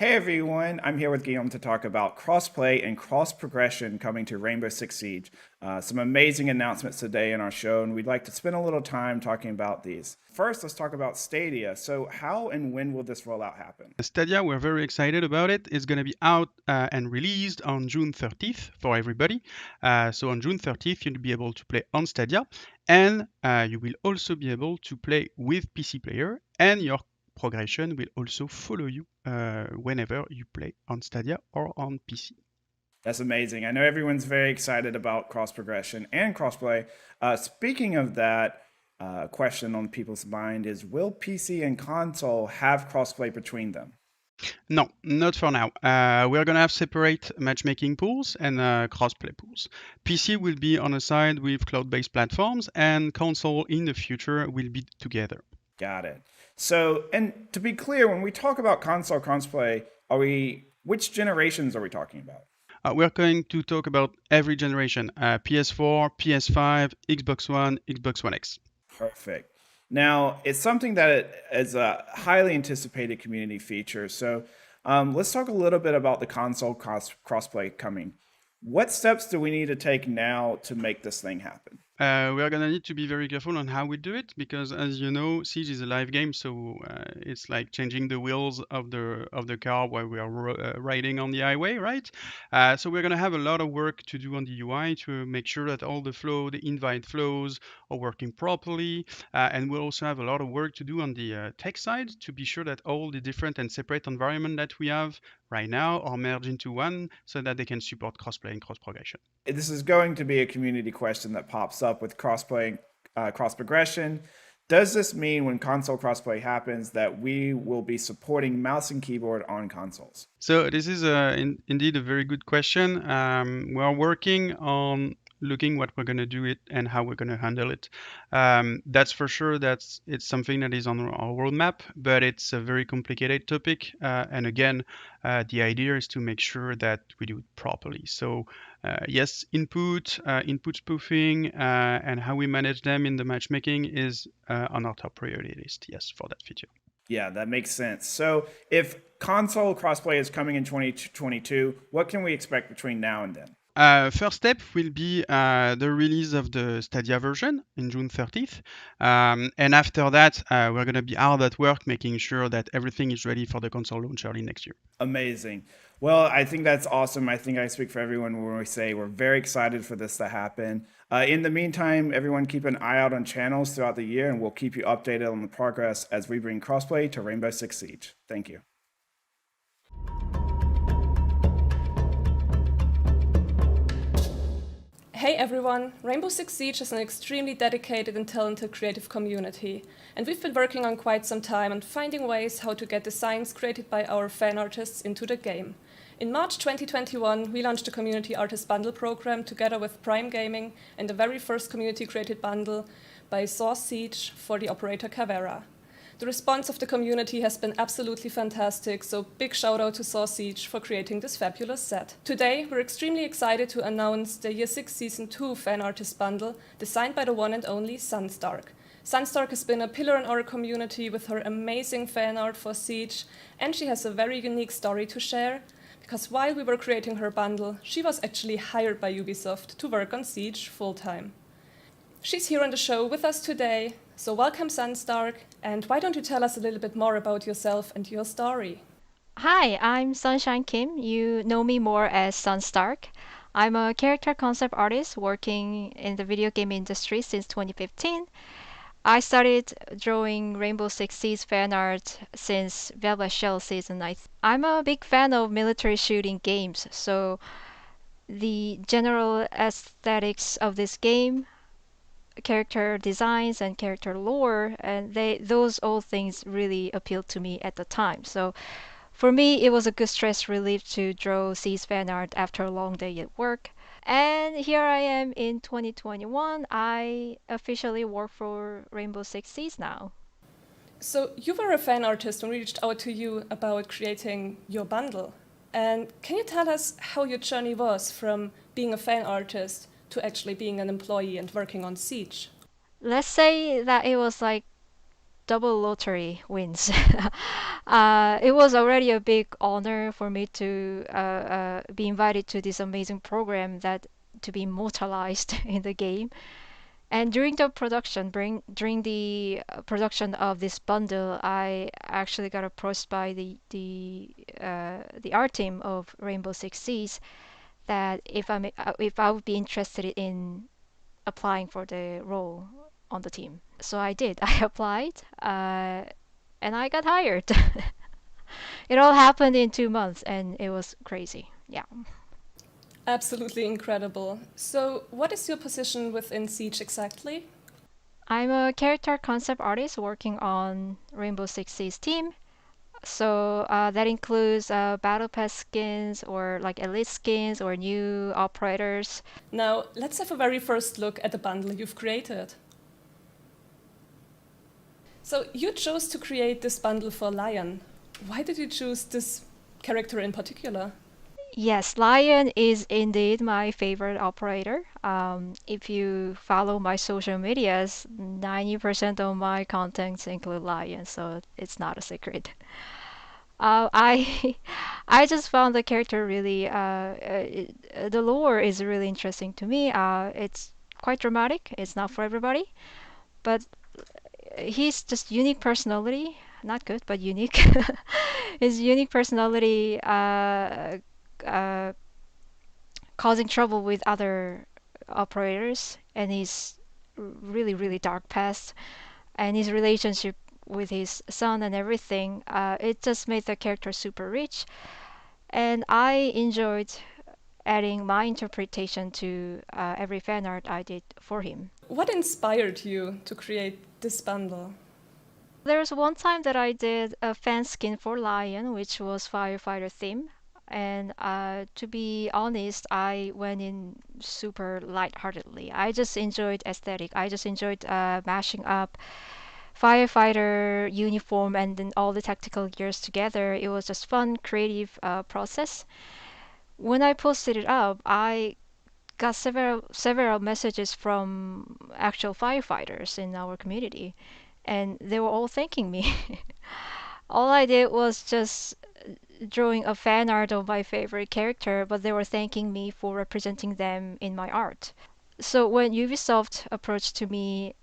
Hey everyone, I'm here with Guillaume to talk about crossplay and cross progression coming to Rainbow Six Siege. Some amazing announcements today in our show, and we'd like to spend a little time talking about these. First, let's talk about Stadia. So, how and when will this rollout happen? Stadia, we're very excited about it. It's going to be out and released on June 30th for everybody. So on June 30th, you'll be able to play on Stadia, and you will also be able to play with PC player, and your progression will also follow you whenever you play on Stadia or on PC. That's amazing. I know everyone's very excited about cross progression and crossplay. Speaking of that, question on people's mind is, will PC and console have crossplay between them? No, not for now. We're going to have separate matchmaking pools and crossplay pools. PC will be on a side with cloud-based platforms, and console in the future will be together. Got it. So, and to be clear, when we talk about console crossplay, which generations are we talking about? We're going to talk about every generation, PS4, PS5, Xbox One, Xbox One X. Perfect. Now, it's something that is a highly anticipated community feature. So let's talk a little bit about the console crossplay coming. What steps do we need to take now to make this thing happen? We are going to need to be very careful on how we do it, because as you know, Siege is a live game, so it's like changing the wheels of the car while we are riding on the highway, right? So we're going to have a lot of work to do on the UI to make sure that all the invite flows are working properly, and we'll also have a lot of work to do on the tech side to be sure that all the different and separate environment that we have right now are merged into one so that they can support crossplay and cross progression. This is going to be a community question that pops up with crossplay, cross progression. Does this mean when console crossplay happens that we will be supporting mouse and keyboard on consoles? So this is indeed a very good question. We are working on looking what we're going to do it and how we're going to handle it. That's for sure. It's something that is on our roadmap, but it's a very complicated topic. And again, the idea is to make sure that we do it properly. So yes, input spoofing, and how we manage them in the matchmaking is on our top priority list. Yes, for that feature. Yeah, that makes sense. So if console crossplay is coming in 2022, what can we expect between now and then? First step will be the release of the Stadia version in June 30th. And after that, we're going to be hard at work making sure that everything is ready for the console launch early next year. Amazing. Well, I think that's awesome. I think I speak for everyone when we say we're very excited for this to happen. In the meantime, everyone keep an eye out on channels throughout the year, and we'll keep you updated on the progress as we bring crossplay to Rainbow Six Siege. Thank you. Hey everyone! Rainbow Six Siege is an extremely dedicated and talented creative community, and we've been working on quite some time on finding ways how to get designs created by our fan artists into the game. In March 2021, we launched the Community Artist Bundle program together with Prime Gaming and the very first community-created bundle by Source Siege for the operator Cavera. The response of the community has been absolutely fantastic, so big shout out to Source Siege for creating this fabulous set. Today, we're extremely excited to announce the Year 6 Season 2 Fan Artist Bundle, designed by the one and only Sunstark. Sunstark has been a pillar in our community with her amazing fan art for Siege, and she has a very unique story to share, because while we were creating her bundle, she was actually hired by Ubisoft to work on Siege full-time. She's here on the show with us today, so welcome Sunstark, and why don't you tell us a little bit more about yourself and your story? Hi, I'm Sunshine Kim. You know me more as Sunstark. I'm a character concept artist working in the video game industry since 2015. I started drawing Rainbow Six Siege fan art since Valhalla season. I'm a big fan of military shooting games, so the general aesthetics of this game, character designs and character lore, and those all things really appealed to me at the time. So for me, it was a good stress relief to draw Siege fan art after a long day at work. And here I am in 2021. I officially work for Rainbow Six Siege now. So you were a fan artist when we reached out to you about creating your bundle. And can you tell us how your journey was from being a fan artist to actually being an employee and working on Siege? Let's say that it was like double lottery wins. It was already a big honor for me to be invited to this amazing program that to be immortalized in the game. And during the production, during the production of this bundle, I actually got approached by the art team of Rainbow Six Siege that if I would be interested in applying for the role on the team. So I did. I applied, and I got hired. It all happened in 2 months, and it was crazy. Yeah. Absolutely incredible. So, what is your position within Siege exactly? I'm a character concept artist working on Rainbow Six Siege team. So that includes battle pass skins or like elite skins or new operators. Now, let's have a very first look at the bundle you've created. So you chose to create this bundle for Lion. Why did you choose this character in particular? Yes, Lion is indeed my favorite operator. If you follow my social medias, 90% of my contents include Lion, so it's not a secret. I I just found the character really the lore is really interesting to me. It's quite dramatic. It's not for everybody, but he's just unique personality. Not good, but unique. His unique personality causing trouble with other operators, and his really dark past, and his relationship with his son and everything. It just made the character super rich, and I enjoyed adding my interpretation to every fan art I did for him. What inspired you to create this bundle? There was one time that I did a fan skin for Lion, which was firefighter theme. And to be honest, I went in super lightheartedly. I just enjoyed aesthetic. I just enjoyed mashing up firefighter uniform and then all the tactical gears together. It was just fun, creative process. When I posted it up, I got several messages from actual firefighters in our community, and they were all thanking me. All I did was just drawing a fan art of my favorite character, but they were thanking me for representing them in my art. So when Ubisoft approached to me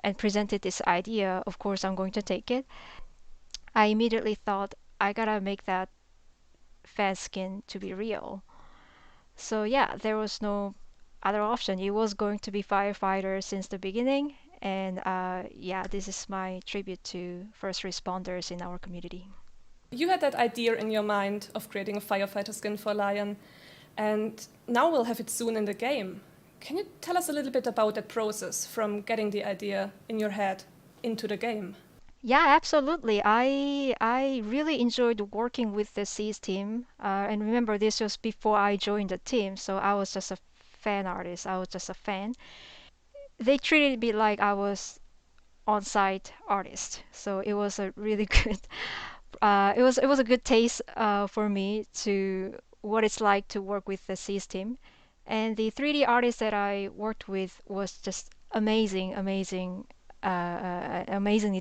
and presented this idea, of course I'm going to take it. I immediately thought I gotta make that fan skin to be real. So yeah, there was no other option. It was going to be firefighter since the beginning, and yeah, this is my tribute to first responders in our community. You had that idea in your mind of creating a firefighter skin for Lion, and now we'll have it soon in the game. Can you tell us a little bit about that process from getting the idea in your head into the game? Yeah, absolutely. I really enjoyed working with the C's team. And remember, this was before I joined the team, so I was just a fan artist. I was just a fan. They treated me like I was on-site artist, so it was a really good. It was a good taste for me to what it's like to work with the C's team. And the 3D artist that I worked with was just amazingly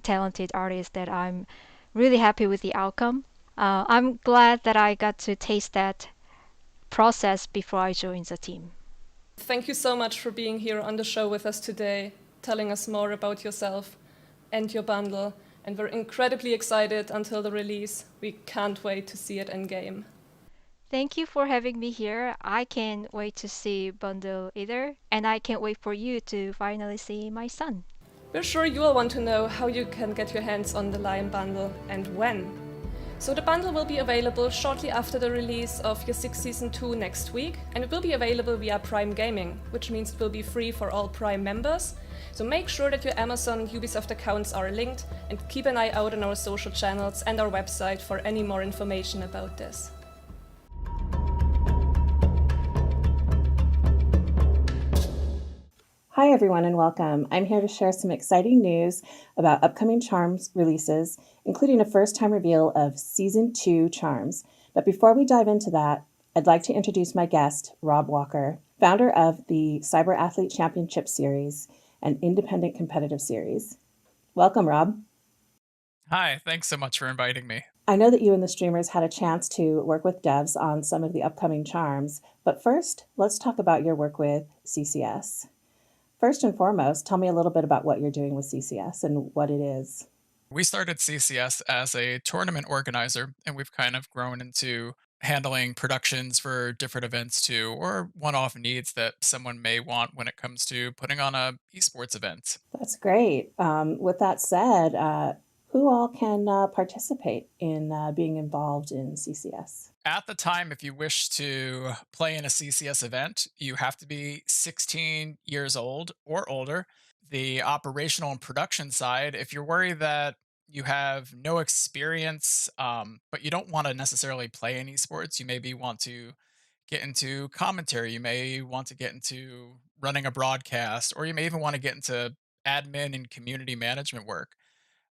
talented artist that I'm really happy with the outcome. I'm glad that I got to taste that process before I joined the team. Thank you so much for being here on the show with us today, telling us more about yourself and your bundle. And we're incredibly excited until the release. We can't wait to see it in game. Thank you for having me here. I can't wait to see bundle either, and I can't wait for you to finally see my son. We're sure you will want to know how you can get your hands on the Lion bundle and when. So the bundle will be available shortly after the release of Year 6 Season 2 next week, and it will be available via Prime Gaming, which means it will be free for all Prime members. So make sure that your Amazon Ubisoft accounts are linked, and keep an eye out on our social channels and our website for any more information about this. Hi everyone and welcome. I'm here to share some exciting news about upcoming Charms releases, including a first-time reveal of Season 2 Charms. But before we dive into that, I'd like to introduce my guest, Rob Walker, founder of the Cyber Athlete Championship Series, an independent competitive series. Welcome, Rob. Hi, thanks so much for inviting me. I know that you and the streamers had a chance to work with devs on some of the upcoming charms, but first, let's talk about your work with CCS. First and foremost, tell me a little bit about what you're doing with CCS and what it is. We started CCS as a tournament organizer, and we've kind of grown into handling productions for different events too, or one-off needs that someone may want when it comes to putting on a esports event. That's great. With that said, who all can participate in being involved in CCS? At the time, if you wish to play in a CCS event, you have to be 16 years old or older. The operational and production side, if you're worried that you have no experience, but you don't want to necessarily play in esports, you maybe want to get into commentary, you may want to get into running a broadcast, or you may even want to get into admin and community management work.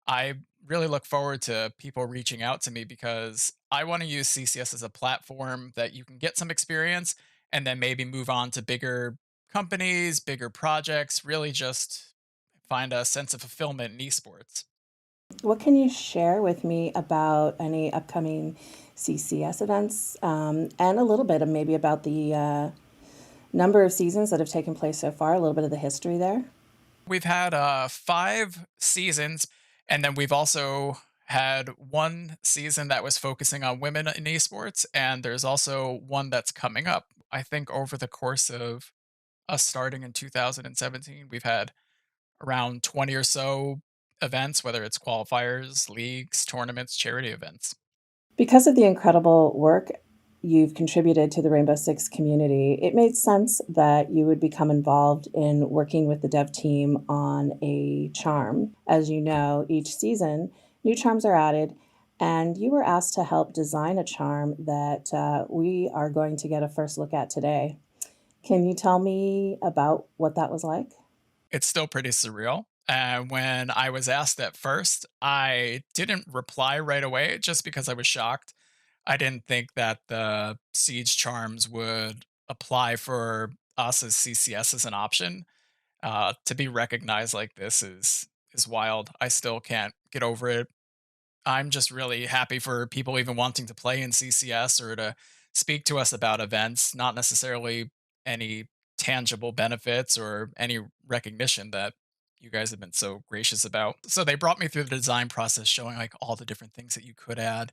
I really look forward to people reaching out to me because I want to use CCS as a platform that you can get some experience and then maybe move on to bigger companies, bigger projects, really just find a sense of fulfillment in esports. What can you share with me about any upcoming CCS events and a little bit of maybe about the number of seasons that have taken place so far, a little bit of the history there? We've had 5 seasons, and then we've also had one season that was focusing on women in esports, and there's also one that's coming up. I think over the course of us starting in 2017, we've had around 20 or so events, whether it's qualifiers, leagues, tournaments, charity events. Because of the incredible work you've contributed to the Rainbow Six community, it made sense that you would become involved in working with the dev team on a charm. As you know, each season, new charms are added, and you were asked to help design a charm that we are going to get a first look at today. Can you tell me about what that was like? It's still pretty surreal. And when I was asked at first, I didn't reply right away just because I was shocked. I didn't think that the Siege charms would apply for us as CCS as an option. To be recognized like this is wild. I still can't get over it. I'm just really happy for people even wanting to play in CCS or to speak to us about events, not necessarily any tangible benefits or any recognition that you guys have been so gracious about. So they brought me through the design process, showing like all the different things that you could add.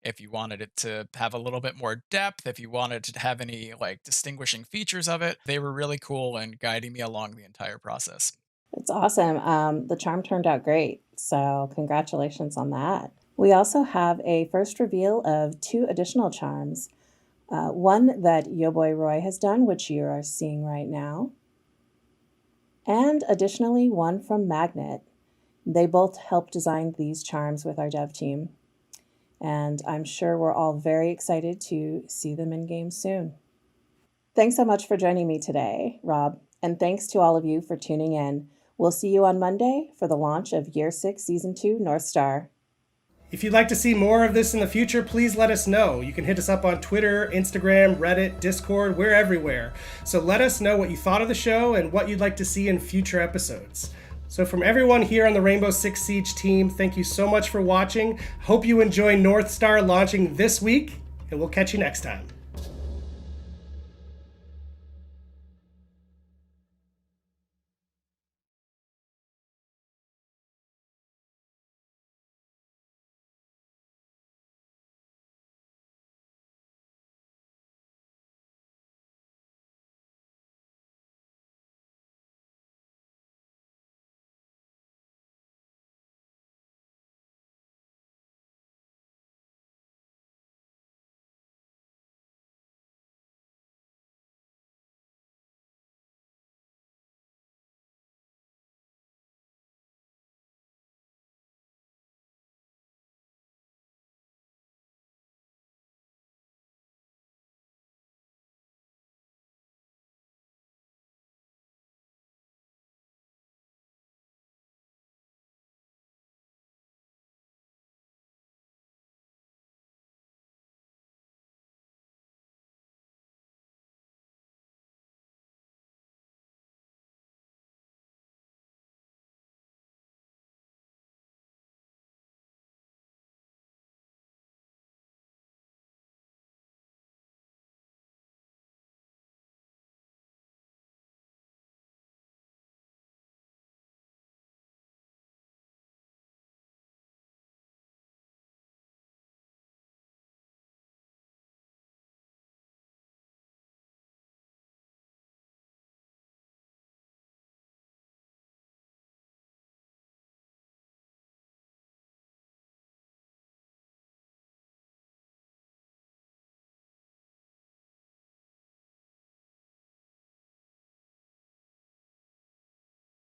If you wanted it to have a little bit more depth, if you wanted to have any like distinguishing features of it, they were really cool and guiding me along the entire process. It's awesome. The charm turned out great, so congratulations on that. We also have a first reveal of 2 additional charms. One that Yo Boy Roy has done, which you are seeing right now, and additionally one from Magnet. They both helped design these charms with our dev team, and I'm sure we're all very excited to see them in game soon. Thanks so much for joining me today, Rob, and thanks to all of you for tuning in. We'll see you on Monday for the launch of Year 6 Season 2 North Star. If you'd like to see more of this in the future, please let us know. You can hit us up on Twitter, Instagram, Reddit, Discord. We're everywhere. So let us know what you thought of the show and what you'd like to see in future episodes. So from everyone here on the Rainbow Six Siege team, thank you so much for watching. Hope you enjoy North Star launching this week, and we'll catch you next time.